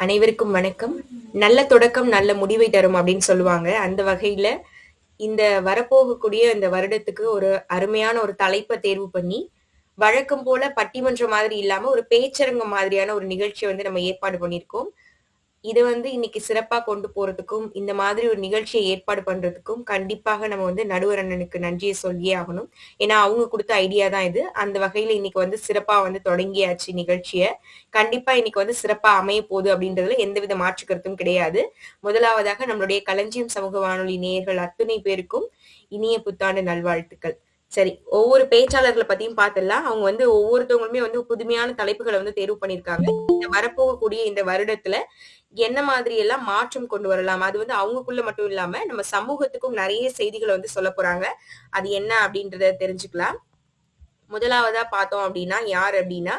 அனைவருக்கும் வணக்கம். நல்ல தொடக்கம் நல்ல முடிவை தரும் அப்படின்னு சொல்லுவாங்க. அந்த வகையில இந்த வரப்போகக்கூடிய இந்த வருடத்துக்கு ஒரு அருமையான ஒரு தலைப்ப தேர்வு பண்ணி, வழக்கம் போல பட்டிமன்றம் மாதிரி இல்லாம ஒரு பேச்சரங்கம் மாதிரியான ஒரு நிகழ்ச்சிய வந்து நம்ம ஏற்பாடு பண்ணியிருக்கோம். இத வந்து இன்னைக்கு சிறப்பா கொண்டு போறதுக்கும், இந்த மாதிரி ஒரு நிகழ்ச்சிய ஏற்பாடு பண்றதுக்கும் கண்டிப்பாக நம்ம வந்து நடுவர் அண்ணனுக்கு நன்றிய சொல்லியே ஆகணும். ஏன்னா, அவங்க குடுத்த ஐடியா தான் இது. அந்த வகையில இன்னைக்கு வந்து சிறப்பா வந்து தொடங்கியாச்சு நிகழ்ச்சிய. கண்டிப்பா இன்னைக்கு வந்து சிறப்பா அமையப்போகுது அப்படின்றதுல எந்தவித மாற்று கருத்தும் கிடையாது. முதலாவதாக நம்மளுடைய களஞ்சியம் சமூக வானொலி நேயர்கள் அத்துணை பேருக்கும் இனிய புத்தாண்டு நல்வாழ்த்துக்கள். சரி, ஒவ்வொரு பேச்சாளர்கள பத்தியும் பாத்துடலாம். அவங்க வந்து ஒவ்வொருத்தவங்களுமே வந்து புதுமையான தலைப்புகள வந்து தேர்வு பண்ணியிருக்காங்க. இந்த வரப்போகக்கூடிய இந்த வருடத்துல என்ன மாதிரி எல்லாம் மாற்றம் கொண்டு வரலாம்? அது வந்து அவங்களுக்குள்ள மட்டும் இல்லாம, நம்ம சமூகத்துக்கும் நெறைய செய்திகள வந்து சொல்லப் போறாங்க. அது என்ன அப்படின்றத தெரிஞ்சுக்கலாம். முதலாவதா பார்த்தோம் அப்படின்னா, யார் அப்படின்னா,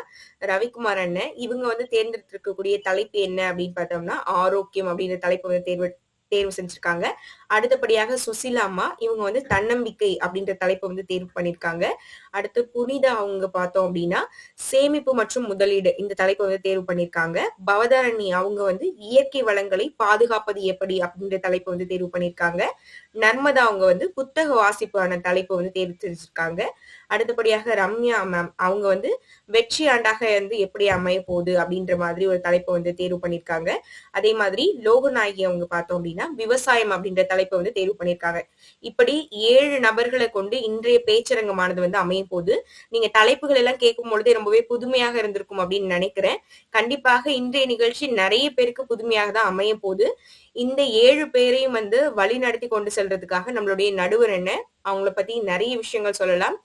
ரவிக்குமார் அண்ணன். இவங்க வந்து தேர்ந்தெடுத்திருக்கக்கூடிய தலைப்பு என்ன அப்படின்னு பார்த்தோம்னா, ஆரோக்கியம் அப்படின்ற தலைப்பு வந்து தேர்வு செஞ்சிருக்காங்க. அடுத்தபடியாக சுசீலா அம்மா. இவங்க வந்து தன்னம்பிக்கை அப்படின்ற தலைப்ப வந்து தேர்வு பண்ணியிருக்காங்க. அடுத்து புனிதா அவங்க பார்த்தோம் அப்படின்னா, சேமிப்பு மற்றும் முதலீடு இந்த தலைப்ப வந்து தேர்வு பண்ணியிருக்காங்க. பவதாரணி அவங்க வந்து இயற்கை வளங்களை பாதுகாப்பது எப்படி அப்படின்ற தலைப்ப வந்து தேர்வு பண்ணியிருக்காங்க. நர்மதா அவங்க வந்து புத்தக வாசிப்பான தலைப்ப வந்து தேர்வு செஞ்சிருக்காங்க. அடுத்தபடியாக ரம்யா மேம் அவங்க வந்து வெற்றி ஆண்டாக வந்து எப்படி அமைய போகுது அப்படின்ற மாதிரி ஒரு தலைப்பை வந்து தேர்வு பண்ணியிருக்காங்க. அதே மாதிரி லோகநாயகி அவங்க பார்த்தோம் அப்படின்னா விவசாயம் அப்படின்ற தலைப்பை வந்து தேர்வு பண்ணியிருக்காங்க. இப்படி 7 நபர்களை கொண்டு இன்றைய பேச்சரங்கமானது வந்து அமைய போகுது. நீங்க தலைப்புகள் எல்லாம் கேட்கும் பொழுதே ரொம்பவே புதுமையாக இருந்திருக்கும் அப்படின்னு நினைக்கிறேன். கண்டிப்பாக இன்றைய நிகழ்ச்சி நிறைய பேருக்கு புதுமையாக தான் அமைய போகுது. இந்த 7 பேரையும் வந்து வழி நடத்தி கொண்டு செல்றதுக்காக நம்மளுடைய நடுவர் என்ன அவங்கள பத்தி நிறைய விஷயங்கள் சொல்லலாம்.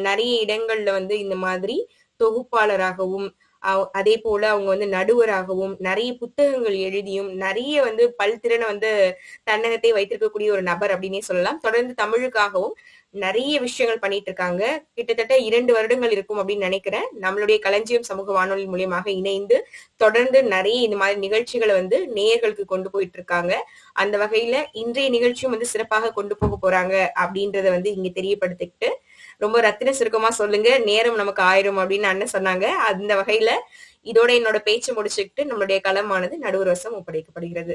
நெறைய இடங்கள்ல வந்து இந்த மாதிரி தொகுப்பாளராகவும், அதே போல அவங்க வந்து நடுவராகவும், நெறைய புத்தகங்கள் எழுதியும், நெறைய வந்து பல்திறன வந்து தன்னகத்தே வைத்திருக்கக்கூடிய ஒரு நபர் அப்படின்னே சொல்லலாம். தொடர்ந்து தமிழுக்காகவும் நெறைய விஷயங்கள் பண்ணிட்டு இருக்காங்க. கிட்டத்தட்ட 2 வருடங்கள் இருக்கும் அப்படின்னு நெனைக்கிறேன். நம்மளுடைய களஞ்சியம் சமூக வானொலி மூலியமாக இணைந்து, தொடர்ந்து நெறைய இந்த மாதிரி நிகழ்ச்சிகள வந்து நேயர்களுக்கு கொண்டு போயிட்டு இருக்காங்க. அந்த வகையில இன்றைய நிகழ்ச்சியும் வந்து சிறப்பாக கொண்டு போக போறாங்க அப்படின்றத வந்து இங்க தெரியப்படுத்திக்கிட்டு ரொம்ப ரத்தின சுருக்கமா சொல்லுங்க. நேரம் நமக்கு 1000 அப்படின்னு அண்ணன் சொன்னாங்க. அந்த வகையில இதோட என்னோட பேச்சு முடிச்சுக்கிட்டு நம்மளுடைய களமானது நடுவர் வசம் ஒப்படைக்கப்படுகிறது.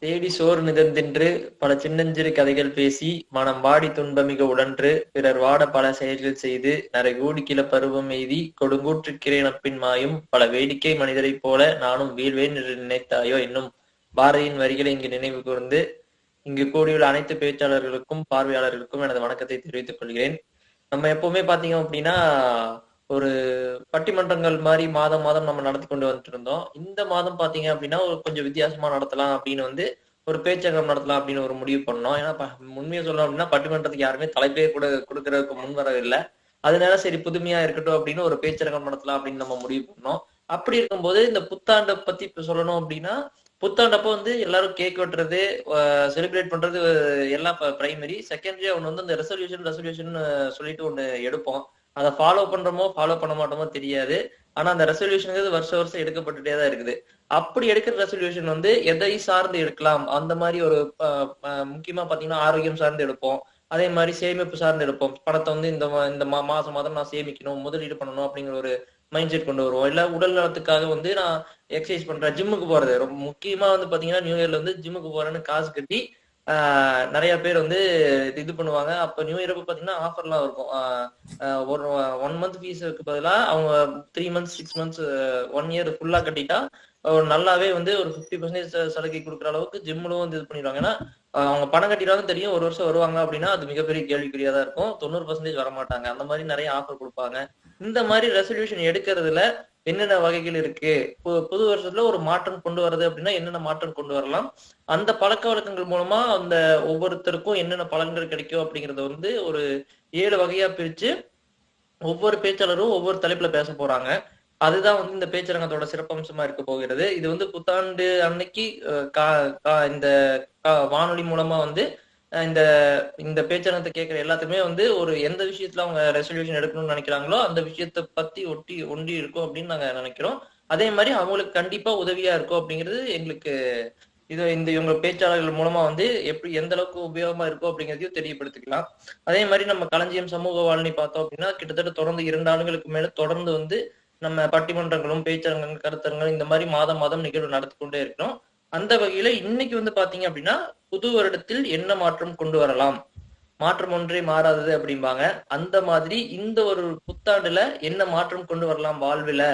தேடி சோறு நிதந்தின்று பல சின்னஞ்சிறு கதைகள் பேசி மனம் வாடி துன்பமிக உடன்று பிறர் வாட பல செயல்கள் செய்து நரைகூடி கிள பருவம் எய்தி கொடுங்கூற்று கிரைனப்பின் மாயும் பல வேடிக்கை மனிதரைப் போல நானும் வீழ்வேன் என்று நினைத்தாயோ என்னும் பாரதியின் வரிகளை இங்கு நினைவு கூர்ந்து இங்கு கூடியுள்ள அனைத்து பேச்சாளர்களுக்கும் பார்வையாளர்களுக்கும் எனது வணக்கத்தை தெரிவித்துக் கொள்கிறேன். நம்ம எப்பவுமே பாத்தீங்க அப்படின்னா ஒரு பட்டிமன்றங்கள் மாதிரி மாதம் மாதம் நம்ம நடத்தி கொண்டு வந்துட்டு இருந்தோம். இந்த மாதம் பாத்தீங்க அப்படின்னா ஒரு கொஞ்சம் வித்தியாசமா நடத்தலாம் அப்படின்னு வந்து ஒரு பேச்சகம் நடத்தலாம் அப்படின்னு ஒரு முடிவு பண்ணோம். ஏன்னா உண்மையை சொல்லணும் அப்படின்னா பட்டிமன்றத்துக்கு யாருமே தலைப்பே கூட கொடுக்கறதுக்கு முன் வரவில்லை. அதனால சரி புதுமையா இருக்கட்டும் அப்படின்னு ஒரு பேச்சரங்கம் நடத்தலாம் அப்படின்னு நம்ம முடிவு பண்ணோம். அப்படி இருக்கும்போது இந்த புத்தாண்டை பத்தி இப்ப சொல்லணும் அப்படின்னா புத்தாண்டப்போ வந்து எல்லாரும் கேக் வெட்டுறது, செலிப்ரேட் பண்றது எல்லாம் பிரைமரி. செகண்டரியா ஒண்ணு வந்து இந்த ரெசல்யூஷன் சொல்லிட்டு ஒண்ணு எடுப்போம். அதை ஃபாலோ பண்றோமோ ஃபாலோ பண்ண மாட்டோமோ தெரியாது. ஆனா அந்த ரெசல்யூஷனுங்கிறது வருஷம் வருஷம் எடுக்கப்பட்டுட்டே தான் இருக்குது. அப்படி எடுக்கிற ரெசல்யூஷன் வந்து எதை சார்ந்து எடுக்கலாம் அந்த மாதிரி ஒரு முக்கியமா பாத்தீங்கன்னா ஆரோக்கியம் சார்ந்து எடுப்போம். அதே மாதிரி சேமிப்பு சார்ந்து எடுப்போம். பணத்தை வந்து இந்த மாசம் மாதம் நான் சேமிக்கணும், முதலீடு பண்ணணும் அப்படிங்கிற ஒரு மைண்ட் செட் கொண்டு வருவோம். இல்ல உடல் நலத்துக்காக வந்து நான் எக்ஸசைஸ் பண்றேன், ஜிம்முக்கு போறது ரொம்ப முக்கியமா வந்து பாத்தீங்கன்னா நியூ இயர்ல வந்து ஜிம்முக்கு போறேன்னு காசு கட்டி நிறைய பேர் வந்து இது பண்ணுவாங்க. அப்ப நியூ இயர் பாத்தீங்கன்னா ஆஃபர்லாம் இருக்கும். ஒரு 1 மந்த் ஃபீஸுக்கு பதிலா அவங்க 3 மந்த்ஸ் 6 மந்த்ஸ் 1 இயர் ஃபுல்லா கட்டிட்டா நல்லாவே வந்து ஒரு 50% சலுகை கொடுக்குற அளவுக்கு ஜிம்மும் வந்து இது பண்ணிடுவாங்க. ஏன்னா அவங்க பணம் கட்டிடுவாங்க தெரியும், ஒரு வருஷம் வருவாங்க அப்படின்னா அது மிகப்பெரிய கேள்விக்குறியா தான் இருக்கும். 90% வரமாட்டாங்க. அந்த மாதிரி நிறைய ஆஃபர் கொடுப்பாங்க. இந்த மாதிரி ரெசல்யூஷன் எடுக்கிறதுல என்னென்ன வகைகள் இருக்கு, புது வருஷத்துல ஒரு மாற்றம் கொண்டு வர்றது அப்படின்னா என்னென்ன மாற்றம் கொண்டு வரலாம், அந்த பழக்க வழக்கங்கள் மூலமா அந்த ஒவ்வொருத்தருக்கும் என்னென்ன பலன்கள் கிடைக்கும் அப்படிங்கறத வந்து ஒரு 7 வகையா பிரிச்சு ஒவ்வொரு பேச்சாளரும் ஒவ்வொரு தலைப்புல பேச போறாங்க. அதுதான் வந்து இந்த பேச்சரங்கத்தோட சிறப்பம்சமா இருக்க போகிறது. இது வந்து புத்தாண்டு அன்னைக்கு இந்த வானொலி மூலமா வந்து இந்த இந்த பேச்சரங்கத்தை கேட்கிற எல்லாத்துக்குமே வந்து ஒரு எந்த விஷயத்துல அவங்க ரெசல்யூஷன் எடுக்கணும்னு நினைக்கிறாங்களோ அந்த விஷயத்த பத்தி ஒண்டி இருக்கும் அப்படின்னு நாங்க நினைக்கிறோம். அதே மாதிரி அவங்களுக்கு கண்டிப்பா உதவியா இருக்கும் அப்படிங்கிறது எங்களுக்கு இவங்க பேச்சாளர்கள் மூலமா வந்து எப்படி எந்த அளவுக்கு உபயோகமா இருக்கும் அப்படிங்கிறதையும் தெரியப்படுத்திக்கலாம். அதே மாதிரி நம்ம களஞ்சியம் சமூக வாழ்க்கை பார்த்தோம் அப்படின்னா கிட்டத்தட்ட தொடர்ந்து 2 ஆண்டுகளுக்கு மேல தொடர்ந்து வந்து நம்ம பட்டிமன்றங்களும் பேச்சரங்கங்கள் கருத்தரங்கள் இந்த மாதிரி மாதம் மாதம் நிகழ்வு நடத்தி கொண்டே இருக்கிறோம். அந்த வகையில இன்னைக்கு வந்து பாத்தீங்க அப்படின்னா புது வருடத்தில் என்ன மாற்றம் கொண்டு வரலாம், மாற்றம் ஒன்றே மாறாதது அப்படிம்பாங்க. அந்த மாதிரி இந்த ஒரு புத்தாண்டுல என்ன மாற்றம் கொண்டு வரலாம் வாழ்வில,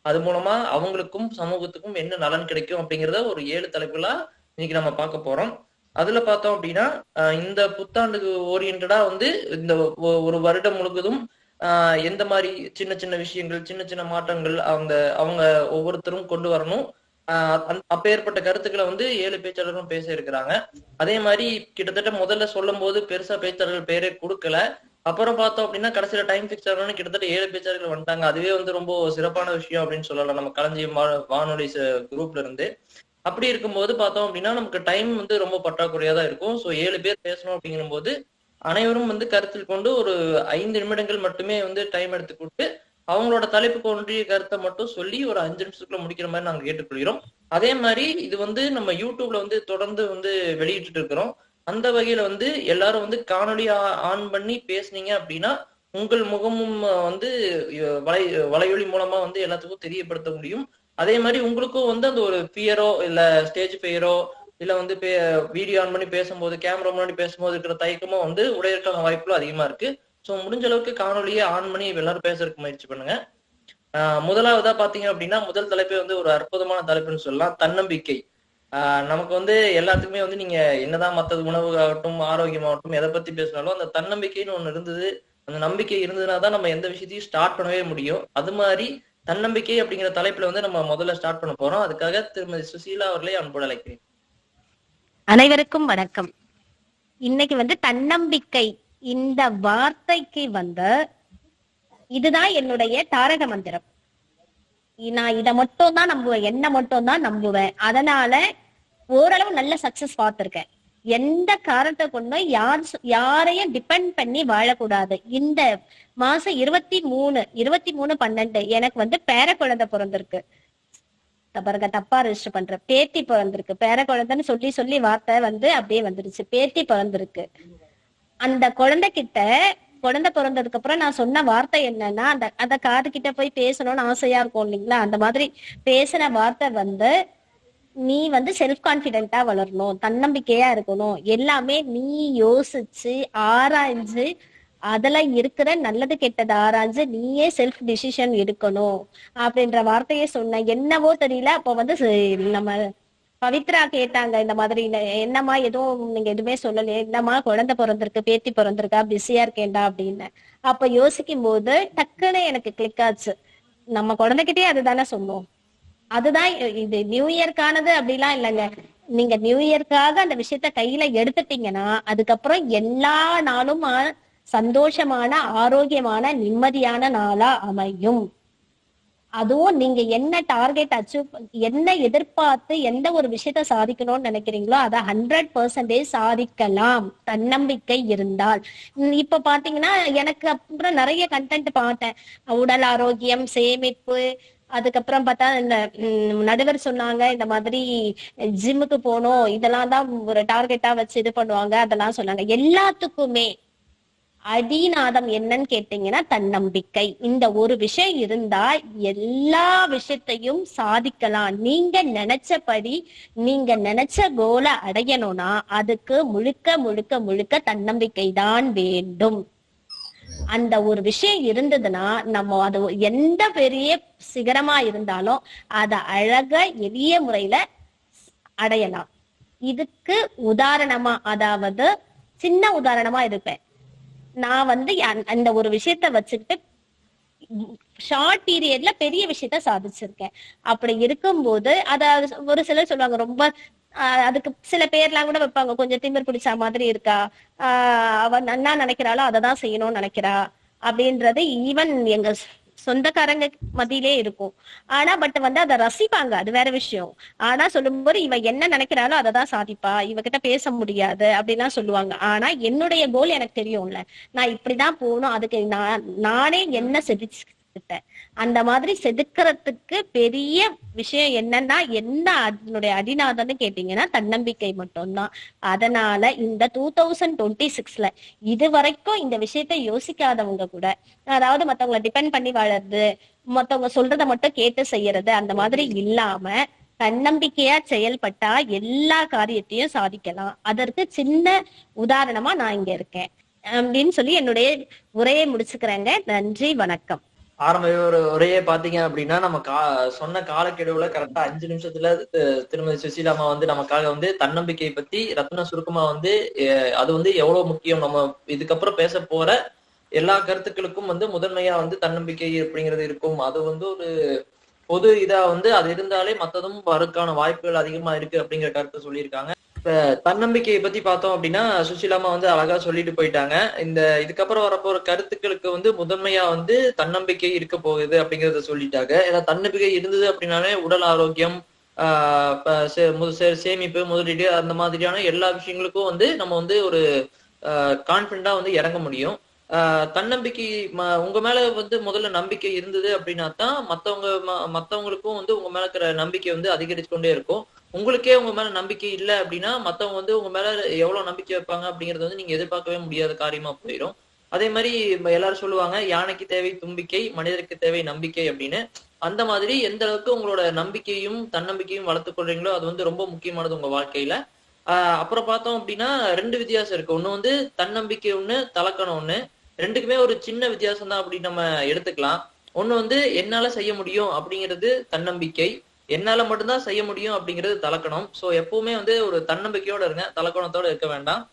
அது மூலமா அவங்களுக்கும் சமூகத்துக்கும் என்ன நலன் கிடைக்கும் அப்படிங்கிறத ஒரு 7 தலைப்புகளா இன்னைக்கு நம்ம பார்க்க போறோம். அதுல பார்த்தோம் அப்படின்னா இந்த புத்தாண்டுக்கு ஓரியன்டா வந்து இந்த ஒரு வருடம் முழுவதும் எந்த மாதிரி சின்ன சின்ன விஷயங்கள், சின்ன சின்ன மாற்றங்கள் அவங்க ஒவ்வொருத்தரும் கொண்டு வரணும். அப்பேற்பட்ட கருத்துக்களை வந்து 7 பேச்சாளர்களும் பேச இருக்கிறாங்க. அதே மாதிரி கிட்டத்தட்ட முதல்ல சொல்லும் போது பெருசா பேச்சாளர்கள் பேரே கொடுக்கல. அப்புறம் பார்த்தோம் அப்படின்னா கடைசியில டைம் பிக்ஸ் ஆகணும்னு கிட்டத்தட்ட 7 பேச்சாளர்கள் வந்துட்டாங்க. அதுவே வந்து ரொம்ப சிறப்பான விஷயம் அப்படின்னு சொல்லலாம் நம்ம களஞ்சியம் வானொலி குரூப்ல இருந்து. அப்படி இருக்கும்போது பார்த்தோம் அப்படின்னா நமக்கு டைம் வந்து ரொம்ப பற்றாக்குறையா தான் இருக்கும். ஸோ 7 பேர் பேசணும் அப்படிங்கிற போது அனைவரும் வந்து கருத்தில் கொண்டு ஒரு 5 நிமிடங்கள் மட்டுமே வந்து டைம் எடுத்துக்கொண்டு அவங்களோட தலைப்புக்கு ஒன்றிய கருத்தை மட்டும் சொல்லி ஒரு 5 நிமிஷத்துக்குள்ள முடிக்கிற மாதிரி நாங்க கேட்டுக்கொள்கிறோம். அதே மாதிரி இது வந்து நம்ம யூடியூப்ல வந்து தொடர்ந்து வந்து வெளியிட்டு இருக்கிறோம். அந்த வகையில வந்து எல்லாரும் வந்து காணொலி ஆன் பண்ணி பேசுனீங்க அப்படின்னா உங்கள் முகமும் வந்து வலையொலி மூலமா வந்து எல்லாத்துக்கும் தெரியப்படுத்த முடியும். அதே மாதிரி உங்களுக்கும் வந்து அந்த ஒரு ஃபியரோ இல்ல ஸ்டேஜ் ஃபியரோ இல்ல வந்து வீடியோ ஆன் பண்ணி பேசும்போது கேமரா முன்னாடி பேசும்போது இருக்கிற தயக்கமும் வந்து உடையற்கான வாய்ப்புகளும் அதிகமா இருக்கு. ஸோ முடிஞ்ச அளவுக்கு காணொலியை ஆன் பண்ணி எல்லாரும் பேசுறதுக்கு முயற்சி பண்ணுங்க. முதலாவதா பாத்தீங்க அப்படின்னா முதல் தலைப்பே வந்து ஒரு அற்புதமான தலைப்புன்னு சொல்லலாம், தன்னம்பிக்கை. நமக்கு வந்து எல்லாத்துக்குமே வந்து நீங்க என்னதான் மற்றது உணவு ஆகட்டும் ஆரோக்கியமாகட்டும் எதை பத்தி பேசினாலும் அந்த தன்னம்பிக்கைன்னு ஒண்ணு இருந்தது, அந்த நம்பிக்கை இருந்ததுன்னா தான் நம்ம எந்த விஷயத்தையும் ஸ்டார்ட் பண்ணவே முடியும். அது மாதிரி தன்னம்பிக்கை அப்படிங்கிற தலைப்புல வந்து நம்ம முதல்ல ஸ்டார்ட் பண்ண போறோம். அதுக்காக திருமதி சுசீலா அவர்களே அன்போடு அழைக்கிறேன். அனைவருக்கும் வணக்கம். இன்னைக்கு வந்து தன்னம்பிக்கை இந்த வார்த்தைக்கு வந்து இதுதான் என்னுடைய தாரக மந்திரம். நான் இதை மட்டும் தான் நம்புவேன், என்ன மட்டும் தான் நம்புவேன். அதனால ஓரளவு நல்ல சக்சஸ் பார்த்திருக்கேன். எந்த காரணத்தை கொண்டு யாரையும் டிபெண்ட் பண்ணி வாழக்கூடாது. இந்த மாசம் 23/12 எனக்கு வந்து பேர குழந்தை பிறந்திருக்கு. பாருங்க, தப்பா ரெஜிஸ்டர் பண்ற, பேத்தி பிறந்திருக்கு. பேர குழந்தைன்னு சொல்லி சொல்லி வார்த்தை வந்து அப்படியே வந்துருச்சு. பேத்தி பிறந்திருக்கு. அந்த குழந்தை பிறந்ததுக்கு அப்புறம் நான் சொன்ன வார்த்தை என்னன்னா, அந்த காது கிட்ட போய் பேசணும்னு ஆசையா இருக்கும் இல்லைங்களா, அந்த மாதிரி பேசின வார்த்தை வந்து நீ வந்து செல்ஃப் கான்பிடென்டா வளரணும், தன்னம்பிக்கையா இருக்கணும், எல்லாமே நீ யோசிச்சு ஆராய்ஞ்சு அதுல இருக்கிற நல்லது கெட்டது ஆராய்ஞ்சு நீயே செல்ஃப் டிசிஷன் எடுக்கணும் அப்படின்ற வார்த்தையை சொன்ன. என்னவோ தெரியல, அப்ப வந்து நம்ம பவித்ரா கேட்டாங்க இந்த மாதிரி, என்னம்மா எதுவும் நீங்க எதுவுமே சொல்லலையே, என்னம்மா குழந்தை பிறந்திருக்கு, பேத்தி பிறந்திருக்கா, பிஸியா இருக்கேன்டா அப்படின்னு. அப்ப யோசிக்கும் போது டக்குன்னு எனக்கு கிளிக் ஆச்சு, நம்ம குழந்தைகிட்டே அதுதானே சொன்னோம். அதுதான் இது நியூ இயர்க்கானது அப்படிலாம் இல்லைங்க. நீங்க நியூ இயர்க்காக அந்த விஷயத்த கையில எடுத்துட்டீங்கன்னா அதுக்கப்புறம் எல்லா நாளும் சந்தோஷமான ஆரோக்கியமான நிம்மதியான நாளா அமையும். அதுவும் நீங்க என்ன டார்கெட் அச்சீவ், என்ன எதிர்பார்த்து எந்த ஒரு விஷயத்த சாதிக்கணும்னு நினைக்கிறீங்களோ அதை 100% சாதிக்கலாம் தன்னம்பிக்கை இருந்தால். இப்ப பாத்தீங்கன்னா எனக்கு அப்புறம் நிறைய கண்டென்ட் பார்த்தேன், உடல் ஆரோக்கியம், சேமிப்பு, அதுக்கப்புறம் பார்த்தா இந்த நடுவர் சொன்னாங்க இந்த மாதிரி ஜிம்முக்கு போகணும், இதெல்லாம் தான் ஒரு டார்கெட்டா வச்சு இது பண்ணுவாங்க, அதெல்லாம் சொன்னாங்க. எல்லாத்துக்குமே அடிநாதம் என்னன்னு கேட்டீங்கன்னா தன்னம்பிக்கை. இந்த ஒரு விஷயம் இருந்தா எல்லா விஷயத்தையும் சாதிக்கலாம். நீங்க நினைச்சபடி நீங்க நினைச்ச கோலை அடையணும்னா அதுக்கு முழுக்க முழுக்க முழுக்க தன்னம்பிக்கை தான் வேண்டும். அந்த ஒரு விஷயம் இருந்ததுன்னா நம்ம அது எந்த பெரிய சிகரமா இருந்தாலும் அதை அழகா எளிய முறையில அடையலாம். இதுக்கு உதாரணமா, அதாவது சின்ன உதாரணமா இருப்பேன். நான் வந்து அந்த ஒரு விஷயத்த வச்சுக்கிட்டு ஷார்ட் பீரியட்ல பெரிய விஷயத்த சாதிச்சிருக்கேன். அப்படி இருக்கும்போது அத ஒரு சிலர் சொல்லுவாங்க, ரொம்ப அதுக்கு சில பேர்லாம் கூட வைப்பாங்க, கொஞ்சம் திமிர் பிடிச்ச மாதிரி இருக்கா, அவ என்ன நினைக்கிறாளோ அததான் செய்யணும்னு நினைக்கிறா அப்படின்றது ஈவன் எங்க சொந்தக்காரங்க மத்தியிலே இருக்கும். ஆனா பட் வந்து அதை ரசிப்பாங்க, அது வேற விஷயம். ஆனா சொல்லும்போது இவ என்ன நினைக்கிறாளோ அததான் சாதிப்பா, இவகிட்ட பேச முடியாது அப்படின்லாம் சொல்லுவாங்க. ஆனா என்னுடைய கோல் எனக்கு தெரியும்ல, நான் இப்படிதான் போகணும், அதுக்கு நானே என்ன செதுக்கிட்டேன். அந்த மாதிரி செதுக்கிறதுக்கு பெரிய விஷயம் என்னன்னா என்ன அதனுடைய அடிநாதன்னு கேட்டீங்கன்னா தன்னம்பிக்கை மட்டும்தான். அதனால இந்த 2026ல இது வரைக்கும் இந்த விஷயத்த யோசிக்காதவங்க கூட, அதாவது மத்தவங்களை டிபெண்ட் பண்ணி வாழறது, மத்தவங்க சொல்றத மட்டும் கேட்டு செய்யறது அந்த மாதிரி இல்லாம தன்னம்பிக்கையா செயல்பட்டா எல்லா காரியத்தையும் சாதிக்கலாம். அதற்கு சின்ன உதாரணமா நான் இங்க இருக்கேன் அப்படின்னு சொல்லி என்னுடைய உரையை முடிச்சுக்கிறேங்க. நன்றி, வணக்கம். ஆரம்ப ஒரு உரையே பாத்தீங்க அப்படின்னா நம்ம சொன்ன காலக்கெடுவுல கரெக்டா 5 நிமிஷத்துல திருமதி சுசீலாமா வந்து நமக்காக வந்து தன்னம்பிக்கையை பத்தி ரத்ன சுருக்கமா வந்து அது வந்து எவ்வளவு முக்கியம், நம்ம இதுக்கப்புறம் பேச போற எல்லா கருத்துக்களுக்கும் வந்து முதன்மையா வந்து தன்னம்பிக்கை அப்படிங்கிறது இருக்கும். அது வந்து ஒரு பொது இதா வந்து அது இருந்தாலே மத்ததும் வரக்கான வாய்ப்புகள் அதிகமா இருக்கு அப்படிங்கிற கருத்தை சொல்லியிருக்காங்க. இப்ப தன்னம்பிக்கையை பத்தி பார்த்தோம் அப்படின்னா சுசீலாமா வந்து அழகா சொல்லிட்டு போயிட்டாங்க. இதுக்கப்புறம் வரப்போற கருத்துக்களுக்கு வந்து முதன்மையா வந்து தன்னம்பிக்கை இருக்க போகுது அப்படிங்கறத சொல்லிட்டாங்க. ஏன்னா தன்னம்பிக்கை இருந்தது அப்படின்னாலே உடல் ஆரோக்கியம், சேமிப்பு, முதலீடு அந்த மாதிரியான எல்லா விஷயங்களுக்கும் வந்து நம்ம வந்து ஒரு கான்பிடண்டா வந்து இறங்க முடியும். தன்னம்பிக்கை உங்க மேல வந்து முதல்ல நம்பிக்கை இருந்தது அப்படின்னா தான் மத்தவங்களுக்கும் வந்து உங்க மேல இருக்கிற நம்பிக்கை வந்து அதிகரிச்சு கொண்டே இருக்கும். உங்களுக்கே உங்க மேல நம்பிக்கை இல்லை அப்படின்னா மத்தவங்க வந்து உங்க மேல எவ்வளவு நம்பிக்கை வைப்பாங்க அப்படிங்கறது வந்து நீங்க எதிர்பார்க்கவே முடியாத காரியமா போயிடும். அதே மாதிரி எல்லாரும் சொல்லுவாங்க, யானைக்கு தேவை தும்பிக்கை, மனிதருக்கு தேவை நம்பிக்கை அப்படின்னு. அந்த மாதிரி எந்த அளவுக்கு உங்களோட நம்பிக்கையும் தன்னம்பிக்கையும் வளர்த்துக் கொள்றீங்களோ அது வந்து ரொம்ப முக்கியமானது உங்க வாழ்க்கையில. அப்புறம் பார்த்தோம் அப்படின்னா 2 வித்தியாசம் இருக்கு. ஒண்ணு வந்து தன்னம்பிக்கை ஒண்ணு, தலக்கணம் ஒண்ணு. ரெண்டுக்குமே ஒரு சின்ன வித்தியாசம் தான் அப்படின்னு நம்ம எடுத்துக்கலாம். ஒண்ணு வந்து என்னால செய்ய முடியும் அப்படிங்கிறது தன்னம்பிக்கை, என்னால மட்டும்தான் செய்ய முடியும் அப்படிங்கிறது தலக்கணம். சோ எப்பவுமே வந்து ஒரு தன்னம்பிக்கையோட இருங்க, தலக்கணத்தோட இருக்க வேண்டாம்.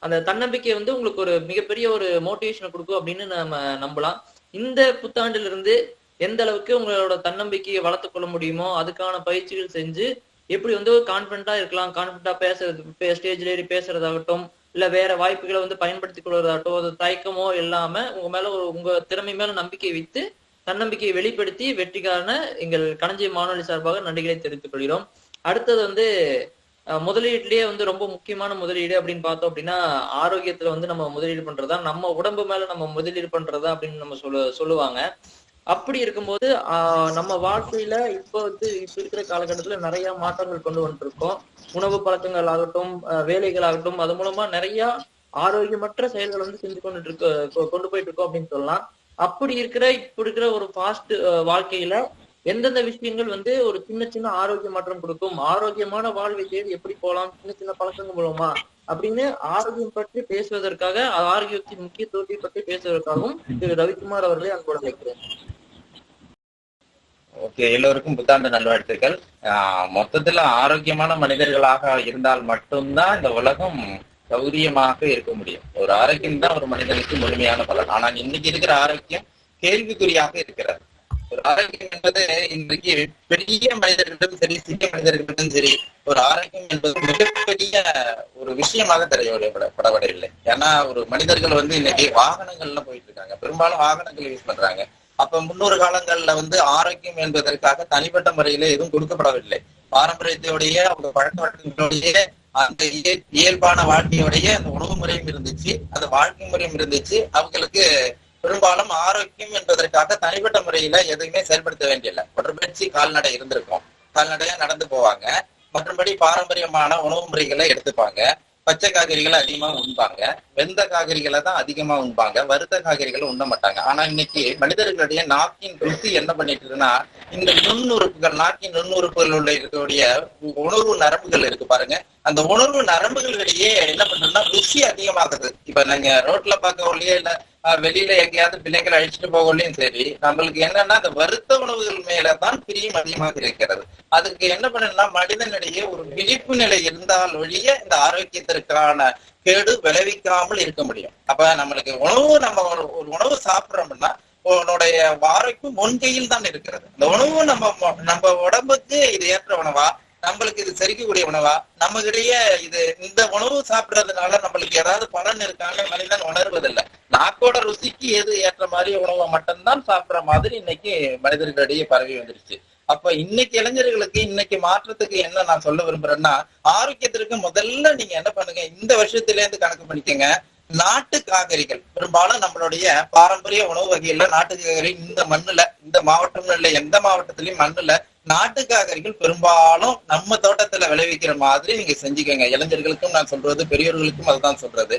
அந்த தன்னம்பிக்கை வந்து உங்களுக்கு ஒரு மிகப்பெரிய ஒரு மோட்டிவேஷனை கொடுக்கும் அப்படின்னு நம்ம நம்பலாம். இந்த புத்தாண்டில இருந்து எந்த அளவுக்கு உங்களோட தன்னம்பிக்கையை வளர்த்து கொள்ள முடியுமோ அதுக்கான பயிற்சிகள் செஞ்சு எப்படி வந்து கான்பிடண்டா இருக்கலாம், கான்பிடண்டா பேசுறது, ஸ்டேஜ்ல ஏறி பேசுறதாகட்டும், இல்ல வேற வாய்ப்புகளை வந்து பயன்படுத்திக் கொள்வதாகட்டும், அது தயக்கமோ இல்லாம உங்க மேல உங்க திறமை மேல நம்பிக்கை வைத்து தன்னம்பிக்கையை வெளிப்படுத்தி வெற்றிக்கான எங்கள் களஞ்சியம் மாணவர்களி சார்பாக நன்றிகளை தெரிவித்துக் கொள்கிறோம். அடுத்தது வந்து முதலீட்டுலயே வந்து ரொம்ப முக்கியமான முதலீடு அப்படின்னு பார்த்தோம் அப்படின்னா ஆரோக்கியத்துல வந்து நம்ம முதலீடு பண்றதா, நம்ம உடம்பு மேல நம்ம முதலீடு பண்றதா அப்படின்னு நம்ம சொல்லுவாங்க. அப்படி இருக்கும்போது நம்ம வாழ்க்கையில இப்ப இருக்கிற காலகட்டத்துல நிறைய மாற்றங்கள் கொண்டு வந்துருக்கோம். உணவு பழக்கங்கள் ஆகட்டும், வேலைகள் ஆகட்டும், அது மூலமா நிறைய ஆரோக்கியமற்ற செயல்கள் வந்து செஞ்சு கொண்டு போயிட்டு இருக்கோம் அப்படின்னு சொல்லலாம். அப்படி இப்ப இருக்கிற ஒரு ஃபாஸ்ட் வாழ்க்கையில எந்தெந்த விஷயங்கள் வந்து ஒரு சின்ன சின்ன ஆரோக்கிய மாற்றம் கொடுக்கும், ஆரோக்கியமான வாழ்வை தேடி எப்படி போகலாம், சின்ன சின்ன பழக்கங்கள் மூலமா அப்படின்னு ஆரோக்கியம் பற்றி பேசுவதற்காக, ஆரோக்கியத்தின் முக்கியத்துவத்தை பற்றி பேசுவதற்காகவும் திரு ரவிக்குமார் அவர்களை அன்போடு அழைக்கிறேன். ஓகே, எல்லோருக்கும் புத்தாண்டு நல்வாழ்த்துக்கள். மொத்தத்துல ஆரோக்கியமான மனிதர்களாக இருந்தால் மட்டும்தான் இந்த உலகம் சௌரியமாக இருக்க முடியும். ஒரு ஆரோக்கியம் தான் ஒரு மனிதனுக்கு முழுமையான பலன். ஆனால் இன்னைக்கு இருக்கிற ஆரோக்கியம் கேள்விக்குறியாக இருக்கிறது. ஒரு ஆரோக்கியம் என்பது இன்றைக்கு பெரிய மனிதர்களிடம் சரி, சிறிய மனிதர்களிடம் சரி, ஒரு ஆரோக்கியம் என்பது மிகப்பெரிய ஒரு விஷயமாக தெரியப்படவில்லை. ஏன்னா ஒரு மனிதர்கள் வந்து இன்னைக்கு வாகனங்கள்ல போயிட்டு இருக்காங்க, பெரும்பாலும் வாகனங்கள் யூஸ் பண்றாங்க. அப்ப முன்னொரு காலங்கள்ல வந்து ஆரோக்கியம் என்பதற்காக தனிப்பட்ட முறையில எதுவும் கொடுக்கப்படவில்லை. பாரம்பரியத்தோடைய அவங்க பழக்க வழக்கங்களுடைய அந்த இயல்பான வாழ்க்கையோடைய அந்த உணவு முறையும் இருந்துச்சு, அந்த வாழ்க்கை முறையும் இருந்துச்சு. அவங்களுக்கு பெரும்பாலும் ஆரோக்கியம் என்பதற்காக தனிப்பட்ட முறையில எதுவுமே செயல்படுத்த வேண்டியதில்லை. உடற்பயிற்சி கால்நடை இருந்திருக்கும், கால்நடையா நடந்து போவாங்க. மற்றபடி பாரம்பரியமான உணவு முறைகளை எடுத்துப்பாங்க. பச்சை காய்கறிகளை அதிகமா உண்பாங்க, வெந்த காய்கறிகளை தான் அதிகமா உண்பாங்க, வறுத்த காய்கறிகளை உண்ண மாட்டாங்க. ஆனா இன்னைக்கு மனிதர்களுடைய நாக்கின் ருசி என்ன பண்ணிட்டு இருக்குன்னா, இந்த நுண்ணுறுப்புகள், நாக்கின் நுண்ணுறுப்புகள் உள்ள இருக்கக்கூடிய உணர்வு நரம்புகள் இருக்கு பாருங்க, அந்த உணர்வு நரம்புகளிடையே என்ன பண்றோம்னா ருசி அதிகமாகுது. இப்ப நீங்க ரோட்ல பார்க்கலையே இல்ல வெளியில எங்கேயாவது பிள்ளைங்களை அழிச்சிட்டு போகலையும் சரி, நம்மளுக்கு என்னன்னா அந்த வருத்த உணவுகள் மேலதான் பிரியம் அதிகமாக இருக்கிறது. அதுக்கு என்ன பண்ணணும்னா மனிதனிடையே ஒரு விழிப்பு நிலை இருந்தால் ஒழிய இந்த ஆரோக்கியத்திற்கான கேடு விளைவிக்காமல் இருக்க முடியும். அப்ப நம்மளுக்கு நம்ம ஒரு உணவு சாப்பிட்றோம்னா உன்னுடைய ஆரோக்கியம் முன்கையில் தான் இருக்கிறது. இந்த உணவு நம்ம உடம்புக்கு இது ஏற்ற உணவா, நம்மளுக்கு இது செரிக்கக்கூடிய உணவா, நமக்கிடையே இந்த உணவு சாப்பிடுறதுனால நம்மளுக்கு ஏதாவது பலன் இருக்கான்னு மனிதன் உணர்வதில்லை. நாக்கோட ருசிக்கு எது ஏற்ற மாதிரி உணவை மட்டும்தான் சாப்பிடுற மாதிரி இன்னைக்கு மனிதர்களிடையே பரவி வந்துருச்சு. அப்ப இன்னைக்கு இளைஞர்களுக்கு இன்னைக்கு மாற்றத்துக்கு என்ன நான் சொல்ல விரும்புறேன்னா, ஆரோக்கியத்திற்கு முதல்ல நீங்க என்ன பண்ணுங்க, இந்த வருஷத்துல இருந்து கணக்கு பண்ணிக்கங்க. நாட்டு காய்கறிகள் பெரும்பாலும் நம்மளுடைய பாரம்பரிய உணவு வகையில நாட்டு காய்கறி இந்த மண்ணுல, இந்த மாவட்டம் இல்ல எந்த மாவட்டத்திலயும் மண்ணுல நாட்டு காய்கறிகள் பெரும்பாலும் நம்ம தோட்டத்துல விளைவிக்கிற மாதிரி நீங்க செஞ்சுக்கோங்க. இளைஞர்களுக்கும் நான் சொல்றது, பெரியவர்களுக்கும் அதுதான் சொல்றது.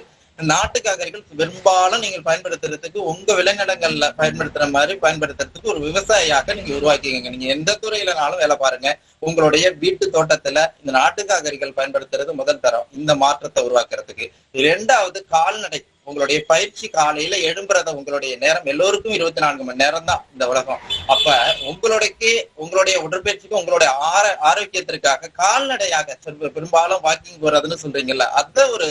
நாட்டு காய்கறிகள் பெரும்பாலும் நீங்கள் பயன்படுத்துறதுக்கு உங்க விளைநிலங்கள்ல பயன்படுத்துற மாதிரி பயன்படுத்துறதுக்கு ஒரு விவசாயியாக நீங்க உருவாக்கிக்கங்க. நீங்க எந்த துறையிலனாலும் வேலை பாருங்க, உங்களுடைய வீட்டு தோட்டத்துல இந்த நாட்டு காய்கறிகள் பயன்படுத்துறது முதல் தரம் இந்த மாற்றத்தை உருவாக்குறதுக்கு. இரண்டாவது, கால்நடை. உங்களுடைய பயிற்சி காலையில எழும்புறத உங்களுடைய நேரம் எல்லோருக்கும் 24 மணி நேரம் தான் இந்த உலகம். அப்ப உங்களுடைய உடற்பயிற்சிக்கு உங்களுடைய ஆரோக்கியத்திற்காக கால்நடையாக பெரும்பாலும் வாக்கிங் போறதுன்னு சொல்றீங்கல்ல, அத ஒரு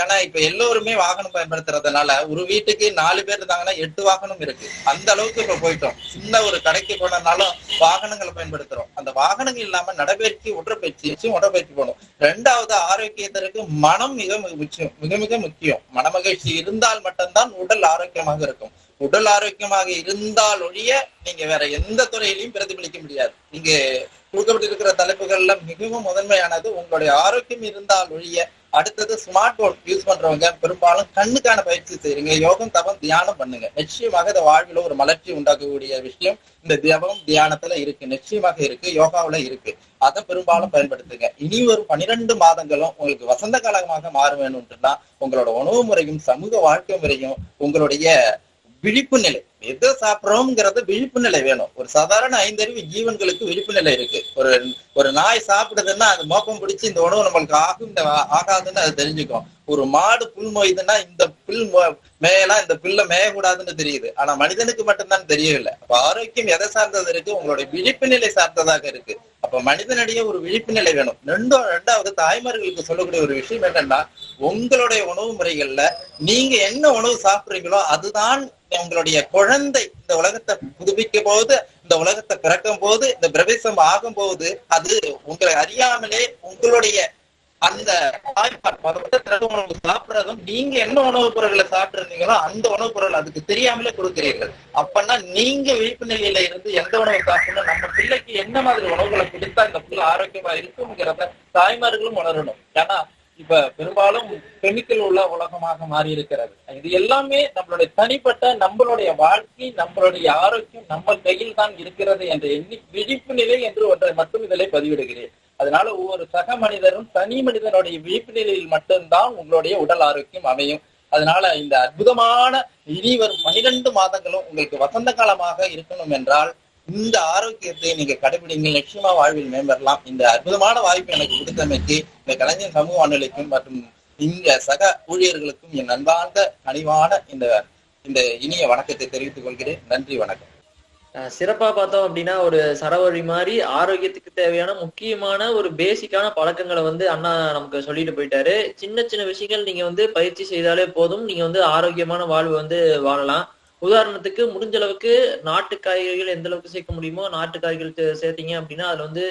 ஏன்னா இப்ப எல்லோருமே வாகனம் பயன்படுத்துறதுனால ஒரு வீட்டுக்கு 4 பேர் இருந்தாங்கன்னா 8 வாகனம் இருக்கு. அந்த அளவுக்கு இப்ப போயிட்டோம். சின்ன ஒரு கடைக்கு போனாலும் வாகனங்களை பயன்படுத்துறோம். அந்த வாகனங்கள் இல்லாம உடற்பயிற்சி போகணும். ரெண்டாவது, ஆரோக்கியத்திற்கு மனம் மிக மிக முக்கியம். மனமகிழ்ச்சி இருந்தால் மட்டும்தான் உடல் ஆரோக்கியமாக இருக்கும். உடல் ஆரோக்கியமாக இருந்தால் ஒழிய நீங்க வேற எந்த துறையிலையும் பிரதிபலிக்க முடியாது. நீங்க கொடுக்கப்பட்டிருக்கிற தலைப்புகள்ல மிகவும் முதன்மையானது உங்களுடைய ஆரோக்கியம் இருந்தால் ஒழிய. அடுத்தது, ஸ்மார்ட் போன் யூஸ் பண்றவங்க பெரும்பாலும் கண்ணுக்கான பயிற்சி செய்யுங்க. யோகம், தவம், தியானம் பண்ணுங்க. நிச்சயமாக இந்த வாழ்வில் ஒரு மலர்ச்சி உண்டாக்கக்கூடிய விஷயம் இந்த தவம் தியானத்துல இருக்கு, நிச்சயமாக இருக்கு, யோகாவில இருக்கு. அதை பெரும்பாலும் பயன்படுத்துங்க. இனி ஒரு 12 மாதங்களும் உங்களுக்கு வசந்த காலமாக மாற வேணும்னா உங்களோட உணவு முறையும் சமூக வாழ்க்கை முறையும் உங்களுடைய விழிப்பு நிலை, எதை சாப்பிட்றோம்ங்கிறது விழிப்பு நிலை வேணும். ஒரு சாதாரண 5 அறிவு ஜீவன்களுக்கு விழிப்பு நிலை இருக்கு. ஒரு நாய் சாப்பிடுதுன்னா அது மோப்பம் பிடிச்சி இந்த உணவு நம்மளுக்கு ஆகும் இந்த ஆகாதுன்னு அது தெரிஞ்சுக்கும். ஒரு மாடு புல் மொய்துன்னா இந்த புல் மேயலாம், இந்த புல்ல மேயக்கூடாதுன்னு தெரியுது. ஆனா மனிதனுக்கு மட்டும்தான் தெரியவில்லை. அப்ப ஆரோக்கியம் எதை சார்ந்தது இருக்கு? உங்களுடைய விழிப்பு நிலை சார்ந்ததாக இருக்கு. அப்ப மனிதனிடையே ஒரு விழிப்பு நிலை வேணும். ரெண்டாவது, தாய்மார்களுக்கு சொல்லக்கூடிய ஒரு விஷயம் என்னன்னா, உங்களுடைய உணவு முறைகள்ல நீங்க என்ன உணவு சாப்பிடுறீங்களோ அதுதான் உங்களுடைய குழந்தை இந்த உலகத்தை புதுப்பிக்கும் போது, இந்த உலகத்தை பிறக்கும் போது, இந்த பிரவேசம் ஆகும் போது, அது உங்களை அறியாமலே உங்களுடைய அந்த உணவு சாப்பிடுறதும் நீங்க என்ன உணவுப் பொருட்களை சாப்பிட்டு அந்த உணவுப் பொருள் அதுக்கு தெரியாமலே கொடுக்கிறீர்கள். அப்பன்னா நீங்க விழிப்பு நிலையில இருந்து எந்த உணவு சாப்பிடணும், நம்ம பிள்ளைக்கு என்ன மாதிரி உணவுகளை கொடுத்தா இந்த பிள்ளை ஆரோக்கியமா இருக்குங்கிறத தாய்மார்களும் உணரணும். ஏன்னா இப்ப பெரும்பாலும் கெமிக்கல் உள்ள உலகமாக மாறி இருக்கிறது. இது எல்லாமே நம்மளுடைய தனிப்பட்ட நம்மளுடைய வாழ்க்கை, நம்மளுடைய ஆரோக்கியம் நம்ம கையில் தான் இருக்கிறது என்ற விழிப்பு நிலை என்று ஒன்றை மட்டும் இதிலே பதிவிடுகிறேன். அதனால ஒவ்வொரு சக மனிதரும் தனி மனிதனுடைய விழிப்பு நிலையில் மட்டும்தான் உங்களுடைய உடல் ஆரோக்கியம் அமையும். அதனால இந்த அற்புதமான இனி வரும் 12 மாதங்களும் உங்களுக்கு வசந்த காலமாக இருக்கணும் என்றால் இந்த ஆரோக்கியத்தை நீங்க கடைபிடிங்க. நிச்சயமா வாழ்வில் மேம்படலாம். இந்த அற்புதமான வாய்ப்பு எனக்கு கொடுத்தமைக்கு இந்த கலைஞர் சமூக வானொலிக்கும் மற்றும் இங்க சக ஊழியர்களுக்கும் என் அன்பார்ந்த கனிவான இந்த இனிய வணக்கத்தை தெரிவித்துக் கொள்கிறேன். நன்றி, வணக்கம். சிறப்பா பார்த்தோம் அப்படின்னா ஒரு சரவழி மாதிரி ஆரோக்கியத்துக்கு தேவையான முக்கியமான ஒரு பேசிக்கான பழக்கங்களை அண்ணா நமக்கு சொல்லிட்டு போயிட்டாரு. சின்ன சின்ன விஷயங்கள் நீங்க பயிற்சி செய்தாலே போதும், நீங்க ஆரோக்கியமான வாழ்வு வாழலாம். உதாரணத்துக்கு முடிஞ்ச அளவுக்கு நாட்டு காய்கறிகள் எந்த அளவுக்கு சேர்க்க முடியுமோ நாட்டு காய்கறிகள் சேர்த்தீங்க அப்படின்னா அதுல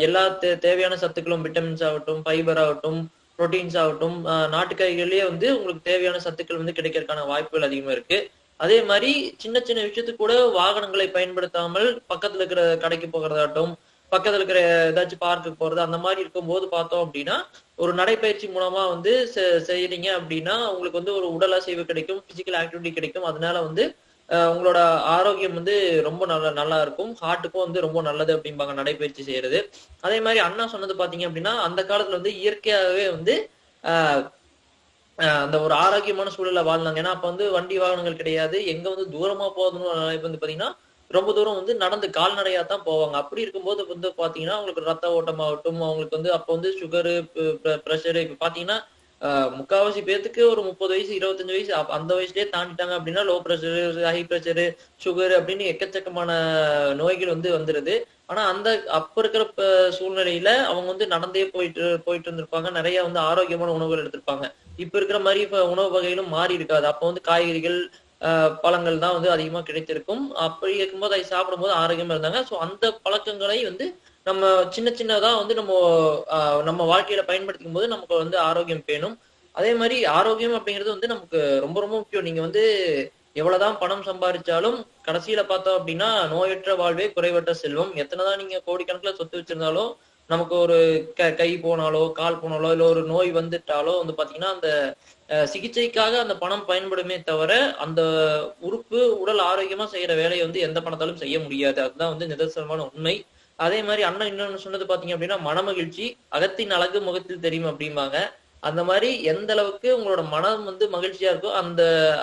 எல்லா தேவையான சத்துக்களும், விட்டமின்ஸ் ஆகட்டும், ஃபைபர் ஆகட்டும், புரோட்டீன்ஸ் ஆகட்டும், நாட்டு காய்கறிலேயே உங்களுக்கு தேவையான சத்துக்கள் கிடைக்கிறதுக்கான வாய்ப்புகள் அதிகமா இருக்கு. அதே மாதிரி சின்ன சின்ன விஷயத்துக்கு கூட வாகனங்களை பயன்படுத்தாமல் பக்கத்துல இருக்கிற கடைக்கு போகிறதாகட்டும், பக்கத்துல இருக்கிற ஏதாச்சும் பார்க்குக்கு போறது, அந்த மாதிரி இருக்கும்போது பார்த்தோம் அப்படின்னா ஒரு நடைப்பயிற்சி மூலமா செய்யறீங்க அப்படின்னா உங்களுக்கு ஒரு உடல் அசைவு கிடைக்கும், பிசிக்கல் ஆக்டிவிட்டி கிடைக்கும். அதனால உங்களோட ஆரோக்கியம் ரொம்ப நல்லா இருக்கும். ஹார்ட்டுக்கும் ரொம்ப நல்லது அப்படிம்பாங்க நடைப்பயிற்சி செய்யறது. அதே மாதிரி அண்ணா சொன்னது பாத்தீங்க அப்படின்னா அந்த காலத்துல இயற்கையாகவே அந்த ஒரு ஆரோக்கியமான சூழல்ல வாழ்ந்தாங்க. ஏன்னா அப்ப வண்டி வாகனங்கள் கிடையாது. எங்க தூரமா போகணும்னு பாத்தீங்கன்னா ரொம்ப தூரம் நடந்து கால்நடையா தான் போவாங்க. அப்படி இருக்கும்போது பாத்தீங்கன்னா அவங்களுக்கு ரத்த ஓட்டம் ஆகட்டும், அவங்களுக்கு அப்ப சுகரு, பிரஷரு, இப்ப பாத்தீங்கன்னா முக்காவாசி பேத்துக்கு ஒரு 30 வயசு 25 வயசு அந்த வயசுலயே தாண்டிட்டாங்க அப்படின்னா low pressure, high pressure, sugar அப்படின்னு எக்கச்சக்கமான நோய்கள் வந்துருது. ஆனா அப்ப இருக்கிற சூழ்நிலையில அவங்க நடந்தே போயிட்டு இருந்திருப்பாங்க. நிறைய ஆரோக்கியமான உணவுகள் எடுத்திருப்பாங்க. இப்ப இருக்கிற மாதிரி இப்ப உணவு வகைகளும் மாறி இருக்காது. அப்ப காய்கறிகள், பழங்கள் தான் அதிகமா கிடைத்திருக்கும். அப்படி இருக்கும்போது அதை சாப்பிடும்போது ஆரோக்கியமா இருந்தாங்க. சோ அந்த பழக்கங்களை நம்ம சின்ன சின்னதா நம்ம வாழ்க்கையில பயன்படுத்தும் போது நமக்கு ஆரோக்கியம் பேணும். அதே மாதிரி ஆரோக்கியம் அப்படிங்கிறது நமக்கு ரொம்ப ரொம்ப முக்கியம். நீங்க எவ்வளவுதான் பணம் சம்பாதிச்சாலும் கடைசியில பார்த்தோம் அப்படின்னா நோயற்ற வாழ்வே குறைவற்ற செல்வம். எத்தனைதான் நீங்க கோடிக்கணக்குல சொத்து வச்சிருந்தாலும் நமக்கு ஒரு கை போனாலோ கால் போனாலோ இல்ல ஒரு நோய் வந்துட்டாலோ பாத்தீங்கன்னா அந்த சிகிச்சைக்காக அந்த பணம் பயன்படுமே தவிர அந்த உறுப்பு உடல் ஆரோக்கியமா செய்யற வேலையை எந்த பணத்தாலும் செய்ய முடியாது. அதுதான் நிதர்சனமான உண்மை. அதே மாதிரி அண்ணன் இன்னொன்னு சொன்னது பாத்தீங்க அப்படின்னா மனமகிழ்ச்சி அகத்தின் அழகு முகத்தில் தெரியும் அப்படிம்பாங்க. அந்த மாதிரி எந்த அளவுக்கு உங்களோட மனம் வந்து மகிழ்ச்சியா இருக்கோ அந்த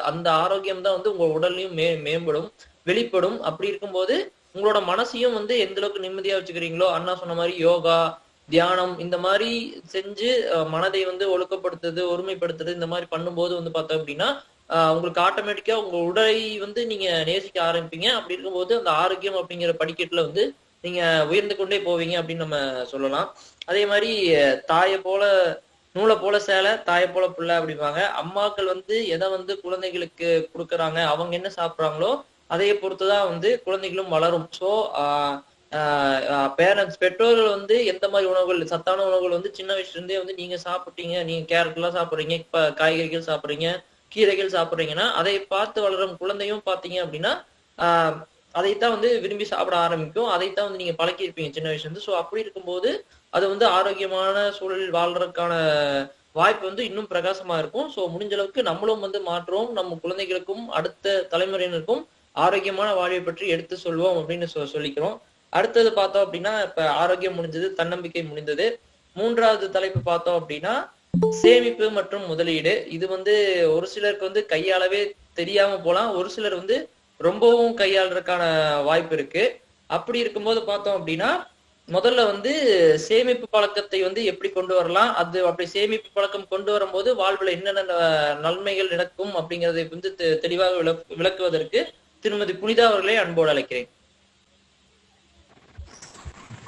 அந்த ஆரோக்கியம் தான் வந்து உங்க உடல்லையும் மேம்படும், வெளிப்படும். அப்படி இருக்கும்போது உங்களோட மனசையும் வந்து எந்த அளவுக்கு நிம்மதியா வச்சுக்கிறீங்களோ, அண்ணா சொன்ன மாதிரி யோகா, தியானம் இந்த மாதிரி செஞ்சு மனதை வந்து ஒழுக்கப்படுத்துறது, ஒருமைப்படுத்துறது இந்த மாதிரி பண்ணும்போது வந்து பார்த்தோம் அப்படின்னா உங்களுக்கு ஆட்டோமேட்டிக்கா உங்க உடலை வந்து நீங்க நேசிக்க ஆரம்பிப்பீங்க. அப்படி இருக்கும்போது அந்த ஆரோக்கியம் அப்படிங்கிற படிக்கட்டுல வந்து நீங்க உயர்ந்து கொண்டே போவீங்க அப்படின்னு நம்ம சொல்லலாம். அதே மாதிரி தாயை போல நூலை போல சேலை, தாயை போல பிள்ளை அப்படிம்பாங்க. அம்மாக்கள் வந்து எதை வந்து குழந்தைகளுக்கு கொடுக்குறாங்க, அவங்க என்ன சாப்பிட்றாங்களோ அதைய பொறுத்துதான் வந்து குழந்தைகளும் வளரும். ஸோ பேரண்ட்ஸ் பெற்றோர்கள் வந்து எந்த மாதிரி உணவுகள், சத்தான உணவுகள் வந்து சின்ன வயசுல இருந்தே வந்து நீங்க சாப்பிட்டீங்க, நீங்க கேரட் எல்லாம் சாப்பிடுறீங்க, இப்ப காய்கறிகள் சாப்பிடுறீங்க, கீரைகள் சாப்பிடுறீங்கன்னா அதை பார்த்து வளரும் குழந்தையும் பார்த்தீங்க அப்படின்னா அதைத்தான் வந்து விரும்பி சாப்பிட ஆரம்பிக்கும். அதைத்தான் வந்து நீங்க பழக்கியிருப்பீங்க சின்ன வயசுல இருந்து. ஸோ அப்படி இருக்கும்போது அது வந்து ஆரோக்கியமான சூழலில் வாழ்றதுக்கான வாய்ப்பு வந்து இன்னும் பிரகாசமா இருக்கும். ஸோ முடிஞ்ச அளவுக்கு நம்மளும் வந்து மாற்றுவோம், நம்ம குழந்தைகளுக்கும் அடுத்த தலைமுறையினருக்கும் ஆரோக்கியமான வாழ்வை பற்றி எடுத்து சொல்வோம் அப்படின்னு சொல்லிக்கிறோம். அடுத்தது பார்த்தோம் அப்படின்னா இப்ப ஆரோக்கியம் முடிஞ்சது, தன்னம்பிக்கை முடிந்தது. மூன்றாவது தலைப்பு பார்த்தோம் அப்படின்னா சேமிப்பு மற்றும் முதலீடு. இது வந்து ஒரு சிலருக்கு வந்து கையாளவே தெரியாம போலாம், ஒரு சிலர் வந்து ரொம்பவும் கையாளுறதுக்கான வாய்ப்பு இருக்கு. அப்படி இருக்கும்போது பார்த்தோம் அப்படின்னா முதல்ல வந்து சேமிப்பு பழக்கத்தை வந்து எப்படி கொண்டு வரலாம், அது அப்படி சேமிப்பு பழக்கம் கொண்டு வரும்போது வாழ்வுல என்னென்ன நன்மைகள் நடக்கும் அப்படிங்கறதை வந்து தெளிவாக விளக்குவதற்கு திருமதி புனிதா அவர்களை அன்போடு அழைக்கிறேன்.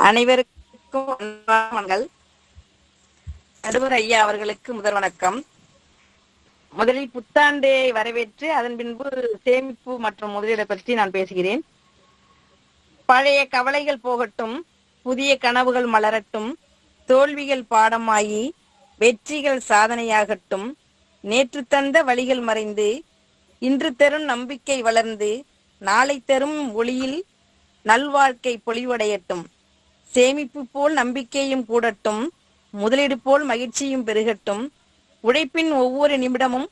அனைவருக்கும் நடுவர் ஐயா அவர்களுக்கு முதல் வணக்கம். முதலில் புத்தாண்டை வரவேற்று அதன் பின்பு சேமிப்பு மற்றும் முதலீடை பற்றி நான் பேசுகிறேன். பழைய கவலைகள் போகட்டும், புதிய கனவுகள் மலரட்டும், தோல்விகள் பாடமாகி வெற்றிகள் சாதனையாகட்டும், நேற்று தந்த வழிகள் மறைந்து இன்று தரும் நம்பிக்கை வளர்ந்து நாளை தரும் ஒளியில் நல்வாழ்க்கை பொலிவடையட்டும். சேமிப்பு போல் நம்பிக்கையும் கூடட்டும், முதலீடு போல் மகிழ்ச்சியும் பெருகட்டும், உழைப்பின் ஒவ்வொரு நிமிடமும்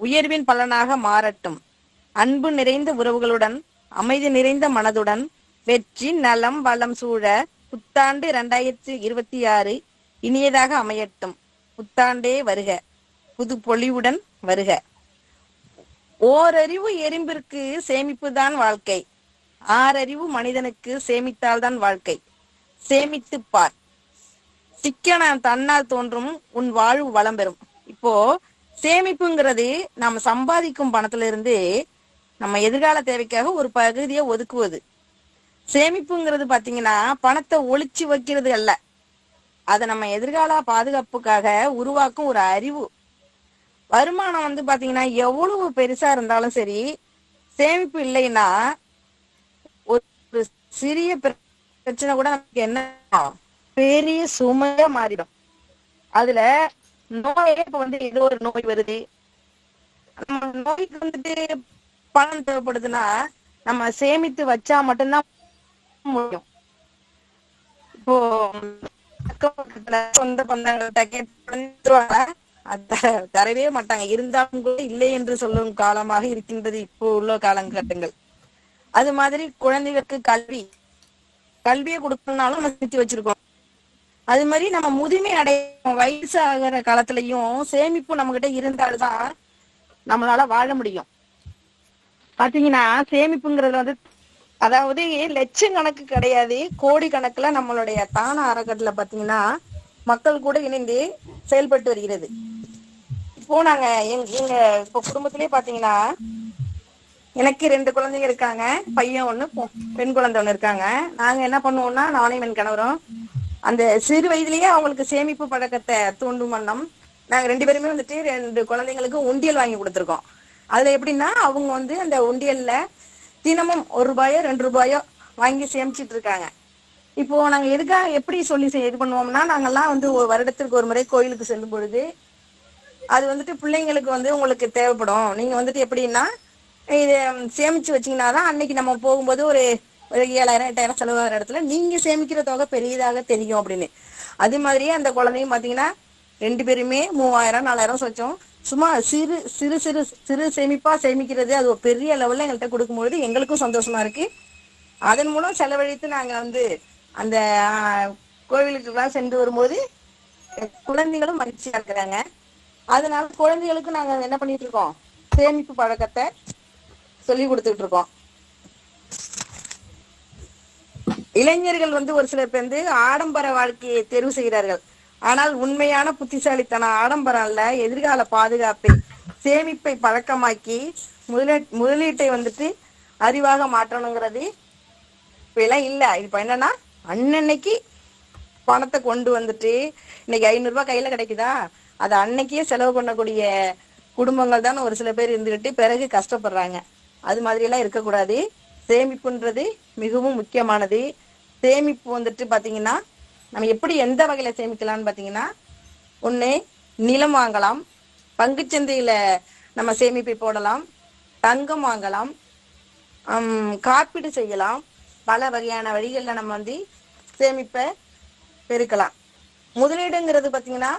உயர்வின் பலனாக மாறட்டும். அன்பு நிறைந்த உறவுகளுடன், அமைதி நிறைந்த மனதுடன், வெற்றி நலம் வளம் சூழ புத்தாண்டு 2026 இனியதாக அமையட்டும். புத்தாண்டே வருக, புது பொலிவுடன் வருக. ஓரறிவு எறும்பிற்கு சேமிப்பு தான் வாழ்க்கை, ஆறறிவு மனிதனுக்கு சேமித்தால்தான் வாழ்க்கை. சேமித்து பார், சிக்கன தன்னால் தோன்றும், உன் வாழ்வு வளம் பெறும். இப்போ சேமிப்புங்கிறது நம்ம சம்பாதிக்கும் பணத்துல இருந்து நம்ம எதிர்கால தேவைக்காக ஒரு பகுதியை ஒதுக்குவது. சேமிப்புங்கிறது பாத்தீங்கன்னா பணத்தை ஒளிச்சு வைக்கிறது அல்ல, அதை நம்ம எதிர்கால பாதுகாப்புக்காக உருவாக்கும் ஒரு அறிவு. வருமானம் வந்து பாத்தீங்கன்னா எவ்வளவு பெருசா இருந்தாலும் சரி, சேமிப்பு இல்லைன்னா ஒரு சிறிய பிரச்சனை கூட நமக்கு என்ன பெரிய சுமையா மாறிடும். அதுல நோயே இப்ப வந்து ஏதோ ஒரு நோய் வருது, நம்ம நோய்க்கு வந்துட்டு பணம் தேவைப்படுதுன்னா நம்ம சேமித்து வச்சா மட்டும்தான் முடியும். இப்போ சொந்த பந்தங்கள்கிட்ட கேட்டு தரவே மாட்டாங்க, இருந்தாலும் கூட இல்லை என்று சொல்லும் காலமாக இருக்கின்றது இப்போ உள்ள காலகட்டங்கள். அது மாதிரி குழந்தைகளுக்கு கல்வியை கொடுக்கணும்னாலும் நம்ம சேர்த்து வச்சிருக்கோம். அது மாதிரி நம்ம முதுமை அடைய வயசு ஆகிற காலத்திலயும் சேமிப்பு நம்ம கிட்ட இருந்தால்தான் நம்மளால வாழ முடியும். பாத்தீங்கன்னா சேமிப்புங்கிறது வந்து அதாவது லட்சக்கணக்கு கிடையாது, கோடி கணக்குல நம்மளுடைய தான அறக்கட்டளை பாத்தீங்கன்னா மக்கள் கூட இணைந்து செயல்பட்டு வருகிறது. இப்போ நாங்க எங்க இப்போ குடும்பத்திலேயே பாத்தீங்கன்னா எனக்கு 2 குழந்தைங்க இருக்காங்க, பையன் 1 பெண் குழந்தை 1 இருக்காங்க. நாங்க என்ன பண்ணுவோம்னா நானும் என் கணவரும் அந்த சிறு வயதிலேயே அவங்களுக்கு சேமிப்பு பழக்கத்தை தூண்டும் வண்ணம் நாங்க 2 பேருமே வந்துட்டு 2 குழந்தைங்களுக்கு உண்டியல் வாங்கி கொடுத்துருக்கோம். அதுல எப்படின்னா அவங்க வந்து அந்த உண்டியல்ல தினமும் ₹1 ₹2 வாங்கி சேமிச்சிட்டு இருக்காங்க. இப்போ நாங்க எதுக்காக எப்படி சொல்லி இது பண்ணுவோம்னா, நாங்கெல்லாம் வந்து ஒரு வருடத்திற்கு ஒரு முறை கோயிலுக்கு செல்லும் பொழுது அது வந்துட்டு பிள்ளைங்களுக்கு வந்து உங்களுக்கு தேவைப்படும், நீங்க வந்துட்டு எப்படின்னா இதை சேமிச்சு வச்சீங்கன்னாதான் அன்னைக்கு நம்ம போகும்போது ஒரு 7,000 8,000 செலவாகிற இடத்துல நீங்க சேமிக்கிற தொகை பெரியதாக தெரியும் அப்படின்னு. அது மாதிரியே அந்த குழந்தையும் பாத்தீங்கன்னா 2 பேருமே 3,000 4,000 சொச்சோம். சும்மா சிறு சிறு சிறு சிறு சேமிப்பா சேமிக்கிறது அது ஒரு பெரிய லெவல்ல எங்கள்கிட்ட கொடுக்கும்பொழுது எங்களுக்கும் சந்தோஷமா இருக்கு. அதன் மூலம் செலவழித்து நாங்க வந்து அந்த கோவிலுக்கு எல்லாம் சென்று வரும்போது குழந்தைகளும் மகிழ்ச்சியா இருக்கிறாங்க. அதனால குழந்தைகளுக்கு நாங்க என்ன பண்ணிட்டு இருக்கோம், சேமிப்பு பழக்கத்தை சொல்லி கொடுத்துட்டு இருக்கோம். இளைஞர்கள் ஒரு சிலர் பேர் ஆடம்பர வாழ்க்கையை தேர்வு செய்கிறார்கள். ஆனால் உண்மையான புத்திசாலித்தனம் ஆடம்பரம் அல்ல, எதிர்கால பாதுகாப்பை சேமிப்பை பழக்கமாக்கி முதலீட்டை அறிவாக மாற்றணுங்கிறது இப்ப இல்ல. இப்ப என்னன்னா அன்னன்னைக்கு பணத்தை கொண்டு இன்னைக்கு 500 ரூபாய் கையில கிடைக்குதா, அதை அன்னைக்கே செலவு பண்ணக்கூடிய குடும்பங்கள் தான் ஒரு சில பேர் இருந்துகிட்டு பிறகு கஷ்டப்படுறாங்க. அது மாதிரி எல்லாம் இருக்கக்கூடாது. சேமிப்புன்றது மிகவும் முக்கியமானது. சேமிப்பு பாத்தீங்கன்னா நம்ம எப்படி எந்த வகையில சேமிக்கலாம்னு பாத்தீங்கன்னா, ஒண்ணு நிலம் வாங்கலாம், பங்குச்சந்தையில நம்ம சேமிப்பை போடலாம், தங்கம் வாங்கலாம், காப்பீடு செய்யலாம். பல வகையான வழிகள்ல நம்ம சேமிப்பை பெருக்கலாம். முதலீடுங்கிறது பாத்தீங்கன்னா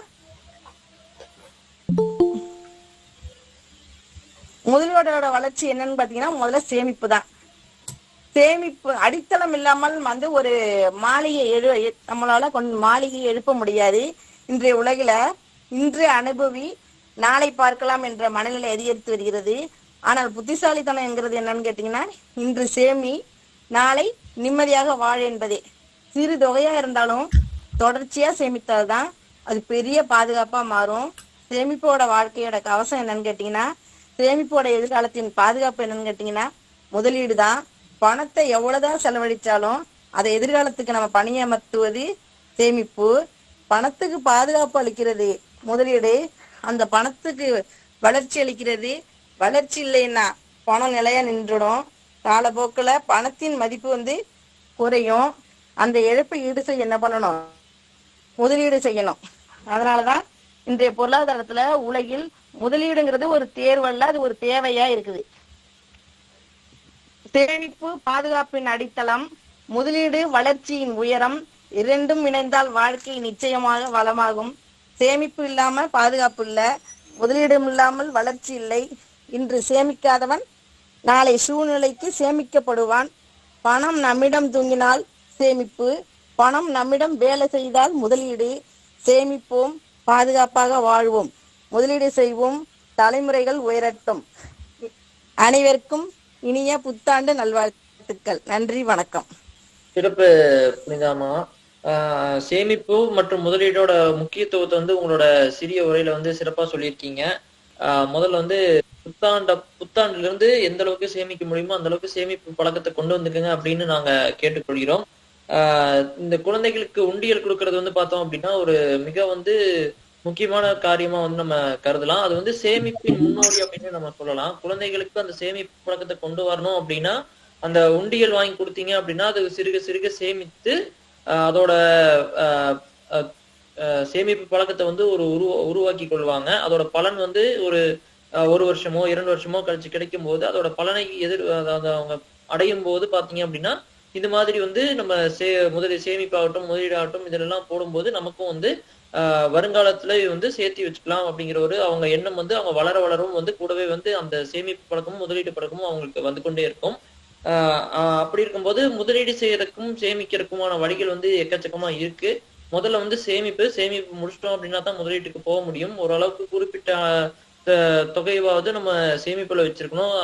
முதலீடோட வளர்ச்சி என்னன்னு பாத்தீங்கன்னா முதல்ல சேமிப்பு தான். சேமிப்பு அடித்தளம் இல்லாமல் ஒரு மாளிகை நம்மளால மாளிகை எழுப்ப முடியாது. இன்றைய உலகில இன்று அனுபவி நாளை பார்க்கலாம் என்ற மனநிலை அதிகரித்து வருகிறது. ஆனால் புத்திசாலித்தனம் என்கிறது என்னன்னு கேட்டீங்கன்னா, இன்று சேமி நாளை நிம்மதியாக வாழ என்பதே. சிறு தொகையா இருந்தாலும் தொடர்ச்சியா சேமித்தால்தான் அது பெரிய பாதுகாப்பா மாறும். சேமிப்போட வாழ்க்கையோட கவசம் என்னன்னு கேட்டீங்கன்னா, சேமிப்போட எதிர்காலத்தின் பாதுகாப்பு என்னன்னு கேட்டீங்கன்னா முதலீடு தான். பணத்தை எவ்வளவுதான் செலவழிச்சாலும் அதை எதிர்காலத்துக்கு நம்ம பணியமர்த்துவது சேமிப்பு. பணத்துக்கு பாதுகாப்பு அளிக்கிறது முதலீடு, அந்த பணத்துக்கு வளர்ச்சி அளிக்கிறது. வளர்ச்சி இல்லைன்னா பணம் நிலையா நின்றுடும். காலப்போக்கில் பணத்தின் மதிப்பு குறையும். அந்த இழப்பை ஈடு செய்ய என்ன பண்ணணும், முதலீடு செய்யணும். அதனாலதான் இன்றைய பொருளாதாரத்துல உலகில் முதலீடுங்கிறது ஒரு தேர்வல்ல, அது ஒரு தேவையா இருக்குது. சேமிப்பு பாதுகாப்பின் அடித்தளம், முதலீடு வளர்ச்சியின் உயரம். இரண்டும் இணைந்தால் வாழ்க்கை நிச்சயமாக வளமாகும். சேமிப்பு இல்லாம பாதுகாப்பு இல்ல, முதலீடும் இல்லாமல் வளர்ச்சி இல்லை. இன்று சேமிக்காதவன் நாளை சூழ்நிலைக்கு சேமிக்கப்படுவான். பணம் நம்மிடம் தூங்கினால் சேமிப்பு, பணம் நம்மிடம் வேலை செய்தால் முதலீடு. சேமிப்போம், பாதுகாப்பாக வாழ்வோம், முதலீடு செய்வோம், தலைமுறைகள் உயரட்டும். அனைவருக்கும் இனிய புத்தாண்டு நல்வாழ்த்துக்கள். நன்றி, வணக்கம். சிறப்பு புனிதாமா. சேமிப்பு மற்றும் முதலீடோட முக்கியத்துவத்தை உங்களோட சிறிய உரையில சிறப்பா சொல்லியிருக்கீங்க. முதல்ல புத்தாண்டுல இருந்து எந்த அளவுக்கு சேமிக்க முடியுமோ அந்த அளவுக்கு சேமிப்பு பழக்கத்தை கொண்டு வந்துக்குங்க அப்படின்னு நாங்க கேட்டுக்கொள்கிறோம். இந்த குழந்தைகளுக்கு உண்டியல் கொடுக்கறது பார்த்தோம் அப்படின்னா ஒரு மிக முக்கியமான காரியமா நம்ம கருதலாம். அது சேமிப்பின் முன்னோடி அப்படின்னு நம்ம சொல்லலாம். குழந்தைகளுக்கு அந்த சேமிப்பு பழக்கத்தை கொண்டு வரணும் அப்படின்னா அந்த உண்டியல் வாங்கி கொடுத்தீங்க அப்படின்னா அது சிறுக சிறுக சேமித்து அதோட சேமிப்பு பழக்கத்தை உருவாக்கி கொள்வாங்க. அதோட பலன் ஒரு வருஷமோ 2 வருஷமோ கழிச்சு கிடைக்கும் போது அதோட பலனை அவங்க அடையும் போது பாத்தீங்க அப்படின்னா இது மாதிரி நம்ம சேமிப்பாகட்டும் முதலீடாகட்டும் இதெல்லாம் போடும்போது நமக்கும் வருங்காலத்துல சேர்த்து வச்சுக்கலாம் அப்படிங்கிற அவங்க எண்ணம் அவங்க வளர வளரும் கூடவே அந்த சேமிப்பு பழக்கமும் முதலீடு பழக்கமும் அவங்களுக்கு கொண்டே இருக்கும். அப்படி இருக்கும்போது முதலீடு செய்யறதுக்கும் சேமிக்கிறதுக்குமான வழிகள் எக்கச்சக்கமா இருக்கு. முதல்ல சேமிப்பு முடிச்சிட்டோம் அப்படின்னா தான் முதலீட்டுக்கு போக முடியும். ஓரளவுக்கு குறிப்பிட்ட தொகையாவது நம்ம சேமிப்புல வச்சிருக்கணும்.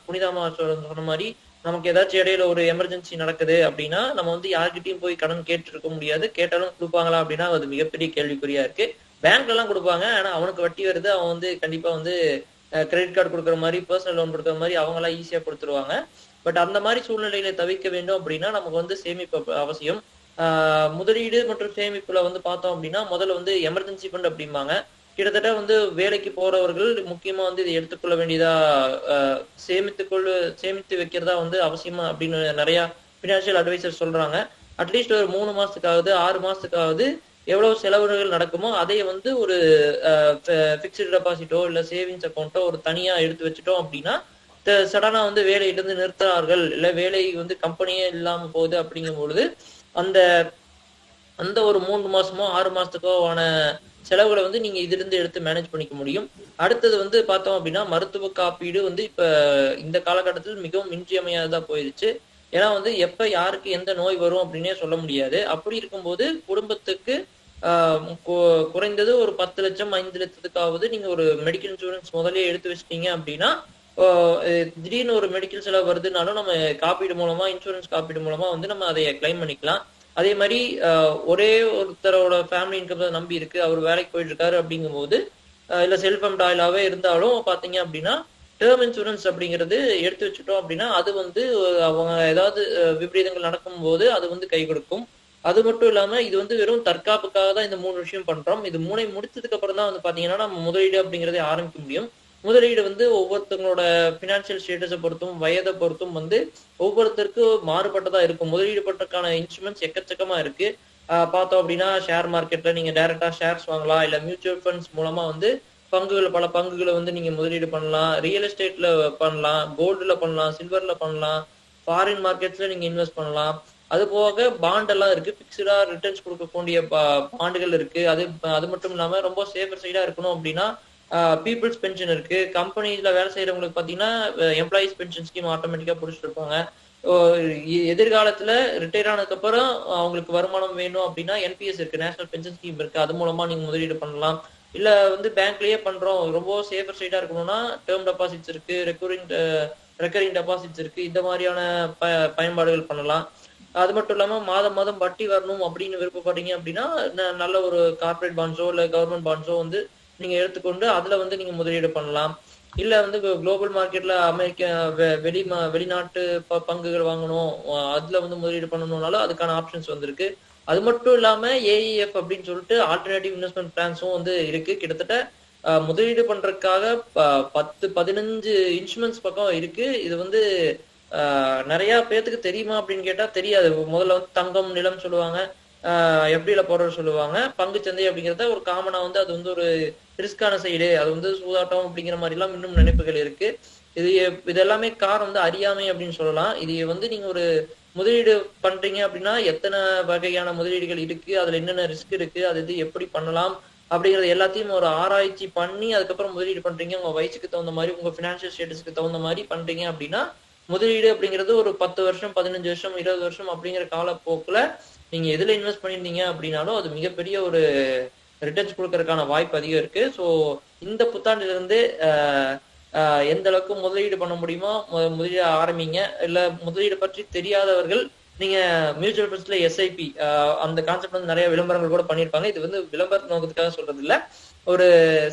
புனிதாமா சொன்ன மாதிரி நமக்கு ஏதாச்சும் இடையில ஒரு எமர்ஜென்சி நடக்குது அப்படின்னா நம்ம யார்கிட்டயும் போய் கடன் கேட்டு இருக்க முடியாது. கேட்டாலும் கொடுப்பாங்களா அப்படின்னா அது மிகப்பெரிய கேள்விக்குறியா இருக்கு. பேங்க்ல எல்லாம் கொடுப்பாங்க, ஆனா அவனுக்கு வட்டி வருது. அவன் கண்டிப்பா கிரெடிட் கார்டு கொடுக்குற மாதிரி பர்சனல் லோன் கொடுக்குற மாதிரி அவங்க எல்லாம் ஈஸியா கொடுத்துருவாங்க. பட் அந்த மாதிரி சூழ்நிலையில தவிர்க்க வேண்டும் அப்படின்னா நமக்கு சேமிப்பு அவசியம். முதலீடு மற்றும் சேமிப்புல பார்த்தோம் அப்படின்னா முதல்ல எமர்ஜென்சி ஃபண்ட் அப்படிம்பாங்க. கிட்டத்தட்ட வேலைக்கு போறவர்கள் முக்கியமா இதை எடுத்துக்கொள்ள வேண்டியதா சேமித்து வைக்கிறதா அவசியமா அப்படின்னு நிறைய பினான்சியல் அட்வைசர் சொல்றாங்க. அட்லீஸ்ட் ஒரு 3 மாசத்துக்காவது 6 மாசத்துக்காவது எவ்வளவு செலவுகள் நடக்குமோ அதை ஒரு பிக்ஸ்டு டெபாசிட்டோ இல்ல சேவிங்ஸ் அக்கௌண்ட்டோ ஒரு தனியா எடுத்து வச்சுட்டோம் அப்படின்னா சடனா வேலையிலிருந்து நிறுத்துறார்கள் இல்ல வேலை கம்பெனியே இல்லாம போகுது அப்படிங்கும் பொழுது அந்த ஒரு 3 மாசமோ 6 மாசத்துக்கோ ஆன செலவுகளை நீங்க இதுல இருந்து எடுத்து மேனேஜ் பண்ணிக்க முடியும். அடுத்தது பார்த்தோம் அப்படின்னா மருத்துவ காப்பீடு இப்ப இந்த காலகட்டத்தில் மிகவும் இன்றியமையாததா போயிருச்சு. ஏன்னா எப்ப யாருக்கு எந்த நோய் வரும் அப்படின்னே சொல்ல முடியாது. அப்படி இருக்கும்போது குடும்பத்துக்கு குறைந்தது ஒரு 10 லட்சம் 5 லட்சத்துக்காவது நீங்க ஒரு மெடிக்கல் இன்சூரன்ஸ் முதலே எடுத்து வச்சிட்டீங்க அப்படின்னா திடீர்னு ஒரு மெடிக்கல் செலவு வருதுனாலும் நம்ம காப்பீடு மூலமா இன்சூரன்ஸ் காப்பீடு மூலமா வந்து நம்ம அதை கிளைம் பண்ணிக்கலாம். அதே மாதிரி ஒரே ஒருத்தரோட ஃபேமிலி இன்கம் நம்பி இருக்கு, அவர் வேலைக்கு போயிட்டு இருக்காரு அப்படிங்கும் போது இல்ல செல்ஃப் எம்ப்ளாய்டாவே இருந்தாலும் பாத்தீங்க அப்படின்னா டேர்ம் இன்சூரன்ஸ் அப்படிங்கிறது எடுத்து வச்சுட்டோம் அப்படின்னா அது வந்து அவங்க ஏதாவது விபரீதங்கள் நடக்கும் போது அது வந்து கை கொடுக்கும். அது மட்டும் இல்லாம இது வந்து வெறும் தற்காப்புக்காக தான் இந்த 3 விஷயம் பண்றோம். இது 3 முடிச்சதுக்கு அப்புறம் தான் வந்து பாத்தீங்கன்னா நம்ம முதலீடு அப்படிங்கறதை ஆரம்பிக்க முடியும். முதலீடு வந்து ஒவ்வொருத்தங்களோட பினான்சியல் ஸ்டேட்டஸை பொறுத்தும் வயதை பொறுத்தும் வந்து ஒவ்வொருத்தருக்கும் மாறுபட்டதா இருக்கும். முதலீடு பண்றதுக்கான இன்ஸ்ட்ருமெண்ட்ஸ் எக்கச்சக்கமா இருக்கு. பார்த்தோம் அப்படின்னா ஷேர் மார்க்கெட்ல நீங்க டைரக்டா ஷேர்ஸ் வாங்கலாம், இல்ல மியூச்சுவல் ஃபண்ட்ஸ் மூலமா வந்து பல பங்குகளை வந்து நீங்க முதலீடு பண்ணலாம், ரியல் எஸ்டேட்ல பண்ணலாம், கோல்டுல பண்ணலாம், சில்வர்ல பண்ணலாம், ஃபாரின் மார்க்கெட்ஸ்ல நீங்க இன்வெஸ்ட் பண்ணலாம். அது போக பாண்ட் எல்லாம் இருக்கு, பிக்ஸ்டா ரிட்டர்ன்ஸ் கொடுக்கக்கூடிய பாண்டுகள் இருக்கு. அது மட்டும் இல்லாம ரொம்ப சேஃபர் சைடா இருக்கணும் அப்படின்னா பீப்புள்ஸ் பென்ஷன் இருக்கு. கம்பெனில வேலை செய்யறவங்களுக்கு பாத்தீங்கன்னா எம்ப்ளாயிஸ் பென்ஷன் ஸ்கீம் ஆட்டோமேட்டிக்கா பிடிச்சிட்டு இருப்பாங்க. எதிர்காலத்துல ரிட்டையர் ஆனதுக்கு அப்புறம் அவங்களுக்கு வருமானம் வேணும் அப்படின்னா என்பிஎஸ் இருக்கு, நேஷனல் பென்ஷன் ஸ்கீம் இருக்கு. அது மூலமா நீங்க முதலீடு பண்ணலாம். இல்ல வந்து பேங்க்லயே பண்றோம், ரொம்ப சேஃபர் சைடா இருக்கணும்னா டேர்ம் டெபாசிட்ஸ் இருக்கு, ரெக்கரிங் டெபாசிட்ஸ் இருக்கு. இந்த மாதிரியான பயன்பாடுகள் பண்ணலாம். அது மட்டும் இல்லாம மாதம் மாதம் வட்டி வரணும் அப்படின்னு விருப்பப்பட்டீங்க அப்படின்னா நல்ல ஒரு கார்பரேட் பாண்ட்ஸோ இல்ல கவர்மெண்ட் பாண்ட்ஸோ வந்து நீங்க எடுத்துக்கொண்டு அதுல வந்து நீங்க முதலீடு பண்ணலாம். இல்ல வந்து குளோபல் மார்க்கெட்ல வெளிநாட்டு பங்குகள் வாங்கணும், அதுல வந்து முதலீடு பண்ணணும்னாலும் அதுக்கான ஆப்ஷன்ஸ் வந்திருக்கு. அது மட்டும் இல்லாம ஏஇஎஃப் அப்படின்னு சொல்லிட்டு ஆல்டர்னேட்டிவ் இன்வெஸ்ட்மெண்ட் பிளான்ஸும் வந்து இருக்கு. கிட்டத்தட்ட முதலீடு பண்றதுக்காக 10-15 இன்ஸ்ட்ருமெண்ட்ஸ் பக்கம் இருக்கு. இது வந்து நிறைய பேர்த்துக்கு தெரியுமா அப்படின்னு கேட்டா தெரியாது. முதல்ல வந்து தங்கம் நிலம் சொல்லுவாங்க, எஃப்டில போடுறது சொல்லுவாங்க. பங்குச்சந்தை அப்படிங்கிறத ஒரு காமனா வந்து அது வந்து ஒரு ரிஸ்கான சைடு, அது வந்து சூதாட்டம் அப்படிங்கிற மாதிரி எல்லாம் இன்னும் நினைப்புகள் இருக்கு. இது எல்லாமே காரணம் வந்து அறியாமை அப்படின்னு சொல்லலாம். இது வந்து நீங்க ஒரு முதலீடு பண்றீங்க அப்படின்னா எத்தனை வகையான முதலீடுகள் இருக்கு, அதுல என்னென்ன ரிஸ்க் இருக்கு, அது இது எப்படி பண்ணலாம் அப்படிங்கறது எல்லாத்தையும் ஒரு ஆராய்ச்சி பண்ணி அதுக்கப்புறம் முதலீடு பண்றீங்க. உங்க வயசுக்கு தகுந்த மாதிரி உங்க பினான்சியல் ஸ்டேட்டஸ்க்கு தகுந்த மாதிரி பண்றீங்க அப்படின்னா முதலீடு அப்படிங்கிறது ஒரு 10 வருஷம் 15 வருஷம் 20 வருஷம் அப்படிங்கிற காலப்போக்குல நீங்க எதுல இன்வெஸ்ட் பண்ணிருந்தீங்க அப்படின்னாலும் அது மிகப்பெரிய ஒரு ரிட்டர்ன்ஸ் கொடுக்கறதுக்கான வாய்ப்பு அதிகம் இருக்கு. ஸோ இந்த புத்தாண்டுல இருந்து எந்த அளவுக்கு முதலீடு பண்ண முடியுமோ முதலீடு ஆரம்பிங்க. இல்ல முதலீடு பற்றி தெரியாதவர்கள் நீங்க மியூச்சுவல் ஃபண்ட்ஸ்ல எஸ்ஐபி அந்த கான்செப்ட் வந்து நிறைய விளம்பரங்கள் கூட பண்ணியிருப்பாங்க. இது வந்து விளம்பர நோக்கத்துக்காக சொல்றது இல்ல, ஒரு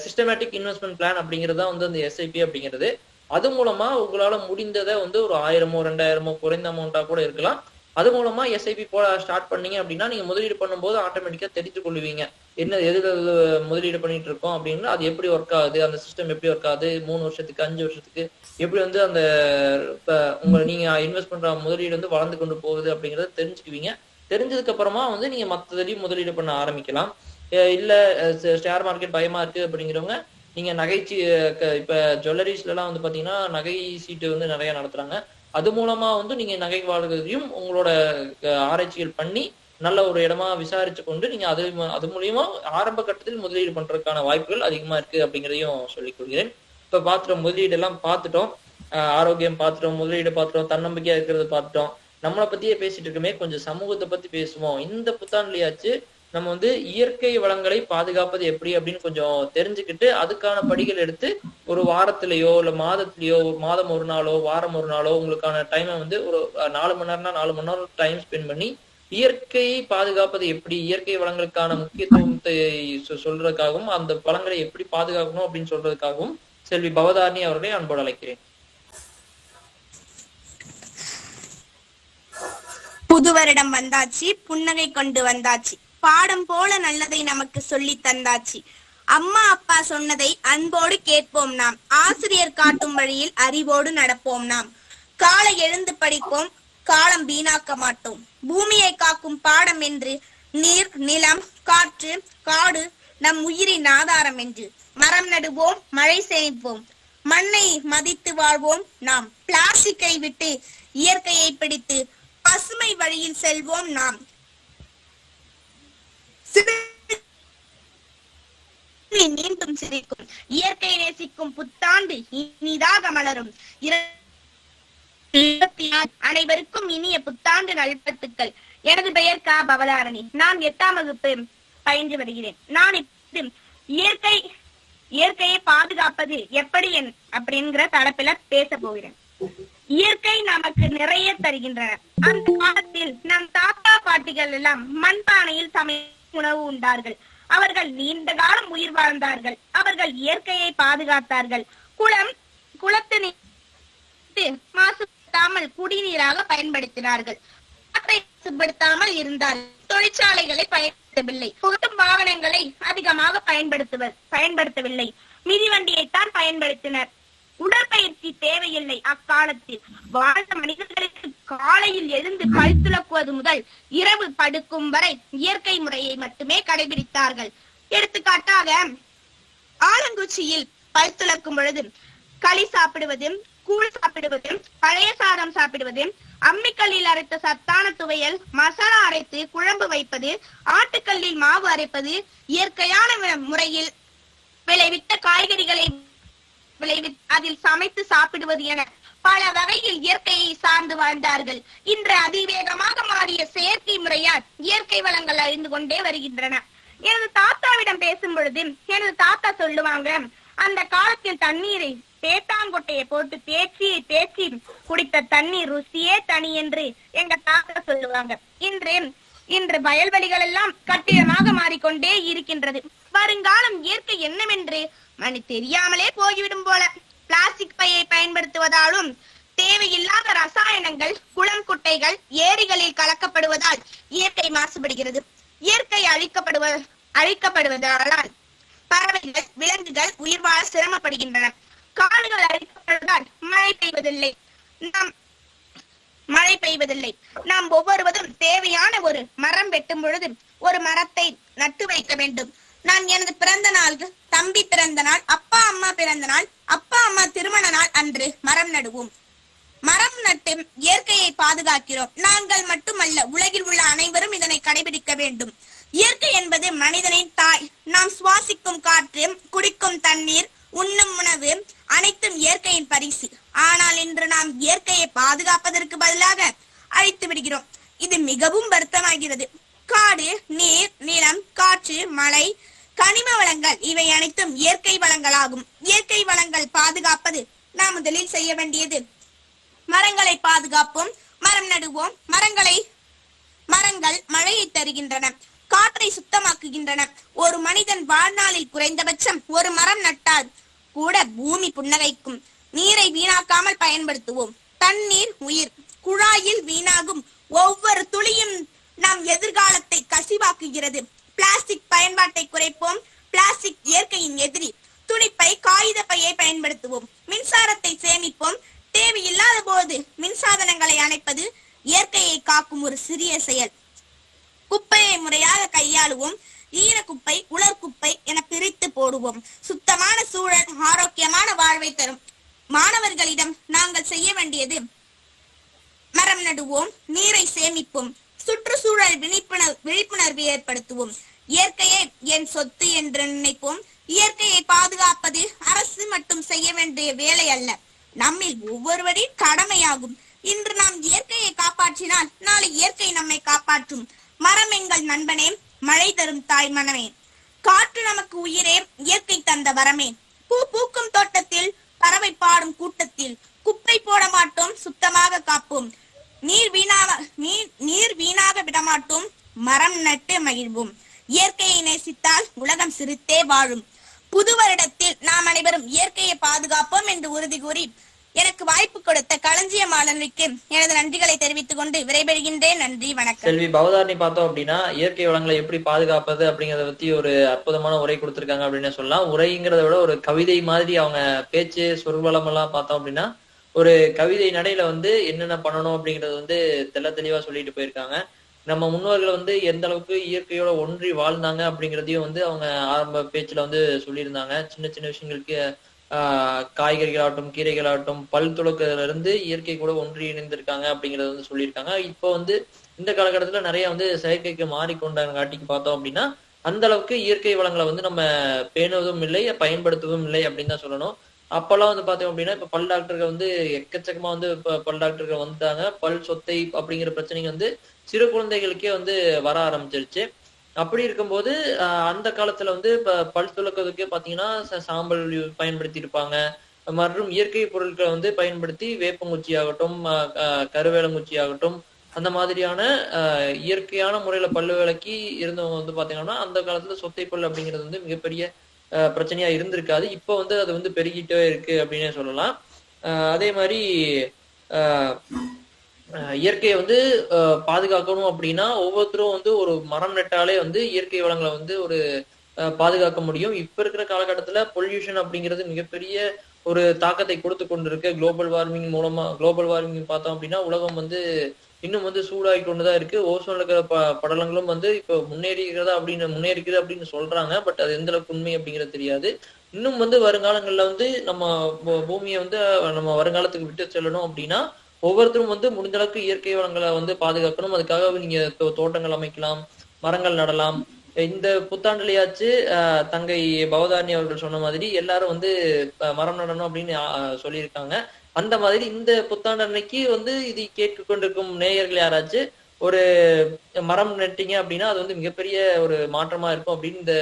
சிஸ்டமேட்டிக் இன்வெஸ்ட்மெண்ட் பிளான் அப்படிங்கிறது தான் வந்து அந்த எஸ்ஐபி அப்படிங்கிறது. அது மூலமா உங்களால முடிந்ததை வந்து ஒரு 1000மோ 2000மோ குறைந்த அமௌண்டா கூட இருக்கலாம். அது மூலமா எஸ்ஐபி போட ஸ்டார்ட் பண்ணீங்க அப்படின்னா நீங்க முதலீடு பண்ணும்போது ஆட்டோமேட்டிக்கா தெரிஞ்சு கொள்வீங்க என்ன எதுல முதலீடு பண்ணிட்டு இருக்கோம் அப்படின்னு, அது எப்படி ஒர்க் ஆகுது, அந்த சிஸ்டம் எப்படி ஒர்க் ஆகுது, 3 வருஷத்துக்கு 5 வருஷத்துக்கு எப்படி வந்து அந்த நீங்க இன்வெஸ்ட் பண்ற முதலீடு வந்து வளர்ந்து கொண்டு போகுது அப்படிங்கறத தெரிஞ்சுக்குவீங்க. தெரிஞ்சதுக்கு அப்புறமா வந்து நீங்க மற்றதுலயும் முதலீடு பண்ண ஆரம்பிக்கலாம். இல்ல ஷேர் மார்க்கெட் பயமா இருக்கு அப்படிங்கிறவங்க நீங்க நகைச்சி இப்ப ஜுவல்லரிஸ்ல எல்லாம் வந்து பாத்தீங்கன்னா நகை சீட்டு வந்து நிறைய நடத்துறாங்க. அது மூலமா வந்து நீங்க நகை வாழ்க்கையும் உங்களோட ஆராய்ச்சிகள் பண்ணி நல்ல ஒரு இடமா விசாரிச்சு கொண்டு நீங்க அது மூலியமா ஆரம்ப கட்டத்தில் முதலீடு பண்றதுக்கான வாய்ப்புகள் அதிகமா இருக்கு அப்படிங்கிறதையும் சொல்லிக் கொள்கிறேன். இப்ப பாத்துட்டோம், முதலீடு எல்லாம் பார்த்துட்டோம், ஆரோக்கியம் பார்த்துட்டோம், முதலீடு பார்த்துட்டோம், தன்னம்பிக்கையா இருக்கிறது பார்த்துட்டோம், நம்மளை பத்தியே பேசிட்டு இருக்கோமே, கொஞ்சம் சமூகத்தை பத்தி பேசுவோம். இந்த புத்தாண்டுலயாச்சு நம்ம வந்து இயற்கை வளங்களை பாதுகாப்பது எப்படி அப்படின்னு கொஞ்சம் தெரிஞ்சுக்கிட்டு அதுக்கான படிகள் எடுத்து ஒரு வாரத்திலேயோ இல்ல மாதத்திலேயோ மாதம் ஒரு நாளோ வாரம் ஒரு நாளோ உங்களுக்கான டைமை வந்து ஒரு 4 மணி நேரம்னா 4 மணி நேரம் டைம் ஸ்பெண்ட் பண்ணி இயற்கையை பாதுகாப்பது எப்படி, இயற்கை வளங்களுக்கான முக்கியத்துவத்தை சொல்றதுக்காகவும் அந்த வளங்களை எப்படி பாதுகாக்கணும் அப்படின்னு சொல்றதுக்காகவும் செல்வி பவதாரணி அவர்களை அன்போடு அழைக்கிறேன். புது வருடம் வந்தாச்சு, புன்னகை கொண்டு வந்தாச்சு, பாடம் போல நல்லதை நமக்கு சொல்லி தந்தாச்சு. அம்மா அப்பா சொன்னதை அன்போடு கேட்போம் நாம், ஆசிரியர் காட்டும் வழியில் அறிவோடு நடப்போம் நாம். காலை எழுந்து படிப்போம், காலம் வீணாக்க மாட்டோம். பூமியை காக்கும் பாடம் என்று நீர் நிலம் காற்று காடு நம் உயிரின் ஆதாரம் என்று மரம் நடுவோம், மழை சேமிப்போம், மண்ணை மதித்து வாழ்வோம் நாம். பிளாஸ்டிக்கை விட்டு இயற்கையை பிடித்து பசுமை வழியில் செல்வோம் நாம். மீண்டும் சிரிக்கும் இயற்கை நேசிக்கும் புத்தாண்டு இனிதாக மலரும். அனைவருக்கும் இனிய புத்தாண்டு நல்வாழ்த்துக்கள். எனது பெயர் கா பவதாரணி. நான் 8ஆம் வகுப்பு பயின்று வருகிறேன். நான் இயற்கையை பாதுகாப்பது எப்படி அப்படிங்கிற தலைப்புல பேச போகிறேன். இயற்கை நமக்கு நிறைய தருகின்றன. அந்த காலத்தில் நம் தாத்தா பாட்டிகள் எல்லாம் மண்பானையில் உணவு உண்டார்கள். அவர்கள் நீண்ட காலம் உயிர் வாழ்ந்தார்கள். அவர்கள் இயற்கையை பாதுகாத்தார்கள். குளத்து நீர் மாசுபடுத்தாமல் குடிநீராக பயன்படுத்தினார்கள். காற்றை மாசுபடுத்தாமல் இருந்தார்கள். தொழிற்சாலைகளை பயன்படுத்தவில்லை. புகட்டும் வாகனங்களை அதிகமாக பயன்படுத்தவில்லை. மிதிவண்டியைத்தான் பயன்படுத்தினர். உடற்பயிற்சி தேவையில்லை. அக்காலத்தில் வாழ்ந்த மனிதர்களுக்கு காலையில் எழுந்து பல் துலக்குவது முதல் இரவு படுக்கும் வரை இயற்கை முறையை மட்டுமே கடைபிடித்தார்கள். எடுத்துக்காட்டாக, ஆலங்குச்சியில் பல் துலக்கும் பொழுது களி சாப்பிடுவது, கூழ் சாப்பிடுவது, பழைய சாதம் சாப்பிடுவது, அம்மிக்கல்லில் அரைத்த சத்தான துவையல், மசாலா அரைத்து குழம்பு வைப்பது, ஆட்டுக்கல்லில் மாவு அரைப்பது, இயற்கையான முறையில் விளைவித்த காய்கறிகளை அதில் சமைத்து சாப்பிடுவது என பல வகையில் இயற்கையை சார்ந்து வாழ்ந்தார்கள். இன்று அதிவேகமாக மாறிய செயற்கை முறையால் இயற்கை வளங்கள் அழிந்து கொண்டே வருகின்றன. எனது தாத்தாவிடம் பேசும் பொழுது எனது தாத்தா சொல்லுவாங்க, அந்த காலத்தில் தண்ணீரை தேத்தாங்கொட்டையை போட்டு தேய்ச்சி குடித்த தண்ணீர் ருசியே தனி என்று எங்க தாத்தா சொல்லுவாங்க. இன்று வயல்வெளிகள் எல்லாம் கட்டிடமாக மாறிக்கொண்டே இருக்கின்றது. வருங்காலம் இயற்கை என்னவென்று தெரியாமலே போய்விடும் போல. பிளாஸ்டிக் பையை பயன்படுத்துவதாலும் தேவையில்லாத ரசாயனங்கள் குளம் குட்டைகள் ஏரிகளில் கலக்கப்படுவதால் இயற்கை மாசுபடுகிறது. இயற்கை அழிக்கப்படுவதால் பறவைகள் விலங்குகள் உயிர் வாழ சிரமப்படுகின்றன. காடுகள் அழிக்கப்படுவதால் மழை பெய்வதில்லை. நாம் ஒவ்வொருவரும் தேவையான ஒரு மரம் வெட்டும் பொழுது ஒரு மரத்தை நட்டு வைக்க வேண்டும். நான் எனது பிறந்த நாள், தம்பி பிறந்த நாள், அப்பா அம்மா பிறந்த நாள், அப்பா அம்மா திருமண நாள் அன்று மரம் நடுவோம். மரம் நட்டு இயற்கையை பாதுகாக்கிறோம். நாங்கள் மட்டுமல்ல, உலகில் உள்ள அனைவரும் இதனை கடைபிடிக்க வேண்டும். இயற்கை என்பது மனிதனின் தாய். நாம் சுவாசிக்கும் காற்று, குடிக்கும் தண்ணீர், உண்ணும் உணவு அனைத்தும் இயற்கையின் பரிசு. ஆனால் இன்று நாம் இயற்கையை பாதுகாப்பதற்கு பதிலாக அழித்து விடுகிறோம். இது மிகவும் வருத்தமாகிறது. காடு, நீர், நிலம், காற்று, மழை, கனிம வளங்கள் இவை அனைத்தும் இயற்கை வளங்களாகும். இயற்கை வளங்கள் பாதுகாப்பது நாம் முதலில் செய்ய வேண்டியது. மரங்களை பாதுகாப்போம், மரம் நடுவோம். மரங்கள் மழையை தருகின்றன, காற்றை சுத்தமாக்குகின்றன. ஒரு மனிதன் வாழ்நாளில் குறைந்தபட்சம் ஒரு மரம் நட்டால் கூட பூமி புன்னகைக்கும். நீரை வீணாக்காமல் பயன்படுத்துவோம். தண்ணீர் உயிர். குழாயில் வீணாகும் ஒவ்வொரு துளியும் நம் எதிர்காலத்தை கசிவாக்குகிறது. பிளாஸ்டிக் பயன்பாட்டை குறைப்போம். பிளாஸ்டிக் இயற்கையின் எதிரி. துணிப்பை, காகித பையை பயன்படுத்துவோம். மின்சாரத்தை சேமிப்போம். தேவையில்லாத போது மின்சாதனங்களை அணைப்பது இயற்கையை காக்கும் ஒரு சிறிய செயல். குப்பையை முறையாக கையாளுவோம். ஈரக்குப்பை, உலர்குப்பை என பிரித்து போடுவோம். சுத்தமான சூழல் ஆரோக்கியமான வாழ்வை தரும். மாணவர்களிடம் நாங்கள் செய்ய வேண்டியது, மரம் நடுவோம், நீரை சேமிப்போம், சுற்றுச்சூழல் விழிப்புணர்வு ஏற்படுத்துவோம். இயற்கையை என் சொத்து என்று நினைப்போம். இயற்கையை பாதுகாப்பது அரசு மட்டும் செய்ய வேண்டிய வேலை அல்ல, நம்மில் ஒவ்வொருவரின் கடமையாகும். இன்று நாம் இயற்கையை காப்பாற்றினால் நாளை இயற்கை நம்மை காப்பாற்றும். மரம் எங்கள் நண்பனே, மழை தரும் தாய் மனமே. காற்று நமக்கு உயிரே, இயற்கை தந்த வரமே. பூ பூக்கும் தோட்டத்தில், பறவை பாடும் கூட்டத்தில் குப்பை போட மாட்டோம், சுத்தமாக காப்போம். நீர் வீணாக விடமாட்டோம், மரம் நட்டு மகிழ்வோம். இயற்கையை நேசித்தால் உலகம் சிரித்தே வாழும். புது வருடத்தில் நாம் அனைவரும் இயற்கையை பாதுகாப்போம் என்று உறுதி கூறி எனக்கு வாய்ப்பு கொடுத்த களஞ்சிய மாணவருக்கு எனது நன்றிகளை தெரிவித்துக் கொண்டு விடைபெறுகின்றேன். நன்றி, வணக்கம். செல்வி பவதாரணி பார்த்தோம் அப்படின்னா இயற்கை வளங்களை எப்படி பாதுகாப்பது அப்படிங்கறத பத்தி ஒரு அற்புதமான உரை கொடுத்திருக்காங்க அப்படின்னு சொல்லலாம். உரைங்கிறத விட ஒரு கவிதை மாதிரி அவங்க பேச்சு சொற்வளம் எல்லாம் பார்த்தோம் அப்படின்னா ஒரு கவிதை நடையில என்னென்ன பண்ணணும் அப்படிங்கறது தெள்ள தெளிவா சொல்லிட்டு போயிருக்காங்க. நம்ம முன்னோர்கள் எந்த அளவுக்கு இயற்கையோட ஒன்றி வாழ்ந்தாங்க அப்படிங்கிறதையும் அவங்க ஆரம்ப பேச்சுல சொல்லியிருந்தாங்க. சின்ன சின்ன விஷயங்களுக்கு காய்கறிகளாகட்டும், கீரைகளாகட்டும், பல் துலக்கத்துல இருந்து இயற்கை கூட ஒன்றி இணைந்திருக்காங்க அப்படிங்கறத சொல்லியிருக்காங்க. இப்போ இந்த காலகட்டத்துல நிறைய செயற்கைக்கு மாறிக்கொண்டாங்காட்டிக்கு பார்த்தோம் அப்படின்னா அந்த அளவுக்கு இயற்கை வளங்களை நம்ம பேணுவதும் இல்லை, பயன்படுத்துவதும் இல்லை அப்படின்னு தான் சொல்லணும். அப்பெல்லாம் பார்த்தோம் அப்படின்னா இப்ப பல் டாக்டர்கள் எக்கச்சக்கமா பல் டாக்டர்கள் வந்துட்டாங்க. பல் சொத்தை அப்படிங்கிற பிரச்சனைங்க சிறு குழந்தைகளுக்கே வர ஆரம்பிச்சிருச்சு. அப்படி இருக்கும்போது அந்த காலத்துல வந்து பல் துலக்கிறதுக்கே பாத்தீங்கன்னா சாம்பல் பயன்படுத்தி இருப்பாங்க. மற்றும் இயற்கை பொருட்களை வந்து பயன்படுத்தி வேப்பங்குச்சி ஆகட்டும், கருவேலங்குச்சி ஆகட்டும், அந்த மாதிரியான இயற்கையான முறையில பல்லு விளக்கி இருந்தவங்க வந்து பாத்தீங்கன்னா அந்த காலத்துல சொத்தை பல் அப்படிங்கிறது வந்து மிகப்பெரிய பிரச்சனையா இருந்திருக்காது. இப்போ வந்து அது வந்து பெருகிட்டே இருக்கு அப்படின்னே சொல்லலாம். அதே மாதிரி இயற்கையை வந்து பாதுகாக்கணும் அப்படின்னா ஒவ்வொருத்தரும் வந்து ஒரு மரம் நட்டாலே வந்து இயற்கை வளங்களை வந்து ஒரு பாதுகாக்க முடியும். இப்ப இருக்கிற காலகட்டத்துல பொல்யூஷன் அப்படிங்கிறது மிகப்பெரிய ஒரு தாக்கத்தை கொடுத்து கொண்டிருக்கு. குளோபல் வார்மிங் பார்த்தோம் அப்படின்னா உலகம் வந்து இன்னும் வந்து சூடாகி கொண்டுதான் இருக்கு. ஓசோன்ல இருக்கிற படலங்களும் வந்து இப்ப முன்னேறிக்கிறது அப்படின்னு சொல்றாங்க. பட் அது எந்த அளவுக்கு உண்மை அப்படிங்கிறது தெரியாது. இன்னும் வந்து வருங்காலங்கள்ல வந்து நம்ம பூமியை வந்து நம்ம வருங்காலத்துக்கு விட்டு செல்லணும் அப்படின்னா ஒவ்வொருத்தரும் வந்து முடிஞ்ச அளவுக்கு இயற்கை வளங்களை வந்து பாதுகாக்கணும். அதுக்காக நீங்க தோட்டங்கள் அமைக்கலாம், மரங்கள் நடலாம். இந்த புத்தாண்டுலயாச்சு தங்கை பவதாரணி அவர்கள் சொன்ன மாதிரி எல்லாரும் வந்து மரம் நடணும் அப்படின்னு சொல்லியிருக்காங்க. அந்த மாதிரி இந்த புத்தாண்டு அன்னைக்கு வந்து இது கேட்டு கொண்டிருக்கும் நேயர்கள் யாராச்சும் ஒரு மரம் நட்டீங்க அப்படின்னா அது வந்து மிகப்பெரிய ஒரு மாற்றமா இருக்கும் அப்படின்னு இந்த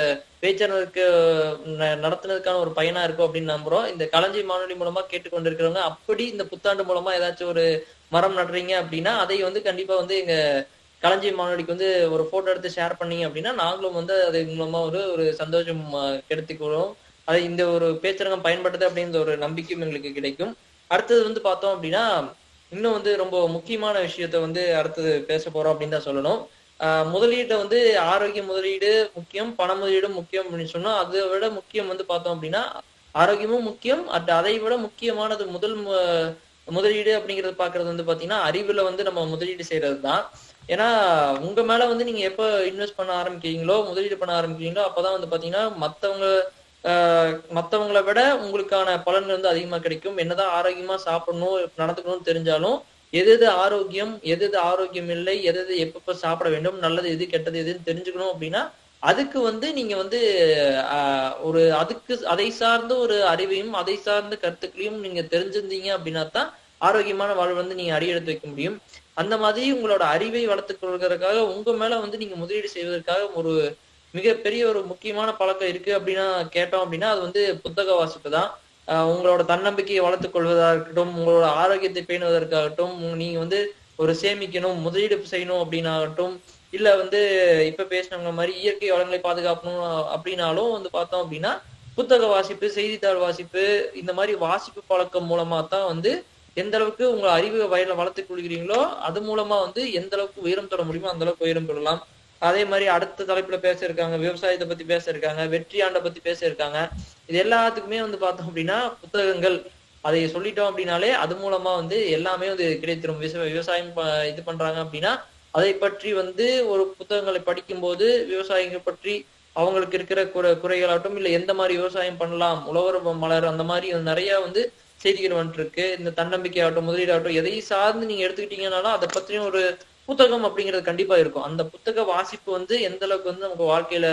பேச்சாளருக்கு நடத்துனதுக்கான ஒரு பயனா இருக்கும் அப்படின்னு நம்புறோம். இந்த களஞ்சியம் வானொலி மூலமா கேட்டுக்கொண்டிருக்கிறவங்க அப்படி இந்த புத்தாண்டு மூலமா ஏதாச்சும் ஒரு மரம் நடுறீங்க அப்படின்னா அதை வந்து கண்டிப்பா வந்து எங்க களஞ்சியம் வானொலிக்கு வந்து ஒரு போட்டோ எடுத்து ஷேர் பண்ணீங்க அப்படின்னா நாங்களும் வந்து அது மூலமா ஒரு சந்தோஷம் கெடுத்துக்கிறோம். அதை இந்த ஒரு பேச்சரங்கம் பயன்படுது அப்படின்ற ஒரு நம்பிக்கையும் எங்களுக்கு கிடைக்கும். அடுத்தது வந்து பார்த்தோம் அப்படின்னா இன்னும் வந்து ரொம்ப முக்கியமான விஷயத்த வந்து அடுத்தது பேச போறோம் அப்படின்னு தான் சொல்லணும். முதலீட்டை வந்து ஆரோக்கிய முதலீடு முக்கியம், பண முதலீடும் முக்கியம் அப்படின்னு சொன்னோம். அதை விட முக்கியம் வந்து பார்த்தோம் அப்படின்னா ஆரோக்கியமும் முக்கியம். அதை விட முக்கியமானது முதலீடு அப்படிங்கிறது பாக்குறது வந்து பாத்தீங்கன்னா அறிவுல வந்து நம்ம முதலீடு செய்யறது தான். ஏன்னா உங்க மேல வந்து நீங்க எப்ப இன்வெஸ்ட் பண்ண ஆரம்பிக்கிறீங்களோ, முதலீடு பண்ண ஆரம்பிக்கிறீங்களோ அப்பதான் வந்து பாத்தீங்கன்னா மத்தவங்களை விட உங்களுக்கான பலன்கள் வந்து அதிகமா கிடைக்கும். என்னதான் ஆரோக்கியமா சாப்பிடணும் நடந்துக்கணும்னு தெரிஞ்சாலும் எது ஆரோக்கியம் எது ஆரோக்கியம் இல்லை, எது எப்பப்ப சாப்பிட வேண்டும், நல்லது எது கெட்டது எதுன்னு தெரிஞ்சுக்கணும் அப்படின்னா அதுக்கு வந்து நீங்க வந்து அதை சார்ந்த ஒரு அறிவையும் அதை சார்ந்த கருத்துக்களையும் நீங்க தெரிஞ்சிருந்தீங்க அப்படின்னா தான் ஆரோக்கியமான வாழ்வு வந்து நீங்க அடியெடுத்து வைக்க முடியும். அந்த மாதிரி உங்களோட அறிவை வளர்த்துக் கொள்வதற்காக உங்க மேல வந்து நீங்க முதலீடு செய்வதற்காக ஒரு மிகப்பெரிய ஒரு முக்கியமான பழக்கம் இருக்கு அப்படின்னா கேட்டோம் அப்படின்னா அது வந்து புத்தக வாசிப்பு தான். உங்களோட தன்னம்பிக்கையை வளர்த்துக் கொள்வதா இருக்கட்டும், உங்களோட ஆரோக்கியத்தை பேணுவதற்காகட்டும், நீங்க வந்து ஒரு சேமிக்கணும் முதலீடு செய்யணும் அப்படின்னாகட்டும், இல்ல வந்து இப்ப பேசினவங்க மாதிரி இயற்கை வளங்களை பாதுகாக்கணும் அப்படின்னாலும் வந்து பார்த்தோம் அப்படின்னா புத்தக வாசிப்பு, செய்தித்தாள் வாசிப்பு, இந்த மாதிரி வாசிப்பு பழக்கம் மூலமா தான் வந்து எந்த அளவுக்கு உங்க அறிவு வயல வளர்த்துக் கொள்கிறீங்களோ அது மூலமா வந்து எந்த அளவுக்கு உயரம் தொட முடியுமோ அந்த அளவுக்கு உயரம் பெறலாம். அதே மாதிரி அடுத்த தலைப்புல பேச இருக்காங்க, விவசாயத்தை பத்தி பேச இருக்காங்க, வெற்றி ஆண்டை பத்தி பேச இருக்காங்க. இது எல்லாத்துக்குமே வந்து பார்த்தோம் அப்படின்னா புத்தகங்கள் அதை சொல்லிட்டோம் அப்படின்னாலே அது மூலமா வந்து எல்லாமே வந்து கிடைத்திரும். விவசாயம் இது பண்றாங்க அப்படின்னா அதை பற்றி வந்து ஒரு புத்தகங்களை படிக்கும்போது விவசாயிகள் பற்றி அவங்களுக்கு இருக்கிற குறைகளாகட்டும், இல்ல எந்த மாதிரி விவசாயம் பண்ணலாம், உழவர் மலர், அந்த மாதிரி நிறைய வந்து செய்திகள் வந்துட்டு இருக்கு. இந்த தன்னம்பிக்கை ஆகட்டும், முதலீடாகட்டும், எதை சார்ந்து நீங்க எடுத்துக்கிட்டீங்கன்னாலும் அதை பற்றியும் ஒரு புத்தகம் அப்படிங்கிறது கண்டிப்பா இருக்கும். அந்த புத்தக வாசிப்பு வந்து எந்த அளவுக்கு வந்து நமக்கு வாழ்க்கையில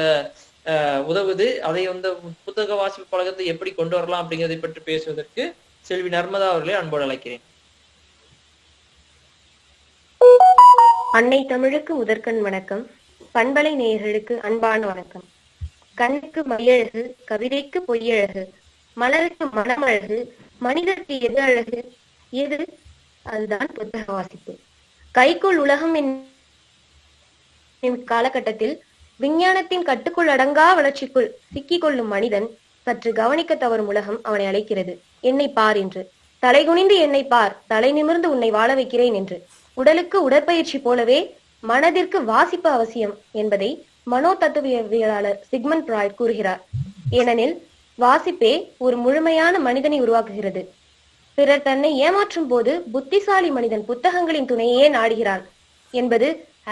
உதவுது, அதை வந்து புத்தக வாசிப்பு பழக்கத்தை எப்படி கொண்டு வரலாம் அப்படிங்கிறதை பற்றி பேசுவதற்கு செல்வி நர்மதா அவர்களை அன்போடு அழைக்கிறேன். அன்னை தமிழுக்கு முதற்கண் வணக்கம். பண்பலை நேயர்களுக்கு அன்பான வணக்கம். கண்ணுக்கு மையழகு, கவிதைக்கு பொய்யழகு, மலருக்கு மனமழகு, மனிதருக்கு எது அழகு? எது? அதுதான் புத்தக வாசிப்பு. கைக்குள் உலகம் காலகட்டத்தில் விஞ்ஞானத்தின் கட்டுக்குள் அடங்கா வளர்ச்சிக்குள் சிக்கிக் கொள்ளும் மனிதன் சற்று கவனிக்க தவறும் உலகம் அவனை அழைக்கிறது. என்னை பார் என்று, தலைகுனிந்து என்னை பார், தலை நிமிர்ந்து உன்னை வாழ வைக்கிறேன் என்று. உடலுக்கு உடற்பயிற்சி போலவே மனதிற்கு வாசிப்பு அவசியம் என்பதை மனோ தத்துவவியலாளர் சிக்மண்ட் ஃப்ராய்ட் கூறுகிறார். ஏனெனில் வாசிப்பே ஒரு முழுமையான மனிதனை உருவாக்குகிறது. பிறர் தன்னை ஏமாற்றும் போது புத்திசாலி மனிதன் புத்தகங்களின் துணையே நாடுகிறான் என்பது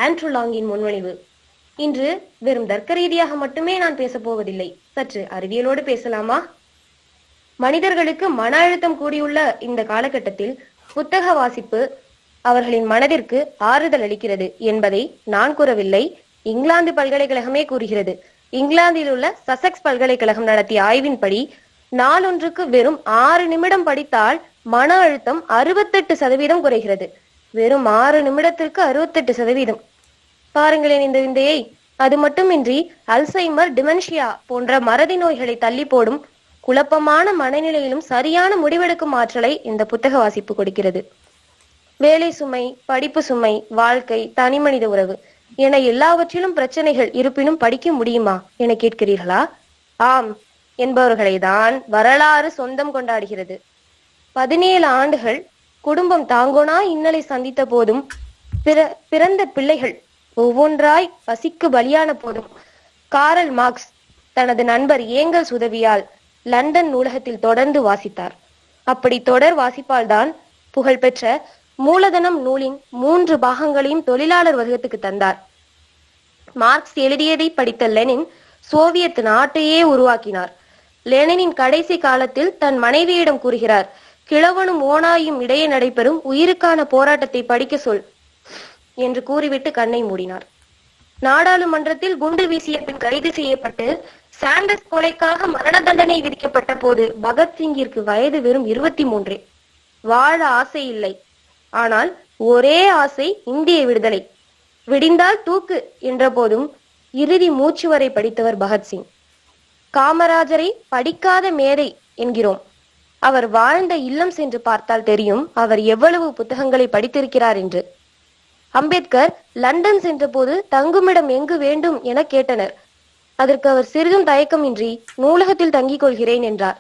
ஆண்ட்ரூ லாங்கின் முன்மொழிவு. இன்று வெறும் தர்க்க ரீதியாக மட்டுமே நான் பேச போவதில்லை, சற்று அறிவியலோடு பேசலாமா? மனிதர்களுக்கு மன அழுத்தம் கூடியுள்ள இந்த காலகட்டத்தில் புத்தக வாசிப்பு அவர்களின் மனதிற்கு ஆறுதல் அளிக்கிறது என்பதை நான் கூறவில்லை, இங்கிலாந்து பல்கலைக்கழகமே கூறுகிறது. இங்கிலாந்தில் உள்ள சசெக்ஸ் பல்கலைக்கழகம் நடத்திய ஆய்வின்படி நாளொன்றுக்கு வெறும் 6 நிமிடம் படித்தால் மன அழுத்தம் 68% குறைகிறது. வெறும் 6 நிமிடத்திற்கு 68%. பாருங்களேன் இந்த விந்தையை. அது மட்டுமின்றி அல்சைமர், டிமென்ஷியா போன்ற மறதி நோய்களை தள்ளி போடும் குழப்பமான மனநிலையிலும் சரியான முடிவெடுக்கும் ஆற்றலை இந்த புத்தக வாசிப்பு கொடுக்கிறது. வேலை சுமை, படிப்பு சுமை, வாழ்க்கை, தனிமனித உறவு என எல்லாவற்றிலும் பிரச்சனைகள் இருப்பினும் படிக்க முடியுமா என கேட்கிறீர்களா? ஆம் என்பவர்களை தான் வரலாறு சொந்தம் கொண்டாடுகிறது. 17 ஆண்டுகள் குடும்பம் தாங்கோனா இன்னலை சந்தித்த போதும், பிறந்த பிள்ளைகள் ஒவ்வொன்றாய் பசிக்கு பலியான போதும் காரல் மார்க்ஸ் தனது நண்பர் ஏங்கல்ஸ் உதவியால் லண்டன் நூலகத்தில் தொடர்ந்து வாசித்தார். அப்படி தொடர் வாசிப்பால் தான் புகழ்பெற்ற மூலதனம் நூலின் 3 பாகங்களையும் தொழிலாளர் வர்க்கத்துக்கு தந்தார். மார்க்ஸ் எழுதியதை படித்த லெனின் சோவியத் நாட்டையே உருவாக்கினார். லெனினின் கடைசி காலத்தில் தன் மனைவியிடம் கூறுகிறார், கிழவனும் ஓனாயும் இடையே நடைபெறும் உயிருக்கான போராட்டத்தை படிக்க சொல் என்று கூறிவிட்டு கண்ணை மூடினார். நாடாளுமன்றத்தில் குண்டு வீசிய பின் கைது செய்யப்பட்டு சாண்டர்ஸ் கொலைக்காக மரண தண்டனை விதிக்கப்பட்ட போது பகத்சிங்கிற்கு வயது வெறும் 23. வாழ ஆசை இல்லை, ஆனால் ஒரே ஆசை இந்திய விடுதலை. விடிந்தால் தூக்கு என்ற போதும் இறுதி மூச்சு வரை படித்தவர் பகத்சிங். காமராஜரை படிக்காத மேதை என்கிறோம். அவர் வாழ்ந்த இல்லம் சென்று பார்த்தால் தெரியும் அவர் எவ்வளவு புத்தகங்களை படித்திருக்கிறார் என்று. அம்பேத்கர் லண்டன் சென்ற போது தங்குமிடம் எங்கு வேண்டும் என கேட்டனர். அதற்கு அவர் சிறிதும் தயக்கமின்றி நூலகத்தில் தங்கிக் கொள்கிறேன் என்றார்.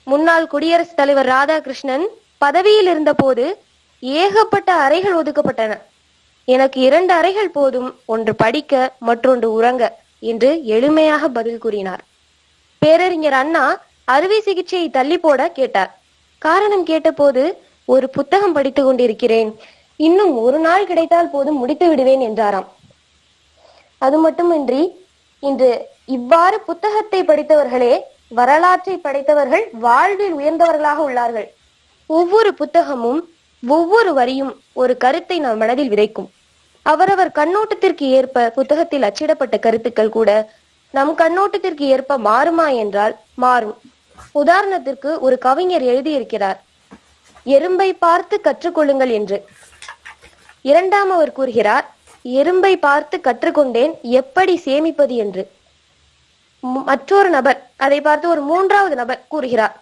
முன்னாள் குடியரசுத் தலைவர் ராதாகிருஷ்ணன் பதவியில் இருந்த போது ஏகப்பட்ட அறைகள் ஒதுக்கப்பட்டன. எனக்கு 2 அறைகள் போதும், ஒன்று படிக்க மற்றொன்று உறங்க என்று எளிமையாக பதில் கூறினார். பேரறிஞர் அண்ணா அறுவை சிகிச்சையை தள்ளி போட கேட்டார். காரணம் கேட்டபோது, ஒரு புத்தகம் படித்துக் கொண்டிருக்கிறேன், இன்னும் 1 நாள் கிடைத்தால் போதும் முடித்து விடுவேன் என்றாராம். அது மட்டுமின்றி இன்று இவ்வாறு புத்தகத்தை படித்தவர்களே வரலாற்றை படைத்தவர்கள், வாழ்வில் உயர்ந்தவர்களாக உள்ளார்கள். ஒவ்வொரு புத்தகமும் ஒவ்வொரு வரியும் ஒரு கருத்தை நம் மனதில் விதைக்கும். அவரவர் கண்ணோட்டத்திற்கு ஏற்ப புத்தகத்தில் அச்சிடப்பட்ட கருத்துக்கள் கூட நம் கண்ணோட்டத்திற்கு ஏற்ப மாறுமா என்றால் மாறும். உதாரணத்திற்கு ஒரு கவிஞர் எழுதியிருக்கிறார், எறும்பை பார்த்து கற்றுக்கொள்ளுங்கள் என்று. இரண்டாம் அவர் கூறுகிறார், எறும்பை பார்த்து கற்றுக்கொண்டேன் எப்படி சேமிப்பது என்று. மற்றொரு நபர் அதை பார்த்து ஒரு 3வது நபர் கூறுகிறார்,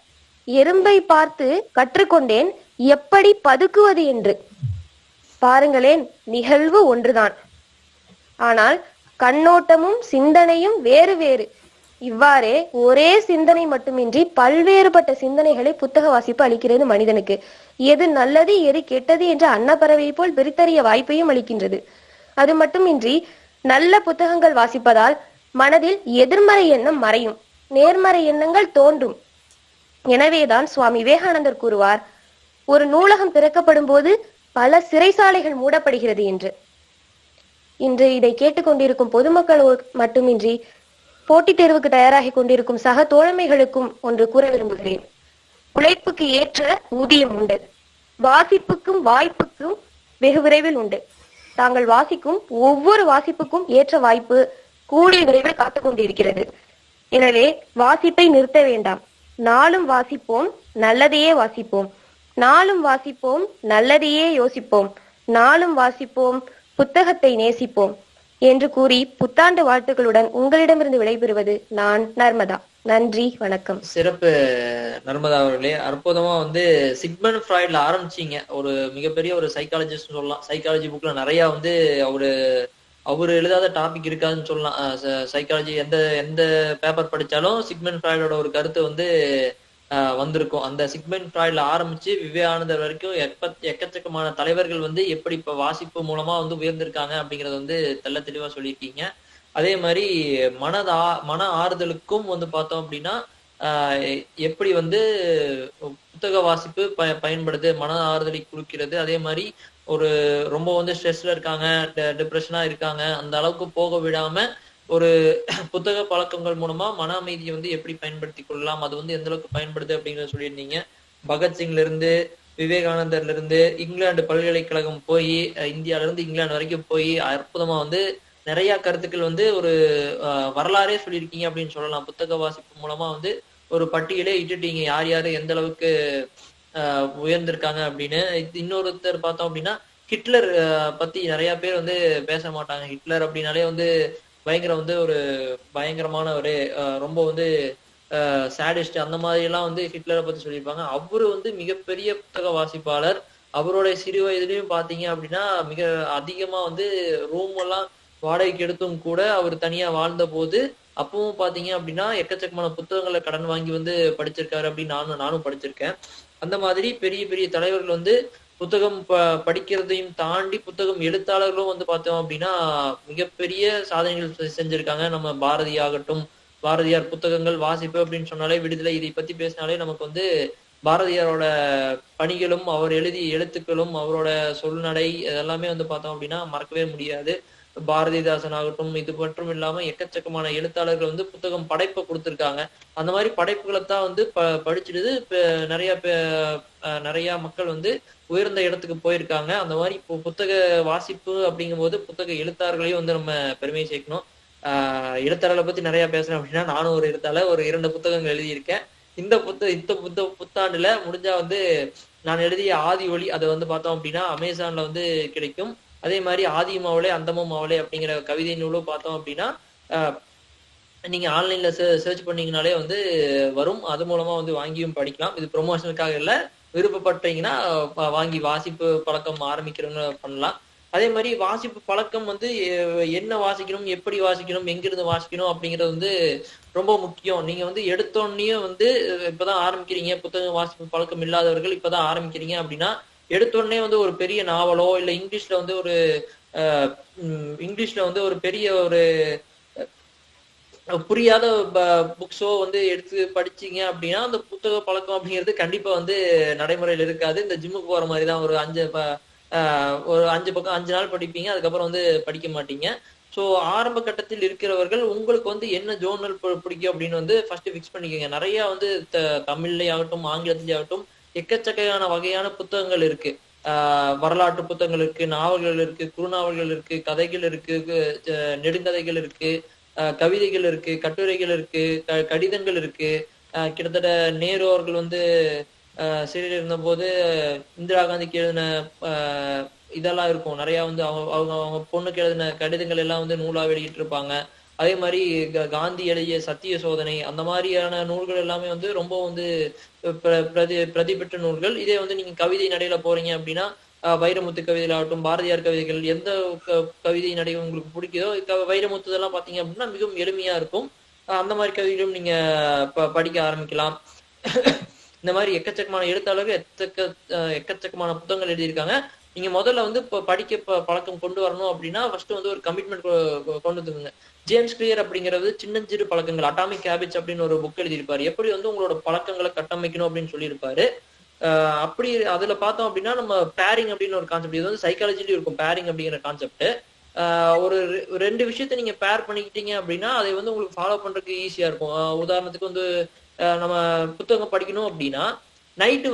எறும்பை பார்த்து கற்றுக்கொண்டேன் எப்படி பதுக்குவது என்று. பாருங்களேன், நிகழ்வு ஒன்றுதான், ஆனால் கண்ணோட்டமும் சிந்தனையும் வேறு வேறு. இவ்வாறே ஒரே சிந்தனை மட்டுமின்றி பல்வேறுபட்ட சிந்தனைகளை புத்தக வாசிப்பு அளிக்கிறது மனிதனுக்கு. எது நல்லது எது கெட்டது என்ற அன்னப்பறவை போல் பிரித்தறிய வாய்ப்பையும் அளிக்கின்றது. அது மட்டுமின்றி நல்ல புத்தகங்கள் வாசிப்பதால் மனதில் எதிர்மறை எண்ணம் மறையும், நேர்மறை எண்ணங்கள் தோன்றும். எனவேதான் சுவாமி விவேகானந்தர் கூறுவார், ஒரு நூலகம் திறக்கப்படும் போது பல சிறைசாலைகள் மூடப்படுகிறது என்று. இன்று இதை கேட்டுக்கொண்டிருக்கும் பொதுமக்கள் மட்டுமின்றி போட்டித் தேர்வுக்கு தயாராகி கொண்டிருக்கும் சக தோழமைகளுக்கும் ஒன்று கூற விரும்புகிறேன். உழைப்புக்கு ஏற்ற ஊதியம் உண்டு, வாசிப்புக்கும் வாய்ப்புக்கும் வெகு விரைவில் உண்டு. தாங்கள் வாசிக்கும் ஒவ்வொரு வாசிப்புக்கும் ஏற்ற வாய்ப்பு கூடிய விரைவில் காத்துக் கொண்டிருக்கிறது. எனவே வாசிப்பை நிறுத்த வேண்டாம். நாளும் வாசிப்போம், நல்லதையே வாசிப்போம். நாளும் வாசிப்போம், நல்லதையே யோசிப்போம். நாளும் வாசிப்போம், புத்தகத்தை நேசிப்போம் என்று கூறி புத்தாண்டு வாழ்த்துக்களுடன் உங்களிடமிருந்து விடைபெறுவது நான் நர்மதா. நன்றி, வணக்கம். சிறப்பு நர்மதா அவர்களே. அற்புதமா சிக்மண்ட் ஃப்ராய்ட்ல ஆரம்பிச்சீங்க. ஒரு மிகப்பெரிய ஒரு சைக்காலஜிஸ்ட் சொல்லலாம். சைக்காலஜி புக்ல நிறைய அவரு எழுதாத டாபிக் இருக்காதுன்னு சொல்லலாம். சைக்காலஜி எந்த பேப்பர் படிச்சாலும் சிக்மண்ட் ஃப்ராய்டோட ஒரு கருத்து வந்திருக்கும். அந்த சிக்மண்ட் ஃப்ராய்ட்ல ஆரம்பிச்சு விவேகானந்தர் வரைக்கும் எக்கச்சக்கமான தலைவர்கள் எப்படி இப்ப வாசிப்பு மூலமா உயர்ந்திருக்காங்க அப்படிங்கறத தெள்ள தெளிவா சொல்லியிருக்கீங்க. அதே மாதிரி மன ஆறுதலுக்கும் பார்த்தோம் அப்படின்னா எப்படி புத்தக வாசிப்பு பயன்படுது, மன ஆறுதலை கொடுக்கிறது. அதே மாதிரி ஒரு ரொம்ப ஸ்ட்ரெஸ்ல இருக்காங்க, டிப்ரெஷனா இருக்காங்க, அந்த அளவுக்கு போக விடாம ஒரு புத்தக பழக்கங்கள் மூலமா மன அமைதியை எப்படி பயன்படுத்தி கொள்ளலாம், அது எந்த அளவுக்கு பயன்படுது அப்படிங்கறத சொல்லியிருந்தீங்க. பகத்சிங்ல இருந்து, விவேகானந்தர்ல இருந்து, இங்கிலாந்து பல்கலைக்கழகம் போய், இந்தியால இருந்து இங்கிலாந்து வரைக்கும் போய் அற்புதமா நிறைய கருத்துக்கள் ஒரு வரலாறே சொல்லியிருக்கீங்க அப்படின்னு சொல்லலாம். புத்தக வாசிப்பு மூலமா ஒரு பட்டியலே இட்டுட்டீங்க, யார் யாரு எந்த அளவுக்கு உயர்ந்திருக்காங்க அப்படின்னு. இன்னொருத்தர் பார்த்தோம் அப்படின்னா, ஹிட்லர் பத்தி நிறைய பேர் பேச மாட்டாங்க. ஹிட்லர் அப்படின்னாலே ஒரு பயங்கரமான ஒரு ரொம்ப சேடிஸ்ட் அந்த மாதிரி எல்லாம் ஹிட்லரை பத்தி சொல்லியிருப்பாங்க. அவரு மிகப்பெரிய புத்தக வாசிப்பாளர். அவருடைய சிறு வயதிலையும் பாத்தீங்க அப்படின்னா மிக அதிகமா ரூம் எல்லாம் வாடகைக்கு எடுத்தும் கூட அவர் தனியா வாழ்ந்த போது அப்பவும் பாத்தீங்க அப்படின்னா எக்கச்சக்கமான புத்தகங்களை கடன் வாங்கி படிச்சிருக்காரு அப்படின்னு நானும் படிச்சிருக்கேன். அந்த மாதிரி பெரிய பெரிய தலைவர்கள் புத்தகம் படிக்கிறதையும் தாண்டி புத்தகம் எழுத்தாளர்களும் பார்த்தோம் அப்படின்னா மிகப்பெரிய சாதனைகள் செஞ்சிருக்காங்க. நம்ம பாரதி ஆகட்டும், பாரதியார் புத்தகங்கள் வாசிப்பு அப்படின்னு சொன்னாலே, விடுதலை இதை பத்தி பேசினாலே நமக்கு பாரதியாரோட பணிகளும் அவர் எழுதிய எழுத்துக்களும் அவரோட சொல்நடை இதெல்லாமே பார்த்தோம் அப்படின்னா மறக்கவே முடியாது. பாரதிதாசன் ஆகட்டும், இது மட்டும் இல்லாம எக்கச்சக்கமான எழுத்தாளர்கள் புத்தகம் படைப்பை கொடுத்திருக்காங்க. அந்த மாதிரி படைப்புகளை தான் படிச்சுட்டு நிறைய மக்கள் உயர்ந்த இடத்துக்கு போயிருக்காங்க. அந்த மாதிரி இப்போ புத்தக வாசிப்பு அப்படிங்கும் போது புத்தக எழுத்தாளர்களையும் நம்ம பெருமை சேர்க்கணும். எழுத்தாளர்களை பத்தி நிறைய பேசுறேன் அப்படின்னா, நானும் ஒரு எழுத்தாளர், ஒரு 2 புத்தகங்கள் எழுதியிருக்கேன். இந்த புத்தாண்டுல முடிஞ்சா நான் எழுதிய ஆதி ஒளி அதை பார்த்தோம் அப்படின்னா அமேசான்ல கிடைக்கும். அதே மாதிரி ஆதியும் அவளே அந்தமும் அவளே அப்படிங்கிற கவிதை நூலும் பார்த்தோம் அப்படின்னா நீங்க ஆன்லைன்ல சர்ச் பண்ணீங்கனாலே வரும். அது மூலமா வாங்கியும் படிக்கலாம். இது ப்ரொமோஷனுக்காக இல்ல, விருப்பப்பட்டீங்கன்னா வாங்கி வாசிப்பு பழக்கம் ஆரம்பிக்கிறவங்க பண்ணலாம். அதே மாதிரி வாசிப்பு பழக்கம் என்ன வாசிக்கணும், எப்படி வாசிக்கணும், எங்கிருந்து வாசிக்கணும் அப்படிங்கிறது ரொம்ப முக்கியம். நீங்க எடுத்தோடனே இப்பதான் ஆரம்பிக்கிறீங்க, புத்தகம் வாசிப்பு பழக்கம் இல்லாதவர்கள் இப்பதான் ஆரம்பிக்கிறீங்க அப்படின்னா எடுத்தோடனே ஒரு பெரிய நாவலோ இல்ல இங்கிலீஷ்ல ஒரு பெரிய ஒரு புரியாத புக்ஸோ எடுத்து படிச்சீங்க அப்படின்னா அந்த புத்தக பழக்கம் அப்படிங்கிறது கண்டிப்பா நடைமுறையில் இருக்காது. இந்த ஜிம்முக்கு போற மாதிரிதான் ஒரு 5 பக்கம் 5 நாள் படிப்பீங்க, அதுக்கப்புறம் படிக்க மாட்டீங்க. ஸோ ஆரம்ப கட்டத்தில் இருக்கிறவர்கள் உங்களுக்கு என்ன ஜோர்னல் பிடிக்கும் அப்படின்னு ஃபர்ஸ்ட் ஃபிக்ஸ் பண்ணிக்கோங்க. நிறைய தமிழ்லயே ஆகட்டும் ஆங்கிலத்திலே ஆகட்டும் எக்கச்சக்கையான வகையான புத்தகங்கள் இருக்கு. வரலாற்று புத்தகங்கள் இருக்கு, நாவல்கள் இருக்கு, குறுநாவல்கள் இருக்கு, கதைகள் இருக்கு, நெடுங்கதைகள் இருக்கு, கவிதைகள் இருக்கு, கட்டுரைகள் இருக்கு, கடிதங்கள் இருக்கு. கிட்டத்தட்ட நேரு அவர்கள் சிறையில் இருந்த போது இந்திரா காந்திக்கு எழுதின இதெல்லாம் இருக்கும். நிறைய அவங்க பொண்ணுக்கு எழுதின கடிதங்கள் எல்லாம் நூலா வெளியிட்டு இருப்பாங்க. அதே மாதிரி காந்தி எழுதிய சத்திய சோதனை அந்த மாதிரியான நூல்கள் எல்லாமே ரொம்ப பிரதி பெற்ற நூல்கள். இதே நீங்க கவிதை நடையில போறீங்க அப்படின்னா வைரமுத்து கவிதைகள் ஆகட்டும், பாரதியார் கவிதைகள், எந்த கவிதை நடை உங்களுக்கு பிடிக்குதோ வைரமுத்து இதெல்லாம் பாத்தீங்க அப்படின்னா மிகவும் எளிமையா இருக்கும். அந்த மாதிரி கவிதைகளும் நீங்க படிக்க ஆரம்பிக்கலாம். இந்த மாதிரி எக்கச்சக்கமான எழுத்தாளர்கள் எக்கச்சக்கமான புத்தகங்கள் எழுதியிருக்காங்க. நீங்க முதல்ல இப்போ படிக்க பழக்கம் கொண்டு வரணும் அப்படின்னா ஃபர்ஸ்ட் ஒரு கமிட்மெண்ட் கொண்டு வந்துருங்க. ஜேம்ஸ் கிளியர் அப்படிங்கிறது சின்னஞ்சிறு பழக்கங்கள் அட்டாமிக் ஹேபிட்ஸ் அப்படின்னு ஒரு புக் எழுதியிருப்பாரு. எப்படி உங்களோட பழக்கங்களை கட்டமைக்கணும் அப்படின்னு சொல்லியிருப்பாரு. அப்படி அதுல பார்த்தோம் அப்படின்னா நம்ம பேரிங் அப்படின்னு ஒரு கான்செப்ட், இது சைக்காலஜிலயும் இருக்கும். பேரிங் அப்படிங்கிற கான்செப்ட் ஒரு 2 விஷயத்த நீங்க பேர் பண்ணிக்கிட்டீங்க அப்படின்னா அதை உங்களுக்கு ஃபாலோ பண்றதுக்கு ஈஸியா இருக்கும். உதாரணத்துக்கு நம்ம புத்தகம் படிக்கணும் அப்படின்னா நைட்டு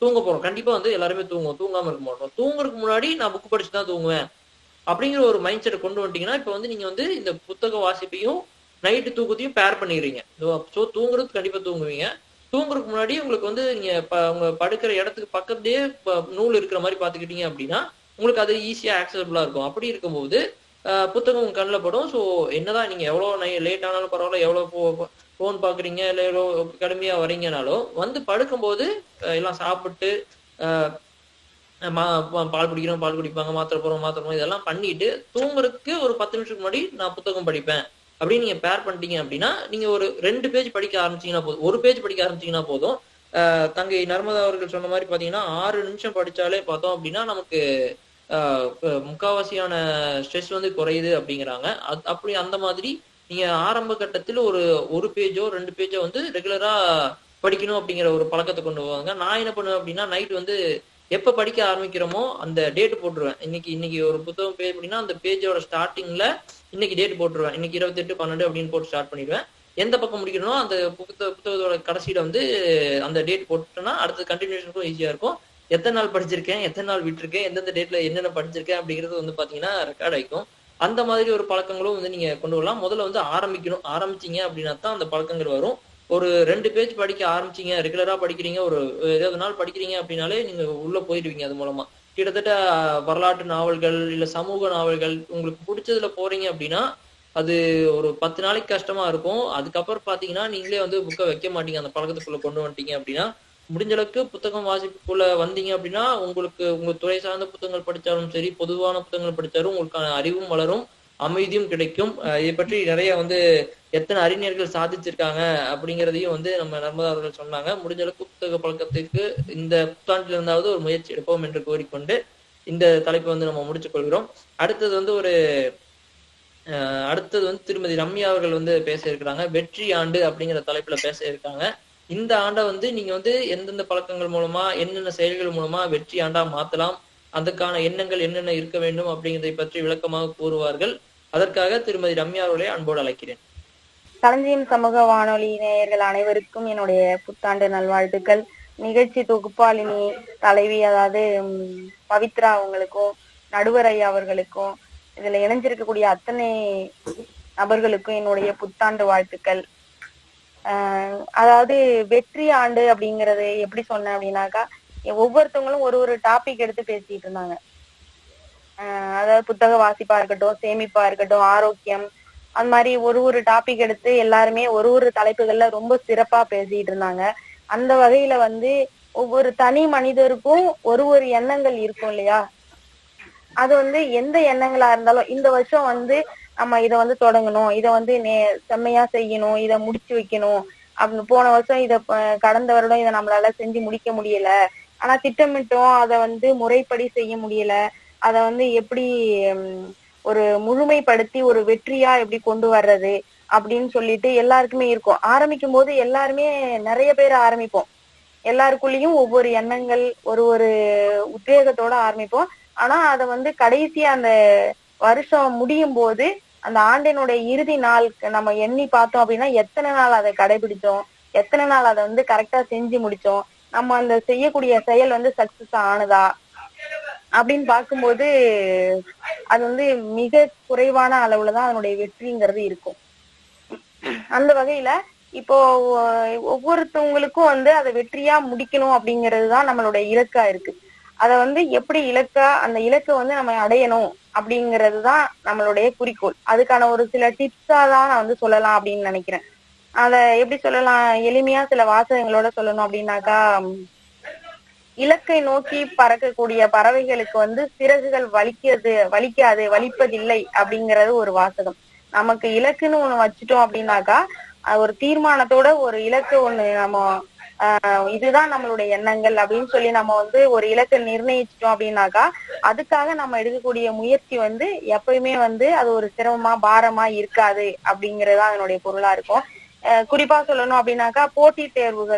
தூங்க போறோம், கண்டிப்பா எல்லாருமே தூங்காம இருக்க மாட்டோம். தூங்குறதுக்கு முன்னாடி நான் புக் படிச்சு தான் தூங்குவேன் அப்படிங்கிற ஒரு மைண்ட் செட்டை கொண்டு வந்துட்டீங்கன்னா இப்ப நீங்க இந்த புத்தக வாசிப்பையும் நைட்டு தூக்கத்தையும் பேர் பண்ணிடுறீங்க. ஸோ தூங்குறது கண்டிப்பா தூங்குவீங்க. தூங்குறதுக்கு முன்னாடி உங்களுக்கு நீங்க உங்க படுக்கிற இடத்துக்கு பக்கத்துலயே நூல் இருக்கிற மாதிரி பாத்துக்கிட்டீங்க அப்படின்னா உங்களுக்கு அது ஈஸியா ஆக்சசபிளா இருக்கும். அப்படி இருக்கும்போது புத்தகம் உங்க கண்ணில் படும். ஸோ என்னதான் நீங்க எவ்வளவு லேட் ஆனாலும் பரவாயில்ல, எவ்வளவு போன் பாக்குறீங்க இல்ல எவ்வளவு கடுமையா வரீங்கனாலும் படுக்கும்போது எல்லாம் சாப்பிட்டு பால் குடிக்கிறோம், பால் குடிப்பாங்க, மாத்திரை போறோம் இதெல்லாம் பண்ணிட்டு தூங்குறதுக்கு ஒரு 10 நிமிஷத்துக்கு முன்னாடி நான் புத்தகம் படிப்பேன் அப்படின்னு நீங்க பேர் பண்ணிட்டீங்க அப்படின்னா நீங்க ஒரு 2 பேஜ் படிக்க ஆரம்பிச்சீங்கன்னா போதும், 1 பேஜ் படிக்க ஆரம்பிச்சீங்கன்னா போதும். தங்கை நர்மதா அவர்கள் சொன்ன மாதிரி பாத்தீங்கன்னா 6 நிமிஷம் படிச்சாலே பார்த்தோம் அப்படின்னா நமக்கு முக்காவாசியான ஸ்ட்ரெஸ் குறையுது அப்படிங்கிறாங்க. அப்படி அந்த மாதிரி நீங்க ஆரம்ப கட்டத்தில் ஒரு பேஜோ 2 பேஜோ ரெகுலரா படிக்கணும் அப்படிங்கிற ஒரு பழக்கத்தை கொண்டு போவாங்க. நான் என்ன பண்ணுவேன் அப்படின்னா நைட் எப்ப படிக்க ஆரம்பிக்கிறோமோ அந்த டேட் போட்டுருவேன். இன்னைக்கு ஒரு புத்தகம் பேஜ் அப்படின்னா அந்த பேஜோட ஸ்டார்டிங்ல இன்னைக்கு டேட் போட்டுருவேன். இன்னைக்கு 28/12 அப்படின்னு போட்டு ஸ்டார்ட் பண்ணிடுவேன். எந்த பக்கம் முடிக்கணும் அந்த புத்தகத்தோட கடைசியில அந்த டேட் போட்டுட்டோம்னா அடுத்த கண்டினியூஷனுக்கும் ஈஸியா இருக்கும். எத்தனை நாள் படிச்சிருக்கேன், எத்தனை நாள் விட்டுருக்கேன், எந்தெந்த டேட்ல என்னென்ன படிச்சிருக்கேன் அப்படிங்கிறது பாத்தீங்கன்னா ரெக்கார்ட் ஆயிக்கும். அந்த மாதிரி ஒரு பழக்கங்களும் நீங்க கொண்டு வரலாம். முதல்ல ஆரம்பிச்சீங்க அப்படின்னா தான் அந்த பழக்கங்கள் வரும். ஒரு 2 பேஜ் படிக்க ஆரம்பிச்சீங்க, ரெகுலரா படிக்கிறீங்க, ஒரு 20 நாள் படிக்கிறீங்க அப்படின்னாலே நீங்க உள்ள போயிடுவீங்க. அது மூலமா கிட்டத்தட்ட வரலாற்று நாவல்கள் இல்ல சமூக நாவல்கள் உங்களுக்கு பிடிச்சதுல போறீங்க அப்படின்னா அது ஒரு 10 நாளைக்கு கஷ்டமா இருக்கும். அதுக்கப்புறம் பாத்தீங்கன்னா நீங்களே வந்து புக்கை வைக்க மாட்டீங்க. அந்த பழக்கத்துக்குள்ள கொண்டு வந்துட்டீங்க அப்படின்னா, முடிஞ்ச அளவுக்கு புத்தகம் வாசிப்புக்குள்ள வந்தீங்க அப்படின்னா, உங்களுக்கு உங்க துறை சார்ந்த புத்தகங்கள் படிச்சாலும் சரி, பொதுவான புத்தகங்கள் படிச்சாலும் உங்களுக்கான அறிவும் வளரும், அமைதியும் கிடைக்கும். இதை பற்றி நிறைய வந்து எத்தனை அறிஞர்கள் சாதிச்சிருக்காங்க அப்படிங்கிறதையும் வந்து நம்ம நர்மதா அவர்கள் சொன்னாங்க. முடிஞ்ச அளவுக்கு புத்தக பழக்கத்திற்கு இந்த புத்தாண்டில் இருந்தாவது ஒரு முயற்சி எடுப்போம் என்று கூறிக்கொண்டு இந்த தலைப்பை வந்து நம்ம முடிச்சுக் கொள்கிறோம். அடுத்தது வந்து திருமதி ரம்யா அவர்கள் வந்து பேச இருக்கிறாங்க. வெற்றி ஆண்டு அப்படிங்கிற தலைப்புல பேச இருக்காங்க. இந்த ஆண்டை வந்து நீங்க வந்து எந்தெந்த பழக்கங்கள் மூலமா, என்னென்ன செயல்கள் மூலமா வெற்றி ஆண்டா மாத்தலாம், அதுக்கான எண்ணங்கள் என்னென்ன இருக்க வேண்டும் அப்படிங்கிறதை பற்றி விளக்கமாக கூறுவார்கள். அதற்காக திருமதி ரம்யா அவர்களை அன்போடு அழைக்கிறேன். களஞ்சியம் சமூக வானொலி நேயர்கள் அனைவருக்கும் என்னுடைய புத்தாண்டு நல்வாழ்த்துக்கள். நிகழ்ச்சி தொகுப்பாளினி தலைவி அதாவது பவித்ரா அவங்களுக்கும், நடுவர் ஐயா அவர்களுக்கும், இதுல இணைஞ்சிருக்கக்கூடிய அத்தனை நபர்களுக்கும் என்னுடைய புத்தாண்டு வாழ்த்துக்கள். அதாவது வெற்றி ஆண்டு அப்படிங்கறது எப்படி சொன்னேன் அப்படின்னாக்கா, ஒவ்வொருத்தவங்களும் ஒரு ஒரு டாபிக் எடுத்து பேசிட்டு இருந்தாங்க. அதாவது புத்தக வாசிப்பா இருக்கட்டும், சேமிப்பா இருக்கட்டும், ஆரோக்கியம், அந்த மாதிரி ஒரு ஒரு டாபிக் எடுத்து எல்லாருமே ஒரு ஒரு தலைப்புகள்ல ரொம்ப சிறப்பா பேசிட்டு இருந்தாங்க. அந்த வகையில வந்து ஒவ்வொரு தனி மனிதருக்கும் ஒரு ஒரு எண்ணங்கள் இருக்கும் இல்லையா? அது வந்து எந்த எண்ணங்களா இருந்தாலும் இந்த வருஷம் வந்து நம்ம இதை வந்து தொடங்கணும், இதை வந்து செம்மையா செய்யணும், இதை முடிச்சு வைக்கணும் அப்படின்னு, போன வருஷம் கடந்த வருடம் இதை நம்மளால செஞ்சு முடிக்க முடியல, ஆனா திட்டமிட்டோம், அதை வந்து முறைப்படி செய்ய முடியல, அதை வந்து எப்படி ஒரு முழுமைப்படுத்தி ஒரு வெற்றியா எப்படி கொண்டு வர்றது அப்படின்னு சொல்லிட்டு எல்லாருக்குமே இருக்கும். ஆரம்பிக்கும் போது எல்லாருமே நிறைய பேர் ஆரம்பிப்போம், எல்லாருக்குள்ளயும் ஒவ்வொரு எண்ணங்கள், ஒரு ஒரு உத்வேகத்தோட ஆரம்பிப்போம். ஆனா அதை வந்து கடைசியா அந்த வருஷம் முடியும் போது, அந்த ஆண்டினுடைய இறுதி நாள் நம்ம எண்ணி பார்த்தோம் அப்படின்னா எத்தனை நாள் அதை கடைபிடிச்சோம், எத்தனை நாள் அதை வந்து கரெக்டா செஞ்சு முடிச்சோம், நம்ம அந்த செய்யக்கூடிய செயல் வந்து சக்சஸ் ஆனதா அப்படின்னு பார்க்கும்போது அது வந்து மிக குறைவான அளவுலதான் அதனுடைய வெற்றிங்கிறது இருக்கும். அந்த வகையில இப்போ ஒவ்வொருத்தவங்களுக்கும் வந்து அதை வெற்றியா முடிக்கணும் அப்படிங்கிறதுதான் நம்மளுடைய இலக்கா இருக்கு. அதை வந்து எப்படி அந்த இலக்கை வந்து நம்ம அடையணும் அப்படிங்கிறதுதான் நம்மளுடைய குறிக்கோள். அதுக்கான ஒரு சில டிப்ஸா தான் நான் வந்து சொல்லலாம் அப்படின்னு நினைக்கிறேன். அதை எப்படி சொல்லலாம், எளிமையா சில வாசகங்களோட சொல்லணும் அப்படின்னாக்கா, இலக்கை நோக்கி பறக்கக்கூடிய பறவைகளுக்கு வந்து சிறகுகள் வலிப்பதில்லை அப்படிங்கறது ஒரு வாசகம். நமக்கு இலக்குன்னு ஒண்ணு வச்சுட்டோம் அப்படின்னாக்கா, ஒரு தீர்மானத்தோட ஒரு இலக்கு ஒண்ணு நம்ம இதுதான் நம்மளுடைய எண்ணங்கள் அப்படின்னு சொல்லி நம்ம வந்து ஒரு இலக்கை நிர்ணயிச்சிட்டோம் அப்படின்னாக்கா, அதுக்காக நம்ம எடுக்கக்கூடிய முயற்சி வந்து எப்பயுமே வந்து அது ஒரு சிரமமா பாரமா இருக்காது அப்படிங்கறதுதான் அதனுடைய பொருளா இருக்கும். குறிப்பா சொல்லணும் அப்படின்னாக்கா, போட்டி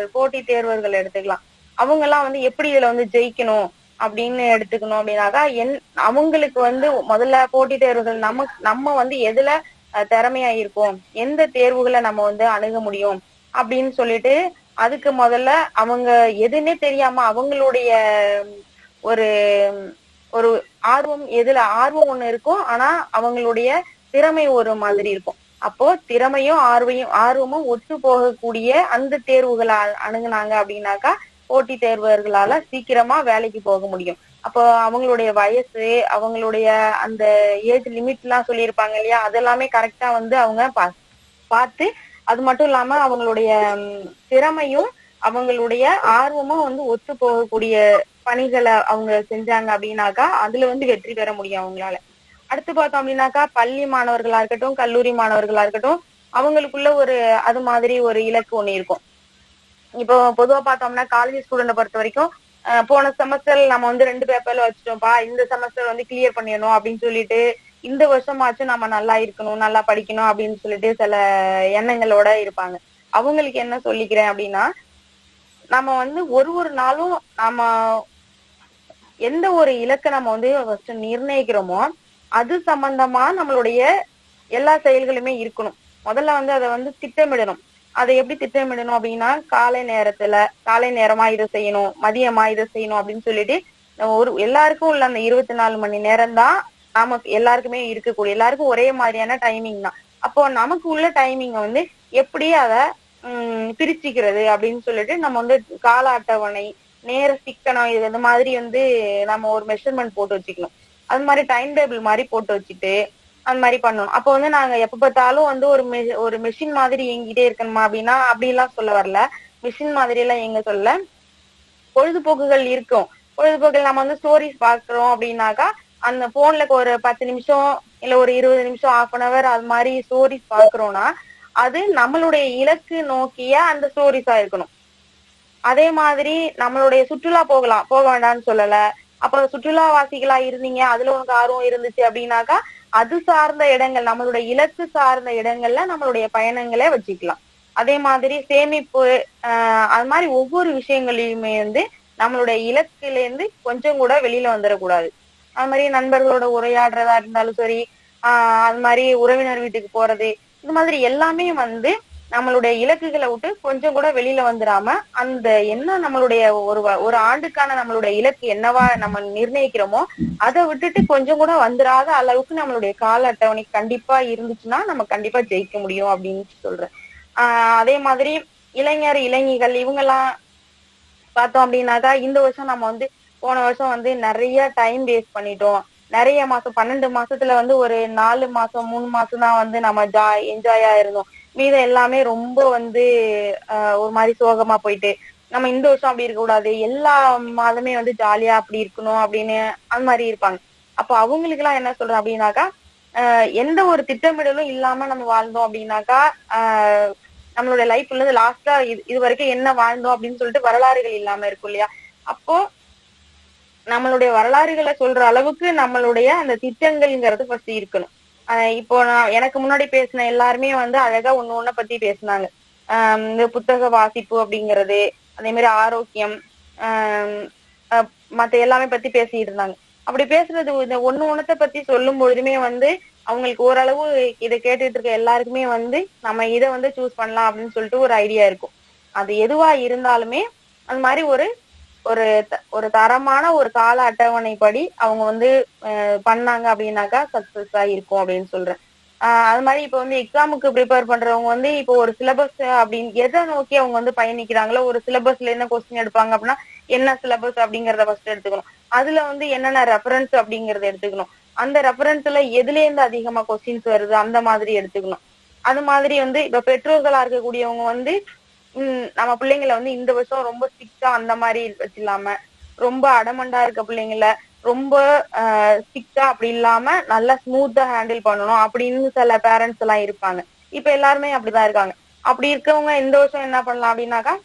தேர்வர்கள் எடுத்துக்கலாம். அவங்க எல்லாம் வந்து எப்படி இதுல வந்து ஜெயிக்கணும் அப்படின்னு எடுத்துக்கணும் அப்படின்னாக்கா, அவங்களுக்கு வந்து முதல்ல போட்டி தேர்வுகள் நம்ம வந்து எதுல திறமையா இருக்கோம், எந்த தேர்வுகளை நம்ம வந்து அணுக முடியும் அப்படின்னு சொல்லிட்டு, அதுக்கு முதல்ல அவங்க எதுன்னே தெரியாம அவங்களுடைய ஒரு ஒரு ஆர்வம் ஒண்ணு இருக்கும், ஆனா அவங்களுடைய திறமை ஒரு மாதிரி இருக்கும். அப்போ திறமையும் ஆர்வமும் ஒத்து போகக்கூடிய அந்த தேர்வுகளை அணுகுனாங்க அப்படின்னாக்கா போட்டி தேர்வர்களால சீக்கிரமா வேலைக்கு போக முடியும். அப்போ அவங்களுடைய வயசு, அவங்களுடைய அந்த ஏஜ் லிமிட் எல்லாம் சொல்லியிருப்பாங்க இல்லையா, அதெல்லாமே கரெக்டா வந்து அவங்க பார்த்து, அது மட்டும் இல்லாம அவங்களுடைய திறமையும் அவங்களுடைய ஆர்வமும் வந்து ஒத்து போகக்கூடிய பணிகளை அவங்க செஞ்சாங்க அப்படின்னாக்கா அதுல வந்து வெற்றி பெற முடியும் அவங்களால. அடுத்து பார்த்தோம் அப்படின்னாக்கா, பள்ளி மாணவர்களா இருக்கட்டும், கல்லூரி மாணவர்களா இருக்கட்டும், அவங்களுக்குள்ள அது மாதிரி ஒரு இலக்கு ஒண்ணு இருக்கும். இப்போ பொதுவா பார்த்தோம்னா காலேஜ் ஸ்டூடெண்ட பொறுத்த வரைக்கும், போன செமஸ்டர் நம்ம வந்து 2 பேப்பர்ல வச்சுட்டோம்ப்பா, இந்த செமஸ்டர் வந்து கிளியர் பண்ணிடணும் அப்படின்னு சொல்லிட்டு, இந்த வருஷமாச்சும் நம்ம நல்லா இருக்கணும், நல்லா படிக்கணும் அப்படின்னு சொல்லிட்டு சில எண்ணங்களோட இருப்பாங்க. அவங்களுக்கு என்ன சொல்லிக்கிறேன் அப்படின்னா, நம்ம வந்து ஒரு நாளும் நம்ம எந்த ஒரு இலக்கை நம்ம வந்து நிர்ணயிக்கிறோமோ அது சம்பந்தமா நம்மளுடைய எல்லா செயல்களுமே இருக்கணும். முதல்ல வந்து அதை வந்து திட்டமிடணும். அதை எப்படி திட்டமிடணும் அப்படின்னா, காலை நேரமா இதை செய்யணும், மதியமா இதை செய்யணும் அப்படின்னு சொல்லிட்டு, எல்லாருக்கும் உள்ள அந்த 24 மணி நேரம் தான் நமக்கு எல்லாருக்குமே இருக்கக்கூடிய, எல்லாருக்கும் ஒரே மாதிரியான டைமிங் தான். அப்போ நமக்கு உள்ள டைமிங்க வந்து எப்படி அதை பிரிச்சுக்கிறது அப்படின்னு சொல்லிட்டு நம்ம வந்து கால அட்டவணை, நேர சிக்கனம், இது இந்த மாதிரி வந்து நம்ம ஒரு மெஷர்மெண்ட் போட்டு வச்சுக்கணும். அது மாதிரி டைம் டேபிள் மாதிரி போட்டு வச்சுட்டு, அந்த மாதிரி பண்ணணும். அப்போ வந்து நாங்க எப்ப பார்த்தாலும் வந்து ஒரு மெஷின் மாதிரி இயங்கிட்டே இருக்கணுமா அப்படின்னா அப்படிலாம் சொல்ல வரல. மிஷின் மாதிரி எல்லாம் எங்க சொல்ல, பொழுதுபோக்குகள் இருக்கும். பொழுதுபோக்குகள் நம்ம வந்து ஸ்டோரிஸ் பாக்குறோம் அப்படின்னாக்கா அந்த போன்ல ஒரு 10 நிமிஷம் இல்ல ஒரு 20 நிமிஷம் 1/2 அது மாதிரி ஸ்டோரிஸ் பாக்குறோம்னா அது நம்மளுடைய இலக்கு நோக்கிய அந்த ஸ்டோரிஸா இருக்கணும். அதே மாதிரி நம்மளுடைய சுற்றுலா போக வேண்டாம்னு சொல்லல. அப்ப சுற்றுலாவாசிகளா இருந்தீங்க, அதுல உனக்கு ஆர்வம் இருந்துச்சு அப்படின்னாக்கா அது சார்ந்த இடங்கள், நம்மளுடைய இலக்கு சார்ந்த இடங்கள்ல நம்மளுடைய பயணங்களை வச்சுக்கலாம். அதே மாதிரி சேமிப்பு, அது மாதிரி ஒவ்வொரு விஷயங்களையுமே வந்து நம்மளுடைய இலக்குல இருந்து கொஞ்சம் கூட வெளியில வந்துடக்கூடாது. அது மாதிரி நண்பர்களோட உரையாடுறதா இருந்தாலும் சரி, அது மாதிரி உறவினர் வீட்டுக்கு போறது, இது மாதிரி எல்லாமே வந்து நம்மளுடைய இலக்குகளை விட்டு கொஞ்சம் கூட வெளியில வந்துடாம அந்த என்ன நம்மளுடைய ஒரு ஆண்டுக்கான நம்மளுடைய இலக்கு என்னவா நம்ம நிர்ணயிக்கிறோமோ அதை விட்டுட்டு கொஞ்சம் கூட வந்துடாத அளவுக்கு நம்மளுடைய கால அட்டவணை கண்டிப்பா இருந்துச்சுன்னா நம்ம கண்டிப்பா ஜெயிக்க முடியும் அப்படின்னு சொல்றேன். அதே மாதிரி இளைஞர்கள் இவங்கெல்லாம் பார்த்தோம் அப்படின்னாக்கா இந்த வருஷம் நம்ம வந்து போன வருஷம் வந்து நிறைய டைம் வேஸ்ட் பண்ணிட்டோம். நிறைய மாசம் 12 மாசத்துல வந்து ஒரு 4 மாசம் 3 மாசம் தான் வந்து நம்ம என்ஜாயா இருந்தோம். மீதம் எல்லாமே ரொம்ப வந்து ஒரு மாதிரி சோகமா போயிட்டு நம்ம இந்த வருஷம் அப்படி இருக்க கூடாது, எல்லா மாதமே வந்து ஜாலியா அப்படி இருக்கணும் அப்படின்னு அந்த மாதிரி இருப்பாங்க. அப்போ அவங்களுக்கு எல்லாம் என்ன சொல்றேன் அப்படின்னாக்கா எந்த ஒரு திட்டமிடலும் இல்லாம நம்ம வாழ்ந்தோம் அப்படின்னாக்கா நம்மளுடைய லைஃப்ல இருந்து லாஸ்டா இது வரைக்கும் என்ன வாழ்ந்தோம் அப்படின்னு சொல்லிட்டு வரலாறுகள் இல்லாம இருக்கும் இல்லையா. அப்போ நம்மளுடைய வரலாறுகளை சொல்ற அளவுக்கு நம்மளுடைய அந்த திட்டங்கள்ங்கிறது ஃபர்ஸ்ட் இருக்கணும். இப்போ நான் எனக்கு முன்னாடி பேசின எல்லாருமே வந்து அழகா ஒண்ணு பத்தி பேசினாங்க. இந்த புத்தக வாசிப்பு அப்படிங்கிறது, அதே மாதிரி ஆரோக்கியம், மத்த எல்லாமே பத்தி பேசிட்டு இருந்தாங்க. அப்படி பேசுறது இந்த ஒண்ணத்தை பத்தி சொல்லும் பொழுதுமே வந்து அவங்களுக்கு ஓரளவு இதை கேட்டுட்டு இருக்க எல்லாருக்குமே வந்து நம்ம இதை வந்து சூஸ் பண்ணலாம் அப்படின்னு சொல்லிட்டு ஒரு ஐடியா இருக்கும். அது எதுவா இருந்தாலுமே அந்த மாதிரி ஒரு தரமான ஒரு கால அட்டவணைப்படி அவங்க வந்து பண்ணாங்க அப்படின்னாக்கா சக்சஸா இருக்கும் அப்படின்னு சொல்றேன். அது மாதிரி இப்ப வந்து எக்ஸாமுக்கு ப்ரிப்பேர் பண்றவங்க வந்து இப்போ ஒரு சிலபஸ் அப்படின்னு எதை நோக்கி அவங்க வந்து பயணிக்கிறாங்களோ, ஒரு சிலபஸ்ல என்ன கொஸ்டின் எடுப்பாங்க அப்படின்னா என்ன சிலபஸ் அப்படிங்கறத ஃபர்ஸ்ட் எடுத்துக்கணும். அதுல வந்து என்னென்ன ரெஃபரன்ஸ் அப்படிங்கறத எடுத்துக்கணும். அந்த ரெஃபரன்ஸ்ல எதுல இருந்து அதிகமா கொஸ்டின்ஸ் வருது அந்த மாதிரி எடுத்துக்கணும். அது மாதிரி வந்து இப்ப பெற்றோர்களா இருக்கக்கூடியவங்க வந்து நம்ம பிள்ளைங்களை வந்து இந்த வருஷம் ரொம்ப ஸ்ட்ரிக்டா அந்த மாதிரி வச்சிடலாம, ரொம்ப அடமண்டா இருக்க பிள்ளைங்கள ரொம்ப ஸ்ட்ரிக்டா அப்படி இல்லாம நல்லா ஸ்மூத்தா ஹேண்டில் பண்ணணும் அப்படின்னு சில பேரண்ட்ஸ் எல்லாம் இருப்பாங்க. இப்ப எல்லாருமே அப்படிதான் இருக்காங்க. அப்படி இருக்கவங்க இந்த வருஷம் என்ன பண்ணலாம் அப்படின்னாக்கா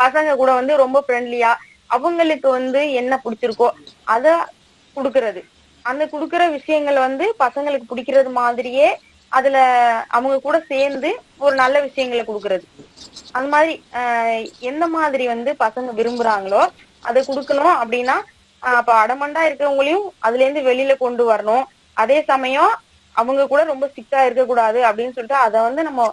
பசங்க கூட வந்து ரொம்ப ஃப்ரெண்ட்லியா அவங்களுக்கு வந்து என்ன பிடிச்சிருக்கோ அத குடுக்கறது, அந்த குடுக்கற விஷயங்கள் வந்து பசங்களுக்கு பிடிக்கிறது மாதிரியே அதுல அவங்க கூட சேர்ந்து ஒரு நல்ல விஷயங்களை கொடுக்கறது. அந்த மாதிரி எந்த மாதிரி வந்து பசங்க விரும்புறாங்களோ அதை கொடுக்கணும். அப்படின்னா அப்ப அடமண்டா இருக்கிறவங்களையும் அதுல இருந்து வெளியில கொண்டு வரணும். அதே சமயம் அவங்க கூட ரொம்ப ஸ்ட்ரிக்டா இருக்கக்கூடாது அப்படின்னு சொல்லிட்டு அதை வந்து நம்ம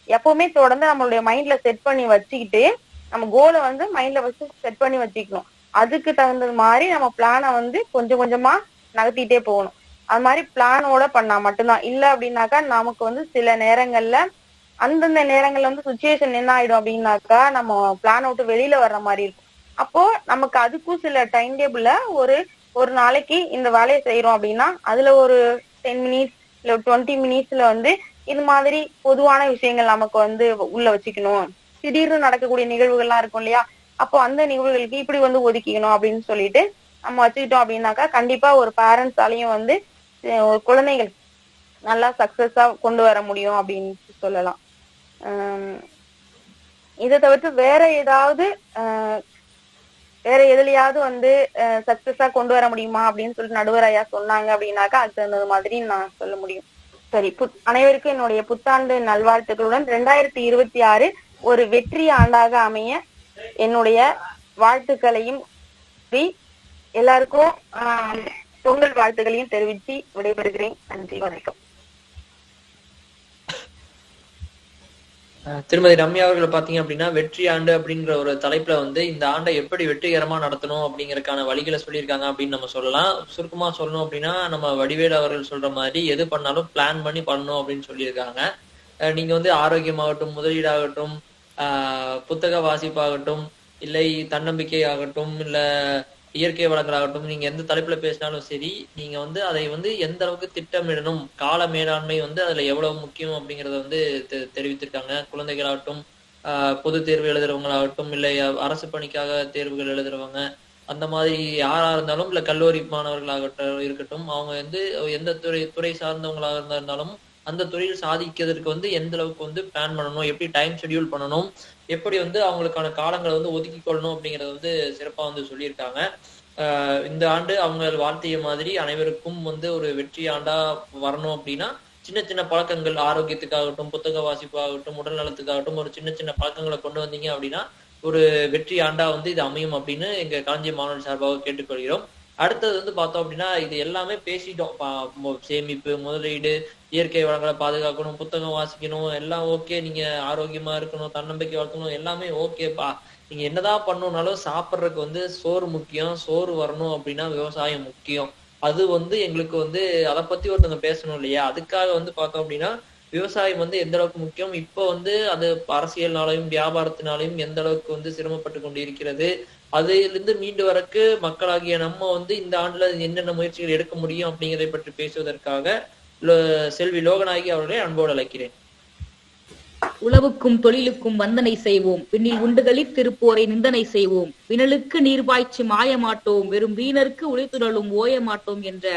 எப்பவுமே தொடர்ந்து நம்மளுடைய மைண்ட்ல செட் பண்ணி வச்சுக்கிட்டு நம்ம கோலை வந்து மைண்ட்ல வச்சு செட் பண்ணி வச்சுக்கணும். அதுக்கு தகுந்தது மாதிரி நம்ம பிளானை வந்து கொஞ்சம் கொஞ்சமா நகர்த்திட்டே போகணும். அது மாதிரி பிளானோட பண்ணா மட்டும்தான். இல்ல அப்படின்னாக்கா நமக்கு வந்து சில நேரங்கள்ல அந்தந்த நேரங்கள்ல வந்து சுச்சுவேஷன் என்ன ஆயிடும் அப்படின்னாக்கா நம்ம பிளான் விட்டு வெளியில வர்ற மாதிரி இருக்கும். அப்போ நமக்கு அதுக்கும் சில டைம் டேபிள்ல ஒரு நாளைக்கு இந்த வேலையை செய்யறோம் அப்படின்னா அதுல ஒரு 10 மினிட்ஸ் இல்ல 20 மினிட்ஸ்ல வந்து இது மாதிரி பொதுவான விஷயங்கள் நமக்கு வந்து உள்ள வச்சுக்கணும். திடீர்னு நடக்கக்கூடிய நிகழ்வுகள்லாம் இருக்கும் இல்லையா, அப்போ அந்த நிகழ்வுகளுக்கு இப்படி வந்து ஒதுக்கிக்கணும் அப்படின்னு சொல்லிட்டு நம்ம வச்சுக்கிட்டோம் அப்படின்னாக்கா கண்டிப்பா ஒரு பேரண்ட்ஸாலையும் வந்து குழந்தைகள் நல்லா சக்சஸா கொண்டு வர முடியும் அப்படின்னு சொல்லலாம். இதை தவிர்த்து வேற எதுலயாவது வந்து சக்சஸா கொண்டு வர முடியுமா அப்படின்னு சொல்லிட்டு நடுவர் ஐயா சொன்னாங்க அப்படின்னாக்கா அதுக்கு தகுந்த மாதிரி நான் சொல்ல முடியும். சரி, அனைவருக்கும் என்னுடைய புத்தாண்டு நல்வாழ்த்துக்களுடன் 2026 ஒரு வெற்றி ஆண்டாக அமைய என்னுடைய வாழ்த்துக்களையும் எல்லாருக்கும் பொங்கல் வாழ்த்துக்களையும் தெரிவித்து விடைபெறுகிறேன். நன்றி, வணக்கம். திருமதி ரம்யா அவர்களை பாத்தீங்க அப்படின்னா வெற்றி ஆண்டு அப்படிங்கிற ஒரு தலைப்புல வந்து இந்த ஆண்டை எப்படி வெற்றிகரமா நடத்தணும் அப்படிங்கறதுக்கான வழிகளை சொல்லியிருக்காங்க அப்படின்னு நம்ம சொல்லலாம். சுருக்கமா சொல்லணும் அப்படின்னா நம்ம வடிவேலு அவர்கள் சொல்ற மாதிரி எது பண்ணாலும் பிளான் பண்ணி பண்ணணும் அப்படின்னு சொல்லியிருக்காங்க. நீங்க வந்து ஆரோக்கியமாகட்டும், முதலீடாகட்டும், புத்தக வாசிப்பாகட்டும், இல்லை தன்னம்பிக்கை ஆகட்டும், இல்ல இயற்கை வளங்களாகட்டும், நீங்க எந்த தலைப்புல பேசினாலும் சரி, நீங்க வந்து அதை வந்து எந்த அளவுக்கு திட்டமிடணும், கால மேலாண்மை வந்து அதுல எவ்வளவு முக்கியம் அப்படிங்கறத வந்து தெரிவித்திருக்காங்க. குழந்தைகளாகட்டும், பொது தேர்வு எழுதுறவங்களாகட்டும், இல்லை அரசு பணிக்காக தேர்வுகள் எழுதுறவங்க, அந்த மாதிரி யாரா இருந்தாலும், இல்ல கல்லூரி மாணவர்களாகட்டும் இருக்கட்டும், அவங்க வந்து எந்த துறை சார்ந்தவங்களாக இருந்தாலும் அந்த துறையில் சாதிக்கிறதுக்கு வந்து எந்த அளவுக்கு வந்து பிளான் பண்ணணும், எப்படி டைம் ஷெட்யூல் பண்ணணும், எப்படி வந்து அவங்களுக்கான காலங்களை வந்து ஒதுக்கி கொள்ளணும் அப்படிங்கறத வந்து சிறப்பா வந்து சொல்லியிருக்காங்க. இந்த ஆண்டு அவங்க வாழ்த்திய மாதிரி அனைவருக்கும் வந்து ஒரு வெற்றி ஆண்டா வரணும் அப்படின்னா சின்ன சின்ன பழக்கங்கள், ஆரோக்கியத்துக்காகட்டும், புத்தக வாசிப்பாகட்டும், உடல் நலத்துக்காகட்டும், ஒரு சின்ன சின்ன பழக்கங்களை கொண்டு வந்தீங்க அப்படின்னா ஒரு வெற்றி ஆண்டா வந்து இது அமையும் அப்படின்னு எங்க களஞ்சியம் மாணவர் சார்பாக கேட்டுக்கொள்கிறோம். அடுத்தது வந்து பார்த்தோம் அப்படின்னா இது எல்லாமே பேசிட்டோம். சேமிப்பு, முதலீடு, இயற்கை வளங்களை பாதுகாக்கணும், புத்தகம் வாசிக்கணும், எல்லாம் ஓகே. நீங்க ஆரோக்கியமா இருக்கணும், தன்னம்பிக்கை வளர்க்கணும், எல்லாமே ஓகேப்பா. நீங்க என்னதான் பண்ணணும்னாலும் சாப்பிட்றதுக்கு வந்து சோறு முக்கியம். சோறு வரணும் அப்படின்னா விவசாயம் முக்கியம். அது வந்து எங்களுக்கு வந்து அதை பத்தி ஒருத்தவங்க பேசணும் இல்லையா? அதுக்காக வந்து பார்த்தோம் அப்படின்னா விவசாயம் வந்து எந்த அளவுக்கு முக்கியம், இப்போ வந்து அது அரசியல்னாலையும் வியாபாரத்தினாலையும் எந்த அளவுக்கு வந்து சிரமப்பட்டு கொண்டு இருக்கிறது, அதிலிருந்து மீண்டு வரக்கு மக்களாகிய நம்ம வந்து இந்த ஆண்டுல என்னென்ன முயற்சிகள் எடுக்க முடியும் அப்படிங்கிறதை பற்றி பேசுவதற்காக செல்வி லோகநாயகி அவர்களை அன்போடு அழைக்கிறேன். உழவுக்கும் தொழிலுக்கும் வந்தனை செய்வோம், பின்னில் உண்டுகளில் திருப்போரை நிந்தனை செய்வோம், வினலுக்கு நீர் பாய்ச்சி மாயமாட்டோம், வெறும் வீணருக்கு உழைத்துடலும் ஓய மாட்டோம் என்ற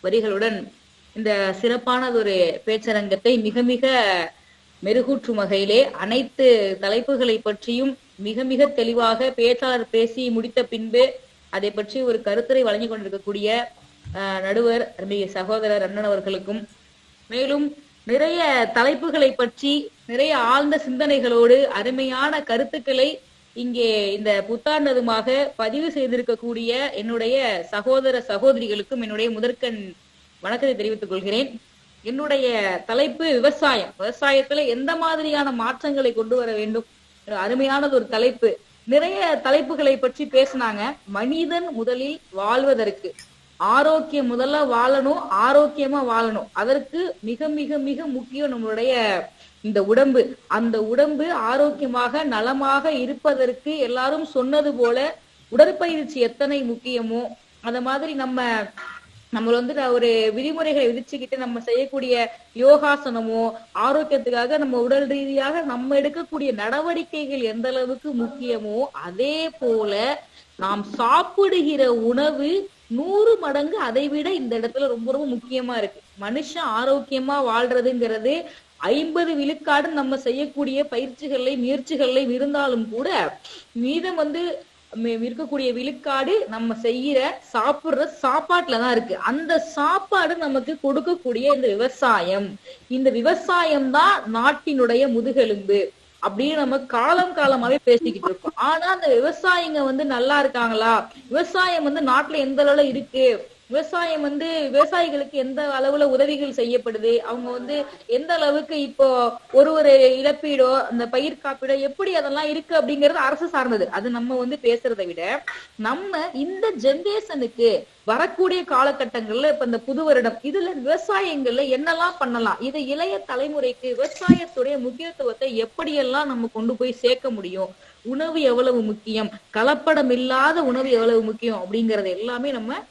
வரிகளுடன் இந்த சிறப்பானதொரு பேச்சரங்கத்தை மிக மிக மெருகூற்றும் வகையிலே அனைத்து தலைப்புகளை பற்றியும் மிக மிக தெளிவாக பேச்சாளர் பேசி முடித்த பின்பு அதை பற்றி ஒரு கருத்துரை வழங்கி கொண்டிருக்கக்கூடிய நடுவர் சகோதரர் அண்ணன் அவர்களுக்கும், மேலும் நிறைய தலைப்புகளை பற்றி நிறைய ஆழ்ந்த சிந்தனைகளோடு அருமையான கருத்துக்களை இங்கே இந்த புத்தாண்டதுமாக பதிவு செய்திருக்கக்கூடிய என்னுடைய சகோதர சகோதரிகளுக்கும் என்னுடைய முதற்கண் வணக்கத்தை தெரிவித்துக் கொள்கிறேன். என்னுடைய தலைப்பு விவசாயம். விவசாயத்துல எந்த மாதிரியான மாற்றங்களை கொண்டு வர வேண்டும், அருமையானது ஒரு தலைப்பு. நிறைய தலைப்புகளை பற்றி பேசினாங்க. மனிதன் முதலில் வாழ்வதற்கு ஆரோக்கியம் முதல்ல வாழணும், ஆரோக்கியமா வாழணும். அதற்கு மிக மிக மிக முக்கியம் நம்மளுடைய இந்த உடம்பு. அந்த உடம்பு ஆரோக்கியமாக நலமாக இருப்பதற்கு எல்லாரும் சொன்னது போல உடற்பயிற்சி எத்தனை முக்கியமோ அந்த மாதிரி நம்ம வந்து ஒரு விதிமுறைகளை விதிச்சுக்கிட்டு நம்ம செய்யக்கூடிய யோகாசனமோ ஆரோக்கியத்துக்காக நம்ம உடல் ரீதியாக நம்ம எடுக்கக்கூடிய நடவடிக்கைகள் எந்த அளவுக்கு முக்கியமோ அதே போல நாம் சாப்பிடுகிற உணவு 100 மடங்கு அதை விட இந்த இடத்துல ரொம்ப ரொம்ப முக்கியமா இருக்கு. மனுஷன் ஆரோக்கியமா வாழ்றதுங்கிறது 50 விழுக்காடு நம்ம செய்யக்கூடிய பயிற்சிகள்ல முயற்சிகள்ல இருந்தாலும் கூட மீதம் வந்து இருக்கக்கூடிய விழுக்காடு நம்ம செய்யற சாப்பிடுற சாப்பாட்டுலதான் இருக்கு. அந்த சாப்பாடு நமக்கு கொடுக்கக்கூடிய இந்த விவசாயம், இந்த விவசாயம் தான் நாட்டினுடைய முதுகெலும்பு அப்படின்னு நம்ம காலமாவே பேசிக்கிட்டு இருக்கோம். ஆனா அந்த விவசாயிங்க வந்து நல்லா இருக்காங்களா, விவசாயம் வந்து நாட்டுல எந்த அளவுல இருக்கு, விவசாயம் வந்து விவசாயிகளுக்கு எந்த அளவுல உதவிகள் செய்யப்படுது, அவங்க வந்து எந்த அளவுக்கு இப்போ ஒரு இழப்பீடோ அந்த பயிர் காப்பீடோ எப்படி அதெல்லாம் இருக்கு அப்படிங்கறது அரசு சார்ந்தது. அது நம்ம வந்து பேசுறதை விட நம்ம இந்த ஜெனரேஷனுக்கு வரக்கூடிய காலகட்டங்கள்ல இப்ப இந்த புது வருடம் இதுல விவசாயங்கள்ல என்னெல்லாம் பண்ணலாம், இதை இளைய தலைமுறைக்கு விவசாயத்துடைய முக்கியத்துவத்தை எப்படியெல்லாம் நம்ம கொண்டு போய் சேர்க்க முடியும், உணவு எவ்வளவு முக்கியம், கலப்படம் இல்லாத உணவு எவ்வளவு முக்கியம் அப்படிங்கறது எல்லாமே நம்ம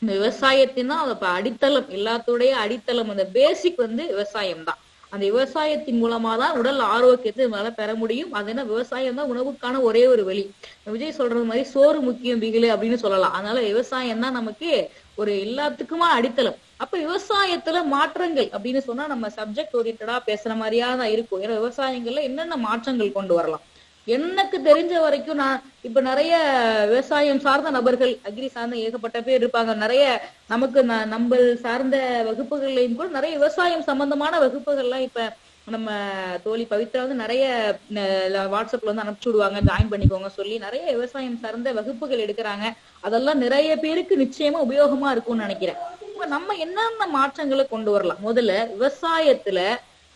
இந்த விவசாயத்தின் தான் அடித்தளம். எல்லாத்துடைய அடித்தளம் அந்த பேசிக் வந்து விவசாயம் தான். அந்த விவசாயத்தின் மூலமா தான் உடல் ஆரோக்கியத்தை நம்மளால பெற முடியும். அது என்ன, விவசாயம் தான் உணவுக்கான ஒரே ஒரு வழி. விஜய் சொல்றது மாதிரி சோறு முக்கியம் பிகிலு அப்படின்னு சொல்லலாம். அதனால விவசாயம் தான் நமக்கு ஒரு எல்லாத்துக்குமா அடித்தளம். அப்ப விவசாயத்துல மாற்றங்கள் அப்படின்னு சொன்னா நம்ம சப்ஜெக்ட் ஓரியன்டா பேசுற மாதிரியா தான் இருக்கும். ஏன்னா விவசாயங்கள்ல என்னென்ன மாற்றங்கள் கொண்டு வரலாம், எனக்கு தெரிஞ்ச வரைக்கும் நான் இப்ப நிறைய விவசாயம் சார்ந்த நபர்கள், அக்ரி சார்ந்த ஏகப்பட்ட பேர் இருப்பாங்க. நிறைய நமக்கு நம்ம சார்ந்த வகுப்புகள்லையும் கூட நிறைய விவசாயம் சம்பந்தமான வகுப்புகள்லாம் இப்ப நம்ம தோழி பவித்ரா வந்து நிறைய வாட்ஸ்அப்ல வந்து அனுப்பிச்சு விடுவாங்க, ஜாயின் பண்ணிக்கோங்க சொல்லி நிறைய விவசாயம் சார்ந்த வகுப்புகள் எடுக்கிறாங்க. அதெல்லாம் நிறைய பேருக்கு நிச்சயமா உபயோகமா இருக்கும்னு நினைக்கிறேன். நம்ம என்னென்ன மாற்றங்களை கொண்டு வரலாம், முதல்ல விவசாயத்துல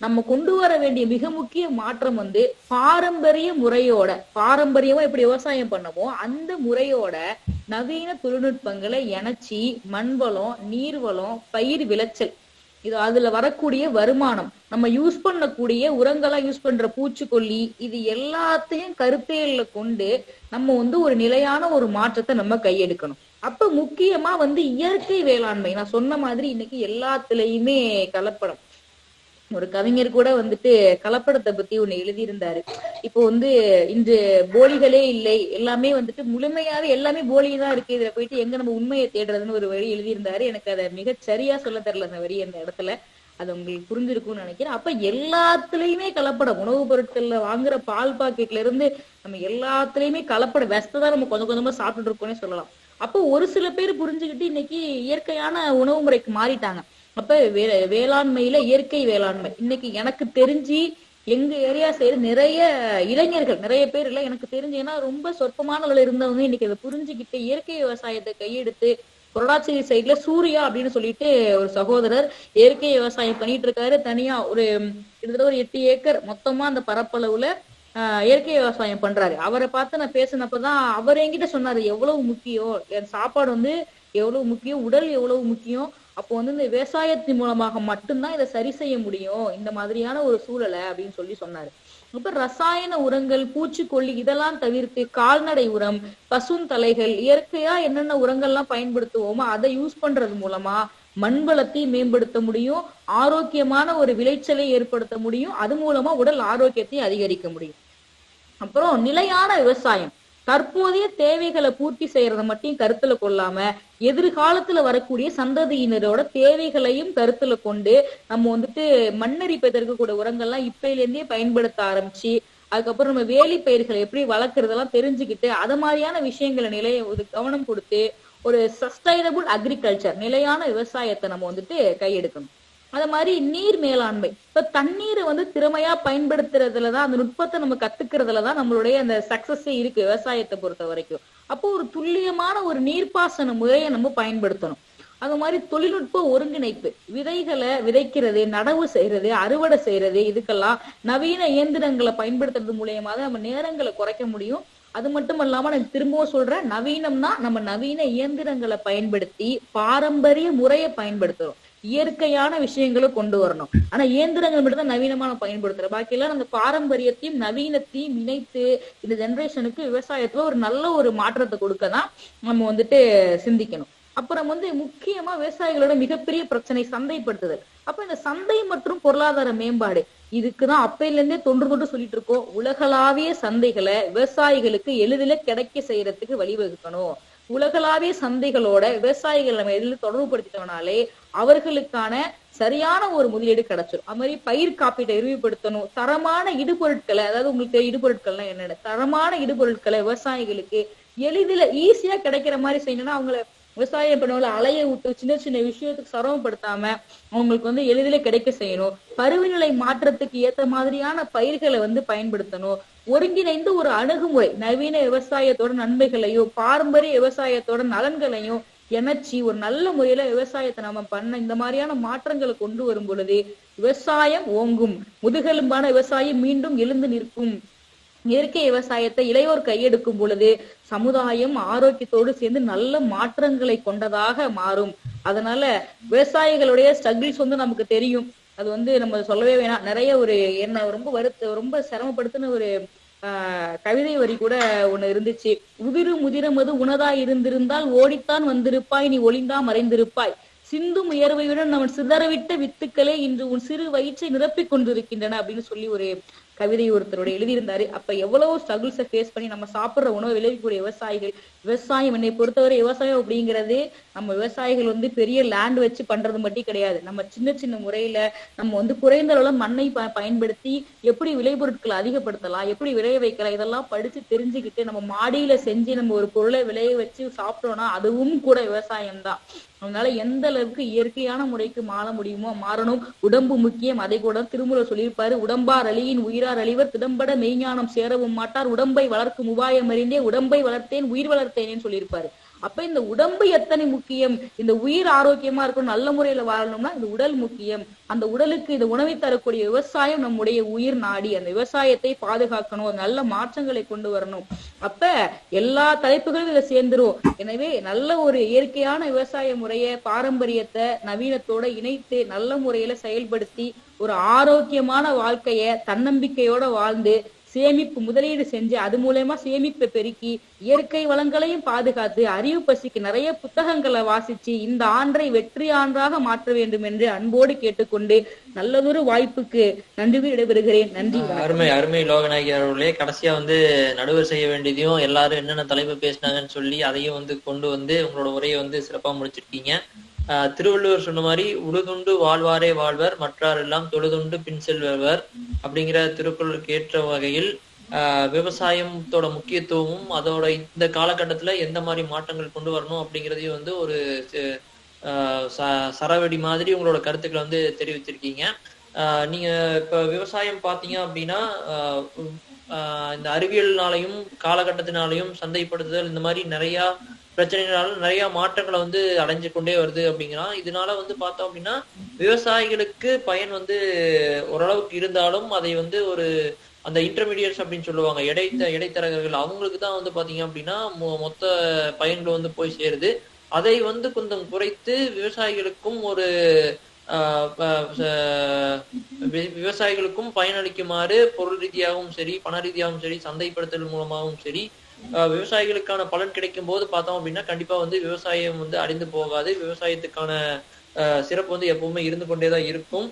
நம்ம கொண்டு வர வேண்டிய மிக முக்கிய மாற்றம் வந்து பாரம்பரிய முறையோட, பாரம்பரியமா எப்படி விவசாயம் பண்ணமோ அந்த முறையோட நவீன தொழில்நுட்பங்களை இணைச்சி மண்வளம், நீர்வளம், பயிர் விளைச்சல் இது அதுல வரக்கூடிய வருமானம், நம்ம யூஸ் பண்ணக்கூடிய உரங்களா யூஸ் பண்ற பூச்சிக்கொல்லி, இது எல்லாத்தையும் கருத்தையில கொண்டு நம்ம ஒரு நிலையான ஒரு மாற்றத்தை நம்ம கையெடுக்கணும். அப்ப முக்கியமா இயற்கை வேளாண்மை, நான் சொன்ன மாதிரி இன்னைக்கு எல்லாத்துலயுமே கலப்படம். ஒரு கவிஞர் கூட கலப்படத்தை பத்தி ஒண்ணு எழுதியிருந்தாரு. இப்போ இன்று போலிகளே இல்லை, எல்லாமே முழுமையாவே எல்லாமே போலிதான் இருக்கு, இதுல போயிட்டு எங்க நம்ம உண்மையை தேடுறதுன்னு ஒரு வரி எழுதியிருந்தாரு. எனக்கு அதை மிகச் சரியா சொல்ல தெரியல அந்த வரி அந்த இடத்துல, அது உங்களுக்கு புரிஞ்சிருக்கும்னு நினைக்கிறேன். அப்ப எல்லாத்துலயுமே கலப்படம். உணவுப் பொருட்கள்ல வாங்குற பால் பாக்கெட்ல இருந்து நம்ம எல்லாத்துலயுமே கலப்படம், விஷத்தை நம்ம கொஞ்சம் கொஞ்சமா சாப்பிட்டு இருக்கோம்னே சொல்லலாம். அப்போ ஒரு சில பேர் புரிஞ்சுக்கிட்டு இன்னைக்கு இயற்கையான உணவு முறைக்கு மாறிட்டாங்க. அப்ப வேளாண்மையில இயற்கை வேளாண்மை இன்னைக்கு எனக்கு தெரிஞ்சு எங்க ஏரியா சைடு நிறைய இளைஞர்கள் நிறைய பேர் இல்ல எனக்கு தெரிஞ்சு, ஏன்னா ரொம்ப சொற்பமான அளவுல இருந்தவங்க இன்னைக்கு அதை புரிஞ்சுக்கிட்டு இயற்கை விவசாயத்தை கையெடுத்து, கொரடாச்சேரி சைட்ல சூர்யா அப்படின்னு சொல்லிட்டு ஒரு சகோதரர் இயற்கை விவசாயம் பண்ணிட்டு இருக்காரு. தனியா ஒரு கிட்டத்தட்ட ஒரு 8 ஏக்கர் மொத்தமா அந்த பரப்பளவுல இயற்கை விவசாயம் பண்றாரு. அவரை பார்த்து நான் பேசினப்பதான் அவர் என்கிட்ட சொன்னாரு, எவ்வளவு முக்கியம் என் சாப்பாடு எவ்வளவு முக்கியம், உடல் எவ்வளவு முக்கியம். அப்போ இந்த விவசாயத்தின் மூலமாக மட்டும்தான் இதை சரி செய்ய முடியும் இந்த மாதிரியான ஒரு சூழலை அப்படின்னு சொன்னாரு. இப்ப ரசாயன உரங்கள், பூச்சிக்கொல்லி இதெல்லாம் தவிர்த்து கால்நடை உரம், பசுந்தலைகள், இயற்கையா என்னென்ன உரங்கள்லாம் பயன்படுத்துவோமோ அதை யூஸ் பண்றது மூலமா மண் வளத்தை மேம்படுத்த முடியும், ஆரோக்கியமான ஒரு விளைச்சலை ஏற்படுத்த முடியும், அது மூலமா உடல் ஆரோக்கியத்தை அதிகரிக்க முடியும். அப்புறம் நிலையான விவசாயம், தற்போதைய தேவைகளை பூர்த்தி செய்யறத மட்டும் கருத்துல கொள்ளாம எதிர்காலத்துல வரக்கூடிய சந்ததியினரோட தேவைகளையும் கருத்துல கொண்டு நம்ம மண்ணரிப்பதற்கு கூட உரங்கள்லாம் இப்பையில இருந்தே பயன்படுத்த ஆரம்பிச்சு, அதுக்கப்புறம் நம்ம வேலி பயிர்களை எப்படி வளர்க்கறதெல்லாம் தெரிஞ்சுக்கிட்டு அது மாதிரியான விஷயங்களை கவனம் கொடுத்து ஒரு சஸ்டைனபிள் அக்ரிகல்ச்சர், நிலையான விவசாயத்தை நம்ம கையெடுக்கணும். அது மாதிரி நீர் மேலாண்மை, இப்ப தண்ணீரை திறமையா பயன்படுத்துறதுலதான், அந்த நுட்பத்தை நம்ம கத்துக்கிறதுலதான் நம்மளுடைய அந்த சக்சஸே இருக்கு விவசாயத்தை பொறுத்த வரைக்கும். அப்போ ஒரு துல்லியமான ஒரு நீர்ப்பாசன முறையை நம்ம பயன்படுத்தணும். அது மாதிரி தொழில்நுட்ப ஒருங்கிணைப்பு, விதைகளை விதைக்கிறது, நடவு செய்யறது, அறுவடை செய்யறது, இதுக்கெல்லாம் நவீன இயந்திரங்களை பயன்படுத்துறது மூலியமா தான் நம்ம நேரங்களை குறைக்க முடியும். அது மட்டும் இல்லாம நான் திரும்பவும் சொல்றேன், நவீனம்னா நம்ம நவீன இயந்திரங்களை பயன்படுத்தி பாரம்பரிய முறையை பயன்படுத்துறோம், இயற்கையான விஷயங்களை கொண்டு வரணும். ஆனா இயந்திரங்கள் மட்டும் தான் நவீனமான பயன்படுத்துறோம், பாக்கி எல்லாம் அந்த பாரம்பரியத்தையும் நவீனத்தையும் இணைத்து இந்த ஜெனரேஷனுக்கு விவசாயத்துல ஒரு நல்ல ஒரு மாற்றத்தை கொடுக்கதான் நம்ம சிந்திக்கணும். அப்புறம் முக்கியமா விவசாயிகளோட மிகப்பெரிய பிரச்சனை சந்தைப்படுத்துதல். அப்ப இந்த சந்தை மற்றும் பொருளாதார மேம்பாடு, இதுக்குதான் அப்பையில இருந்தே தொன்று சொல்லிட்டு இருக்கோம். உலகளாவிய சந்தைகளை விவசாயிகளுக்கு எளிதில கிடைக்க செய்யறதுக்கு வழிவகுக்கணும். உலகளாவிய சந்தைகளோட விவசாயிகள் நம்ம எதில் தொடர்பு படுத்திட்டோம்னாலே அவர்களுக்கான சரியான ஒரு முதலீடு கிடைச்சிடும். அது மாதிரி பயிர் காப்பீட்டை விரிவுபடுத்தணும். தரமான இடுபொருட்களை, அதாவது உங்களுக்கு இடுபொருட்கள்லாம் என்னென்ன, தரமான இடுபொருட்களை விவசாயிகளுக்கு எளிதில ஈஸியா கிடைக்கிற மாதிரி செய்யணும்னா அவங்களை விவசாயம் பண்ணவங்கள அலைய விட்டு சின்ன சின்ன விஷயத்துக்கு சிரமப்படுத்தாம அவங்களுக்கு எளிதில கிடைக்க செய்யணும். பருவநிலை மாற்றத்துக்கு ஏத்த மாதிரியான பயிர்களை பயன்படுத்தணும். ஒருங்கிணைந்து ஒரு அணுகுமுறை, நவீன விவசாயத்தோட நன்மைகளையும் பாரம்பரிய விவசாயத்தோட நலன்களையும் இணைச்சி ஒரு நல்ல முறையில விவசாயத்தை நம்ம பண்ண இந்த மாதிரியான மாற்றங்களை கொண்டு வரும் பொழுது விவசாயம் ஓங்கும், முதுகெலும்பான விவசாயம் மீண்டும் எழுந்து நிற்கும். இயற்கை விவசாயத்தை இளையோர் கையெடுக்கும் பொழுது சமுதாயம் ஆரோக்கியத்தோடு சேர்ந்து நல்ல மாற்றங்களை கொண்டதாக மாறும். அதனால விவசாயிகளுடைய ஸ்ட்ரகிள்ஸ் நமக்கு தெரியும். அது நம்ம சொல்லவே வேணாம். நிறைய ஒரு என்ன ரொம்ப சிரமப்படுத்தின ஒரு கவிதை வரி கூட ஒண்ணு இருந்துச்சு. உதிரு முதிரமது உனதா இருந்திருந்தால் ஓடித்தான் வந்திருப்பாய், நீ ஒளிந்தா மறைந்திருப்பாய். சிந்தும் உயர்வையுடன் அவன் சிதறவிட்ட வித்துக்களே இன்று உன் சிறு வயிற்றை நிரப்பிக் கொண்டிருக்கின்றன அப்படின்னு சொல்லி ஒரு கவிதை ஒருத்தரோட எழுதியிருந்தாரு. அப்ப எவ்வளவு ஸ்ட்ரகிள்ஸை ஃபேஸ் பண்ணி நம்ம சாப்பிடுற உணவு விளைவிக்கக்கூடிய விவசாயிகள், விவசாயம் என்னை பொறுத்தவரை விவசாயம் அப்படிங்கிறது நம்ம விவசாயிகள் பெரிய லேண்ட் வச்சு பண்றது மட்டும் கிடையாது. நம்ம சின்ன சின்ன முறையில நம்ம குறைந்த அளவுல மண்ணை பயன்படுத்தி எப்படி விளைபொருட்களை அதிகப்படுத்தலாம், எப்படி விளைய வைக்கலாம், இதெல்லாம் படிச்சு தெரிஞ்சுக்கிட்டு நம்ம மாடியில செஞ்சு நம்ம ஒரு பொருளை விளைய வச்சு சாப்பிட்டோம்னா அதுவும் கூட விவசாயம் தான். அதனால எந்த அளவுக்கு இயற்கையான முறைக்கு மாற முடியுமோ மாறணும். உடம்பு முக்கியம், அதை கூட திருமூலர் சொல்லியிருப்பாரு. உடம்பார் அழியின் உயிரார் அழிவர், திடம்பட மெய்ஞானம் சேரவும் மாட்டார், உடம்பை வளர்க்கும் உபாயம் அறிந்தே உடம்பை வளர்த்தேன் உயிர் வளர்த்தேனேன்னு சொல்லியிருப்பாரு. அப்ப இந்த உடம்பு எத்தனை முக்கியம், இந்த உயிர் ஆரோக்கியமா இருக்கணும், நல்ல முறையில வாழணும்னா இந்த உடல் முக்கியம். அந்த உடலுக்கு இந்த உணவை தரக்கூடிய விவசாயம் நம்முடைய உயிர் நாடி. அந்த விவசாயத்தை பாதுகாக்கணும், நல்ல மாற்றங்களை கொண்டு வரணும். அப்ப எல்லா தலைப்புகளும் இதுல சேர்ந்துரும். எனவே நல்ல ஒரு இயற்கையான விவசாய முறைய, பாரம்பரியத்தை நவீனத்தோட இணைத்து நல்ல முறையில செயல்படுத்தி ஒரு ஆரோக்கியமான வாழ்க்கைய தன்னம்பிக்கையோட வாழ்ந்து சேமிப்பு முதலீடு செஞ்சு அது மூலமா சேமிப்பை பெருக்கி இயற்கை வளங்களையும் பாதுகாத்து அறிவு பசிக்கு நிறைய புத்தகங்களை வாசிச்சு இந்த ஆண்டை வெற்றி ஆண்டாக மாற்ற வேண்டும் என்று அன்போடு கேட்டுக்கொண்டு நல்லதொரு வாய்ப்புக்கு நன்றி விடைபெறுகிறேன். நன்றி. அருமை அருமை லோகநாயகி அவர்களே. கடைசியா நடுவர் செய்ய வேண்டியதையும் எல்லாரும் என்னென்ன தலைப்பு பேசினாங்கன்னு சொல்லி அதையும் கொண்டு உங்களோட உரையை சிறப்பா முடிச்சிருக்கீங்க. திருவள்ளுவர் சொன்ன மாதிரி உழுதுண்டு வாழ்வாரே வாழ்வர், மற்றார் எல்லாம் தொழுதுண்டு பின் செல்வர் அப்படிங்கிற திருக்குறளுக்கு ஏற்ற வகையில் விவசாயத்தோட முக்கியத்துவமும் அதோட இந்த காலகட்டத்துல எந்த மாதிரி மாற்றங்கள் கொண்டு வரணும் அப்படிங்கிறதையும் ஒரு சரவெடி மாதிரி உங்களோட கருத்துக்களை தெரிவிச்சிருக்கீங்க. நீங்க இப்ப விவசாயம் பாத்தீங்க அப்படின்னா இந்த அறிவியல்னாலையும் காலகட்டத்தினாலையும் சந்தைப்படுத்துதல் இந்த மாதிரி நிறைய பிரச்சனைகளால நிறைய மாற்றங்களை அடைஞ்சு கொண்டே வருது அப்படிங்கிறான். இதனால பார்த்தோம் அப்படின்னா விவசாயிகளுக்கு பயன் ஓரளவுக்கு இருந்தாலும் அதை ஒரு அந்த இன்டர்மீடியட்ஸ் அப்படின்னு சொல்லுவாங்க, இடைத்தரகர்கள், அவங்களுக்கு தான் பாத்தீங்க அப்படின்னா மொத்த பயன்கள் போய் சேருது. அதை கொஞ்சம் குறைத்து விவசாயிகளுக்கும் விவசாயிகளுக்கும் பயனளிக்குமாறு பொருள் ரீதியாகவும் சரி பண ரீதியாகவும் சரி சந்தைப்படுத்தல் மூலமாகவும் சரி விவசாயிகளுக்கான பலன் கிடைக்கும் போது பார்த்தோம் அப்படின்னா கண்டிப்பா விவசாயம் அழிந்து போகாது. விவசாயத்துக்கான சிறப்பு எப்பவுமே இருந்து கொண்டேதான் இருக்கும்.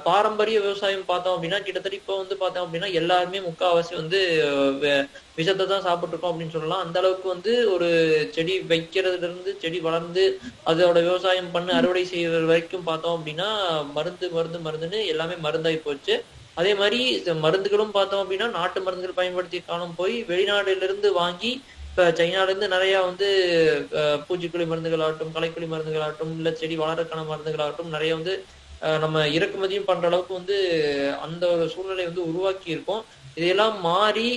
பாரம்பரிய விவசாயம் பார்த்தோம் அப்படின்னா கிட்டத்தட்ட இப்போ பார்த்தோம் அப்படின்னா எல்லாருமே முக்கால்வாசி விஷத்தை தான் சாப்பிட்டு இருக்கோம் அப்படின்னு சொல்லலாம். அந்த அளவுக்கு ஒரு செடி வைக்கிறதுல இருந்து செடி வளர்ந்து அதோட விவசாயம் பண்ணி அறுவடை செய்வது வரைக்கும் பார்த்தோம் அப்படின்னா மருந்துன்னு எல்லாமே மருந்தாகி போச்சு. அதே மாதிரி மருந்துகளும் பார்த்தோம் அப்படின்னா நாட்டு மருந்துகள் பயன்படுத்தி காணும் போய் வெளிநாடுல இருந்து வாங்கி இப்ப சைனால இருந்து நிறைய பூச்சிக்கொல்லி மருந்துகளாகட்டும் களைக்கொல்லி மருந்துகளாகட்டும் இல்ல செடி வளர்றக்கான மருந்துகளாகட்டும் நிறைய நம்ம இறக்குமதியும் பண்ற அளவுக்கு அந்த ஒரு சூழ்நிலை உருவாக்கி இருக்கோம். இதையெல்லாம் மாறி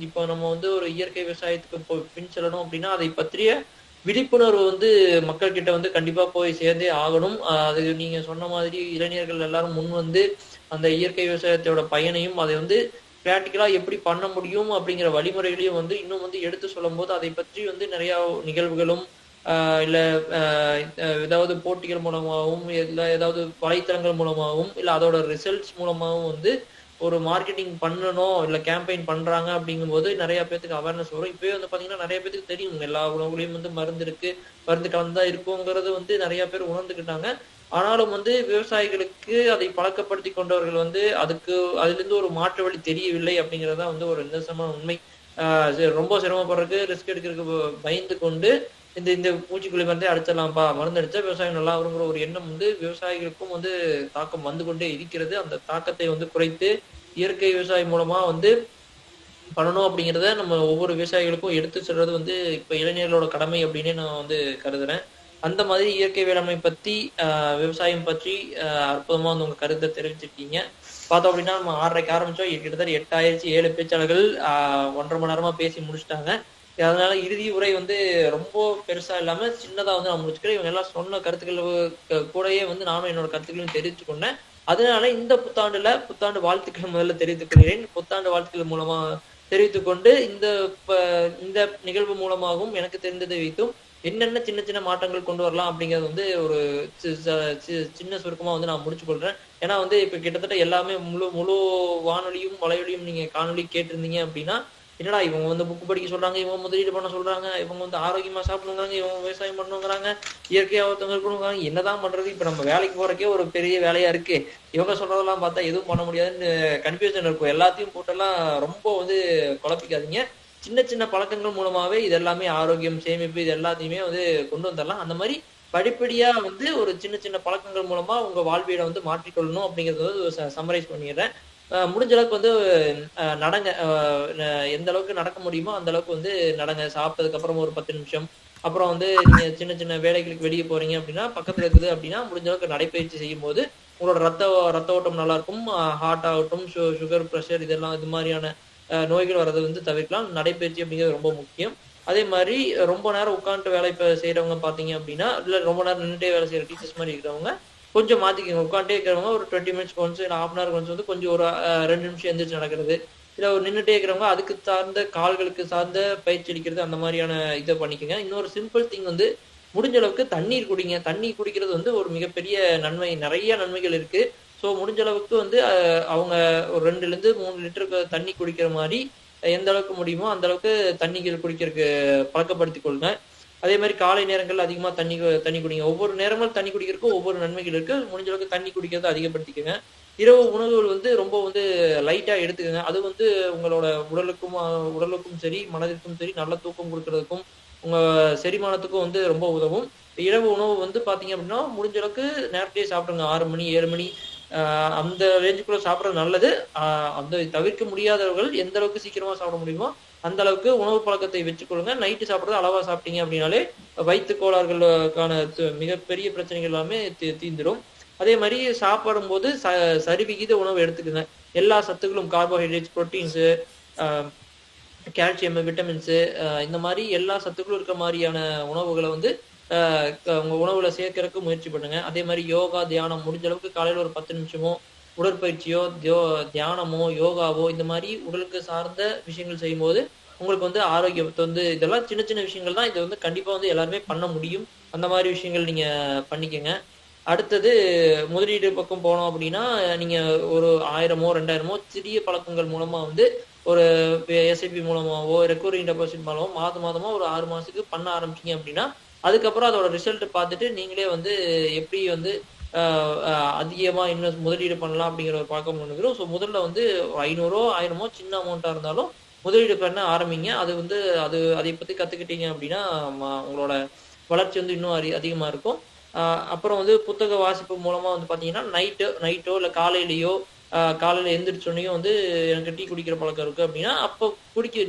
இப்போ நம்ம ஒரு இயற்கை விவசாயத்துக்கு பின் செல்லணும் அப்படின்னா அதை பற்றிய விழிப்புணர்வு மக்கள் கிட்ட கண்டிப்பா போய் சேர்ந்தே ஆகணும். அது நீங்க சொன்ன மாதிரி இளைஞர்கள் எல்லாரும் முன் அந்த இயற்கை விவசாயத்தோட பயனையும் அதை பிராக்டிக்கலா எப்படி பண்ண முடியும் அப்படிங்கிற வழிமுறைகளையும் இன்னும் எடுத்து சொல்லும் போது அதை பற்றி நிறைய நிகழ்வுகளும் இல்ல ஏதாவது போட்டிகள் மூலமாகவும் இல்ல ஏதாவது வலைத்தளங்கள் மூலமாகவும் இல்ல அதோட ரிசல்ட்ஸ் மூலமாகவும் ஒரு மார்க்கெட்டிங் பண்ணணும் இல்ல கேம்பெயின் பண்றாங்க அப்படிங்கும் போது நிறைய பேருக்கு அவேர்னஸ் வரும். இப்பவே பாத்தீங்கன்னா நிறைய பேருக்கு தெரியும் எல்லா உணவுகளையும் மருந்து இருக்கு, மருந்து கலந்துதான் இருக்குங்கிறது நிறைய பேர் உணர்ந்துக்கிட்டாங்க. ஆனாலும் விவசாயிகளுக்கு அதை பழக்கப்படுத்தி கொண்டவர்கள் அதுல இருந்து ஒரு மாற்று வழி தெரியவில்லை அப்படிங்கறதுதான் ஒரு நிதர்சனமான உண்மை. ரொம்ப சிரமப்படுறதுக்கு ரிஸ்க் எடுக்கிறதுக்கு பயந்து கொண்டு இந்த பூச்சிக்கொல்லி மருந்தே அடிச்சிடலாம்ப்பா, மருந்து அடிச்சா விவசாயம் நல்லா வருங்கிற ஒரு எண்ணம் விவசாயிகளுக்கும் தாக்கம் கொண்டே இருக்கிறது. அந்த தாக்கத்தை குறைத்து இயற்கை விவசாயம் மூலமா பண்ணணும் அப்படிங்கிறத நம்ம ஒவ்வொரு விவசாயிகளுக்கும் எடுத்து சொல்றது இப்ப இளைஞர்களோட கடமை அப்படின்னு நான் கருதுறேன். அந்த மாதிரி இயற்கை வேளாண்மை பத்தி விவசாயம் பற்றி அற்புதமா உங்க கருத்தை தெரிவிச்சிருக்கீங்க. பார்த்தோம் அப்படின்னா நம்ம 6:30 ஆரம்பிச்சோம், கிட்டத்தட்ட 8 7 பேச்சாளர்கள் 1.5 மணி நேரமா பேசி முடிச்சுட்டாங்க. அதனால இறுதி உரை ரொம்ப பெருசா இல்லாம சின்னதா நான் முடிச்சுக்கிறேன். இவங்க எல்லாம் சொன்ன கருத்துக்கள் கூடயே நானும் என்னோட கருத்துக்களையும் தெரிவித்து கொண்டேன். அதனால இந்த புத்தாண்டு வாழ்த்துக்கள் முதல்ல தெரிவித்துக் கொள்கிறேன். புத்தாண்டு வாழ்த்துக்கள் மூலமா தெரிவித்துக் கொண்டு இந்த நிகழ்வு மூலமாகவும் எனக்கு தெரிந்ததை வைத்தும் என்னென்ன சின்ன சின்ன மாற்றங்கள் கொண்டு வரலாம் அப்படிங்கிறது ஒரு சின்ன சுருக்கமா நான் முடிச்சு கொள்றேன். ஏன்னா இப்ப கிட்டத்தட்ட எல்லாமே முழு வானொலியும் வலையொலியும் நீங்க காணொலி கேட்டிருந்தீங்க அப்படின்னா என்னடா இவங்க புக்கு படிக்க சொல்றாங்க, இவங்க முதலீடு பண்ண சொல்றாங்க, இவங்க ஆரோக்கியமா சாப்பிடணுங்கிறாங்க, இவங்க விவசாயம் பண்ணணுங்கிறாங்க, இயற்கையா ஒருத்தவங்க இருக்கணுங்கிறாங்க, என்னதான் பண்றது? இப்ப நம்ம வேலைக்கு போறக்கே ஒரு பெரிய வேலையா இருக்கு, இவங்க சொல்றதெல்லாம் பார்த்தா எதுவும் பண்ண முடியாதுன்னு கன்ஃபியூஷன் இருக்கும். எல்லாத்தையும் போட்டெல்லாம் ரொம்ப குழப்பிக்காதீங்க. சின்ன சின்ன பழக்கங்கள் மூலமாவே இது எல்லாமே ஆரோக்கியம் சேமிப்பு இது எல்லாத்தையுமே கொண்டு வந்துடலாம். அந்த மாதிரி படிப்படியா ஒரு சின்ன சின்ன பழக்கங்கள் மூலமா உங்க வாழ்வியலை மாற்றிக்கொள்ளணும் அப்படிங்கறத சம்மரைஸ் பண்ணிடுறேன். முடிஞ்ச அளவுக்கு நடங்க, எந்த அளவுக்கு நடக்க முடியுமோ அந்த அளவுக்கு நடங்க. சாப்பிட்டதுக்கு அப்புறம் ஒரு 10 நிமிஷம் அப்புறம் நீங்க சின்ன சின்ன வேலைகளுக்கு வெளியே போறீங்க அப்படின்னா பக்கத்துல இருக்குது அப்படின்னா முடிஞ்ச அளவுக்கு நடைப்பயிற்சி செய்யும் போது உங்களோட ரத்த ஓட்டம் நல்லா இருக்கும். ஹார்ட் ஆகட்டும், சுகர், பிரஷர் இதெல்லாம் இது மாதிரியான நோய்கள் வர்றது தவிர்க்கலாம். நடைப்பயிற்சி அப்படிங்கிறது ரொம்ப முக்கியம். அதே மாதிரி ரொம்ப நேரம் உட்காந்துட்டு வேலை செய்யறவங்க பாத்தீங்க அப்படின்னா இல்ல ரொம்ப நேரம் நின்றுட்டே வேலை செய்யற டீச்சர்ஸ் மாதிரி இருக்கிறவங்க கொஞ்சம் மாத்திக்கோங்க. உட்காந்துட்டே இருக்கிறவங்க ஒரு 20 மினிட்ஸ் ஒன்ஸ் இல்லை 1/2 hour ஒன்ஸ் கொஞ்சம் ஒரு 2 நிமிஷம் எந்திரிச்சு நடக்கிறது, இல்ல ஒரு நின்றுட்டே இருக்கிறவங்க அதுக்கு சார்ந்த கால்களுக்கு சார்ந்த பயிற்சி அளிக்கிறது, அந்த மாதிரியான இதை பண்ணிக்கோங்க. இன்னொரு சிம்பிள் திங் வந்து முடிஞ்ச அளவுக்கு தண்ணீர் குடிங்க. தண்ணி குடிக்கிறது வந்து ஒரு மிகப்பெரிய நன்மை, நிறைய நன்மைகள் இருக்கு. ஸோ முடிஞ்ச அளவுக்கு வந்து அவங்க ஒரு 2லிருந்து 3 லிட்டருக்கு தண்ணி குடிக்கிற மாதிரி எந்த அளவுக்கு முடியுமோ அந்த அளவுக்கு தண்ணிகள் குடிக்கிறதுக்கு பழக்கப்படுத்திக் கொள்ளுங்க. அதே மாதிரி காலை நேரங்கள் அதிகமா தண்ணி குடிங்க. ஒவ்வொரு நேரமும் தண்ணி குடிக்கிறதுக்கும் ஒவ்வொரு நன்மைகள் இருக்கு. முடிஞ்ச அளவுக்கு தண்ணி குடிக்கிறத அதிகப்படுத்திக்கங்க. இரவு உணவுகள் வந்து ரொம்ப வந்து லைட்டா எடுத்துக்கங்க. அது வந்து உங்களோட உடலுக்கும் சரி, மனதிற்கும் சரி நல்ல தூக்கம் கொடுக்கறதுக்கும் உங்க செரிமானத்துக்கும் வந்து ரொம்ப உதவும். இரவு உணவு வந்து பாத்தீங்க அப்படின்னா முடிஞ்ச அளவுக்கு நேரத்தையே சாப்பிடுங்க. 6 மணி 7 மணி அந்த ரேஞ்சுக்குள்ள சாப்பிட்றது நல்லது. அந்த தவிர்க்க முடியாதவர்கள் எந்த அளவுக்கு சீக்கிரமா சாப்பிட முடியுமோ அந்த அளவுக்கு உணவு பழக்கத்தை வச்சுக்கொள்ளுங்க. நைட்டு சாப்பிட்றது அளவா சாப்பிட்டீங்க அப்படின்னாலே வயிற்று கோளாறுகளுக்கான மிகப்பெரிய பிரச்சனைகள் எல்லாமே தீந்துடும். அதே மாதிரி சாப்பிடும் போது சரிவிகித உணவு எடுத்துக்குங்க. எல்லா சத்துக்களும் கார்போஹைட்ரேட்ஸ், புரோட்டீன்ஸு, கால்சியம், விட்டமின்ஸு, இந்த மாதிரி எல்லா சத்துக்களும் இருக்க மாதிரியான உணவுகளை வந்து உங்க உணவுல சேர்க்கறதுக்கு முயற்சி பண்ணுங்க. அதே மாதிரி யோகா, தியானம் முடிஞ்ச அளவுக்கு காலையில ஒரு 10 நிமிஷமோ உடற்பயிற்சியோ தியானமோ யோகாவோ இந்த மாதிரி உடலுக்கு சார்ந்த விஷயங்கள் செய்யும்போது உங்களுக்கு வந்து ஆரோக்கியத்தை வந்து இதெல்லாம் சின்ன சின்ன விஷயங்கள் தான். இதை வந்து கண்டிப்பா வந்து எல்லாருமே பண்ண முடியும். அந்த மாதிரி விஷயங்கள் நீங்க பண்ணிக்கங்க. அடுத்தது முதலீடு பக்கம் போனோம் அப்படின்னா நீங்க ஒரு 1000மோ 2000மோ சிறிய பழக்கங்கள் மூலமா வந்து ஒரு எஸ்ஐபி மூலமாவோ ரெக்கரிங் டெபாசிட் மூலமோ மாதமா ஒரு 6 மாசத்துக்கு பண்ண ஆரம்பிச்சீங்க அப்படின்னா அதுக்கப்புறம் அதோட ரிசல்ட் பார்த்துட்டு நீங்களே வந்து எப்படி வந்து அதிகமா இன்வெஸ்ட் முதலீடு பண்ணலாம் அப்படிங்கிற ஒரு பழக்கம் பண்ணுகிறோம். ஸோ முதல்ல வந்து 500 1000மோ சின்ன அமௌண்ட்டா இருந்தாலும் முதலீடு பண்ண ஆரம்பிங்க. அது வந்து அதை பத்தி கத்துக்கிட்டீங்க அப்படின்னா உங்களோட வளர்ச்சி வந்து இன்னும் அதிகமா இருக்கும். அப்புறம் வந்து புத்தக வாசிப்பு மூலமா வந்து பாத்தீங்கன்னா நைட்டோ இல்ல காலையிலயோ காலையில எந்திரிச்சோன்னையும் வந்து எனக்கு டீ குடிக்கிற பழக்கம் இருக்கு அப்படின்னா அப்போ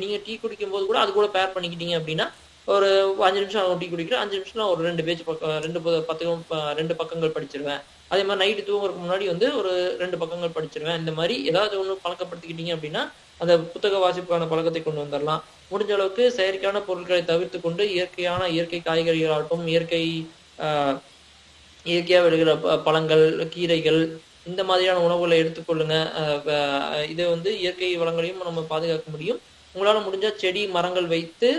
நீங்க டீ குடிக்கும் போது கூட அது கூட பேர் பண்ணிக்கிட்டீங்க அப்படின்னா ஒரு 5 நிமிஷம் டீ குடிக்கிறேன், 5 நிமிஷம் ஒரு 2 பேஜ் பக்கம் 2 பக்கங்கள் படிச்சிருவேன். அதே மாதிரி நைட்டு தூங்குறதுக்கு முன்னாடி வந்து ஒரு 2 பக்கங்கள் படிச்சிருவேன். இந்த மாதிரி ஏதாவது ஒண்ணு பழக்கப்படுத்திக்கிட்டீங்க அப்படின்னா அந்த புத்தக வாசிப்புக்கான பழக்கத்தை கொண்டு வந்துடலாம். முடிஞ்ச அளவுக்கு செயற்கையான பொருட்களை தவிர்த்து கொண்டு இயற்கை காய்கறிகளாகட்டும், இயற்கையா விடுகிற பழங்கள், கீரைகள் இந்த மாதிரியான உணவுகளை எடுத்துக்கொள்ளுங்க. இது வந்து இயற்கை வளங்களையும் நம்ம பாதுகாக்க முடியும். உங்களால முடிஞ்சா செடி மரங்கள் வைத்து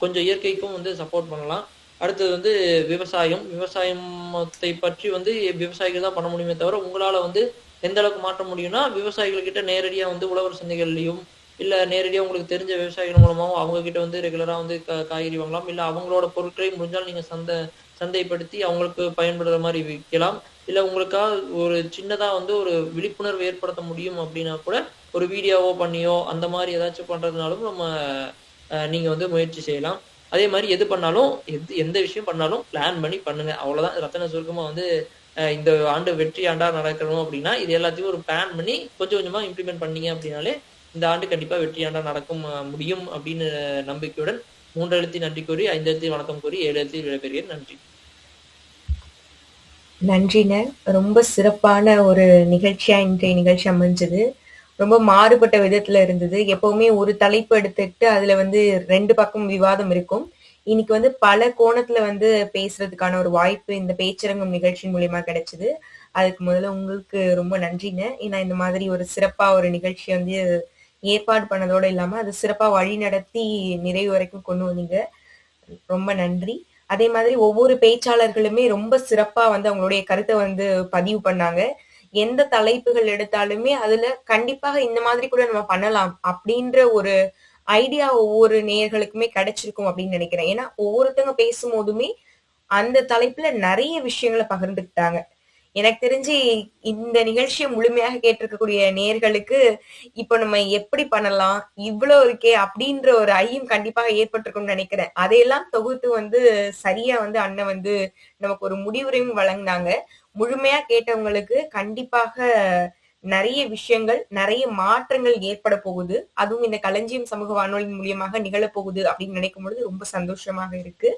கொஞ்சம் இயற்கைக்கும் வந்து சப்போர்ட் பண்ணலாம். அடுத்தது வந்து விவசாயத்தை பற்றி வந்து விவசாயிகள் தான் பண்ண முடியுமே தவிர உங்களால வந்து எந்த அளவுக்கு மாற்ற முடியும்னா விவசாயிகள் கிட்ட நேரடியா வந்து உழவர் சந்தைகள்லயும் இல்ல நேரடியா உங்களுக்கு தெரிஞ்ச விவசாயிகள் மூலமாவும் அவங்க கிட்ட வந்து ரெகுலரா வந்து காய்கறி வாங்கலாம். இல்ல அவங்களோட பொருட்களை முடிஞ்சால் நீங்க சந்தைப்படுத்தி அவங்களுக்கு பயன்படுற மாதிரி விற்கலாம். இல்ல உங்களுக்காக ஒரு சின்னதா வந்து ஒரு விழிப்புணர்வு ஏற்படுத்த முடியும் அப்படின்னா கூட ஒரு வீடியோவோ பண்ணியோ அந்த மாதிரி ஏதாச்சும் பண்றதுனாலும் நம்ம நீங்க வந்து முயற்சி செய்யலாம். அதே மாதிரி எது பண்ணாலும் எந்த விஷயம் பண்ணாலும் பிளான் பண்ணி பண்ணுங்க. அவ்வளவுதான். ரத்தன சுருக்கமா வந்து இந்த ஆண்டு வெற்றி ஆண்டா நடக்கணும் அப்படின்னா இது எல்லாத்தையும் ஒரு பிளான் பண்ணி கொஞ்சம் கொஞ்சமா இம்ப்ளிமெண்ட் பண்ணீங்க அப்படின்னாலே இந்த ஆண்டு கண்டிப்பா வெற்றி ஆண்டா நடக்கும் முடியும் அப்படின்னு நம்பிக்கையுடன் 3 எழுத்தி நன்றி கூறி 5 எழுத்தி வணக்கம் கூறி 7 எழுத்தி விடைபெறுகிறேன். நன்றி. நன்றிங்க. ரொம்ப சிறப்பான ஒரு நிகழ்ச்சியா இன்றைய நிகழ்ச்சி அமைஞ்சது. ரொம்ப மாறுபட்ட விதத்துல இருந்தது. எப்பவுமே ஒரு தலைப்பு எடுத்துக்கிட்டு அதுல வந்து 2 பக்கம் விவாதம் இருக்கும். இன்னைக்கு வந்து பல கோணத்துல வந்து பேசுறதுக்கான ஒரு வாய்ப்பு இந்த பேச்சரங்கம் நிகழ்ச்சியின் மூலியமா கிடைச்சது. அதுக்கு முதல்ல உங்களுக்கு ரொம்ப நன்றிங்க. ஏன்னா இந்த மாதிரி ஒரு சிறப்பா ஒரு நிகழ்ச்சி வந்து ஏற்பாடு பண்ணதோட இல்லாம அது சிறப்பா வழி நடத்தி நிறைவு வரைக்கும் கொண்டு வந்தீங்க. ரொம்ப நன்றி. அதே மாதிரி ஒவ்வொரு பேச்சாளர்களுமே ரொம்ப சிறப்பா வந்து அவங்களுடைய கருத்தை வந்து பதிவு பண்ணாங்க. எந்த தலைப்புகள் எடுத்தாலுமே அதுல கண்டிப்பாக இந்த மாதிரி கூட நம்ம பண்ணலாம் அப்படின்ற ஒரு ஐடியா ஒவ்வொரு நேயர்களுக்குமே கிடைச்சிருக்கும் அப்படின்னு நினைக்கிறேன். ஏன்னா ஒவ்வொருத்தவங்க பேசும்போதுமே அந்த தலைப்புல நிறைய விஷயங்களை பகிர்ந்துக்கிட்டாங்க. எனக்கு தெரிஞ்சு இந்த நிகழ்ச்சியை முழுமையாக கேட்டிருக்கக்கூடிய நேயர்களுக்கு இப்ப நம்ம எப்படி பண்ணலாம் இவ்வளவு இருக்கே அப்படின்ற ஒரு ஐயம் கண்டிப்பாக ஏற்பட்டிருக்கும்னு நினைக்கிறேன். அதையெல்லாம் தொகுத்து வந்து சரியா வந்து அண்ணன் வந்து நமக்கு ஒரு முடிவுரையும் வழங்கினாங்க. முழுமையா கேட்டவங்களுக்கு கண்டிப்பாக நிறைய விஷயங்கள் நிறைய மாற்றங்கள் ஏற்பட போகுது. அதுவும் இந்த களஞ்சியம் சமூக வானொலியின் மூலியமாக நிகழப்போகுது அப்படின்னு நினைக்கும் பொழுது ரொம்ப சந்தோஷமாக இருக்கு.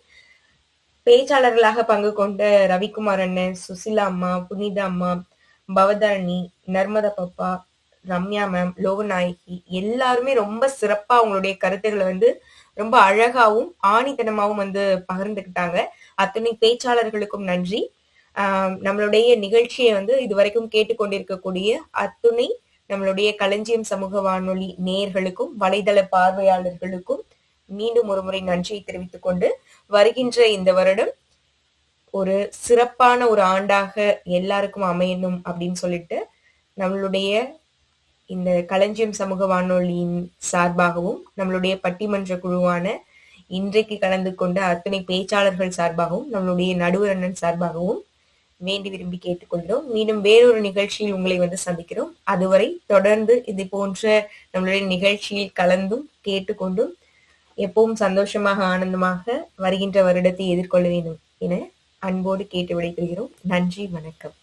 பேச்சாளர்களாக பங்கு கொண்ட ரவிக்குமார் அண்ணன், சுசிலா அம்மா, புனிதா அம்மா, பவதாரணி, நர்மதா பாப்பா, ரம்யா மேம், லோகநாயகி எல்லாருமே ரொம்ப சிறப்பா அவங்களுடைய கருத்துக்களை வந்து ரொம்ப அழகாவும் ஆணித்தனமாவும் வந்து பகிர்ந்துக்கிட்டாங்க. அத்தனை பேச்சாளர்களுக்கும் நன்றி. நம்மளுடைய நிகழ்ச்சியை வந்து இதுவரைக்கும் கேட்டுக்கொண்டிருக்கக்கூடிய அத்துணை நம்மளுடைய களஞ்சியம் சமூக வானொலி நேயர்களுக்கும் வலைதள பார்வையாளர்களுக்கும் மீண்டும் ஒரு முறை நன்றியை தெரிவித்துக் கொண்டு வருகின்ற இந்த வருடம் ஒரு சிறப்பான ஒரு ஆண்டாக எல்லாருக்கும் அமையணும் அப்படின்னு சொல்லிட்டு நம்மளுடைய இந்த களஞ்சியம் சமூக வானொலியின் சார்பாகவும் நம்மளுடைய பட்டிமன்ற குழுவான இன்றைக்கு கலந்து கொண்ட அத்தனை பேச்சாளர்கள் சார்பாகவும் நம்மளுடைய நடுவர் அண்ணன் சார்பாகவும் வேண்டி விரும்பி கேட்டுக்கொள்கிறோம். மீண்டும் வேறொரு நிகழ்ச்சியில் உங்களை சந்திக்கிறோம். அதுவரை தொடர்ந்து இது போன்ற நம்மளுடைய நிகழ்ச்சியில் கலந்தும் கேட்டுக்கொண்டும் எப்பவும் சந்தோஷமாக ஆனந்தமாக வருகின்ற வருடத்தை எதிர்கொள்ள வேண்டும் என அன்போடு கேட்டு விடைபெறுகிறோம். நன்றி, வணக்கம்.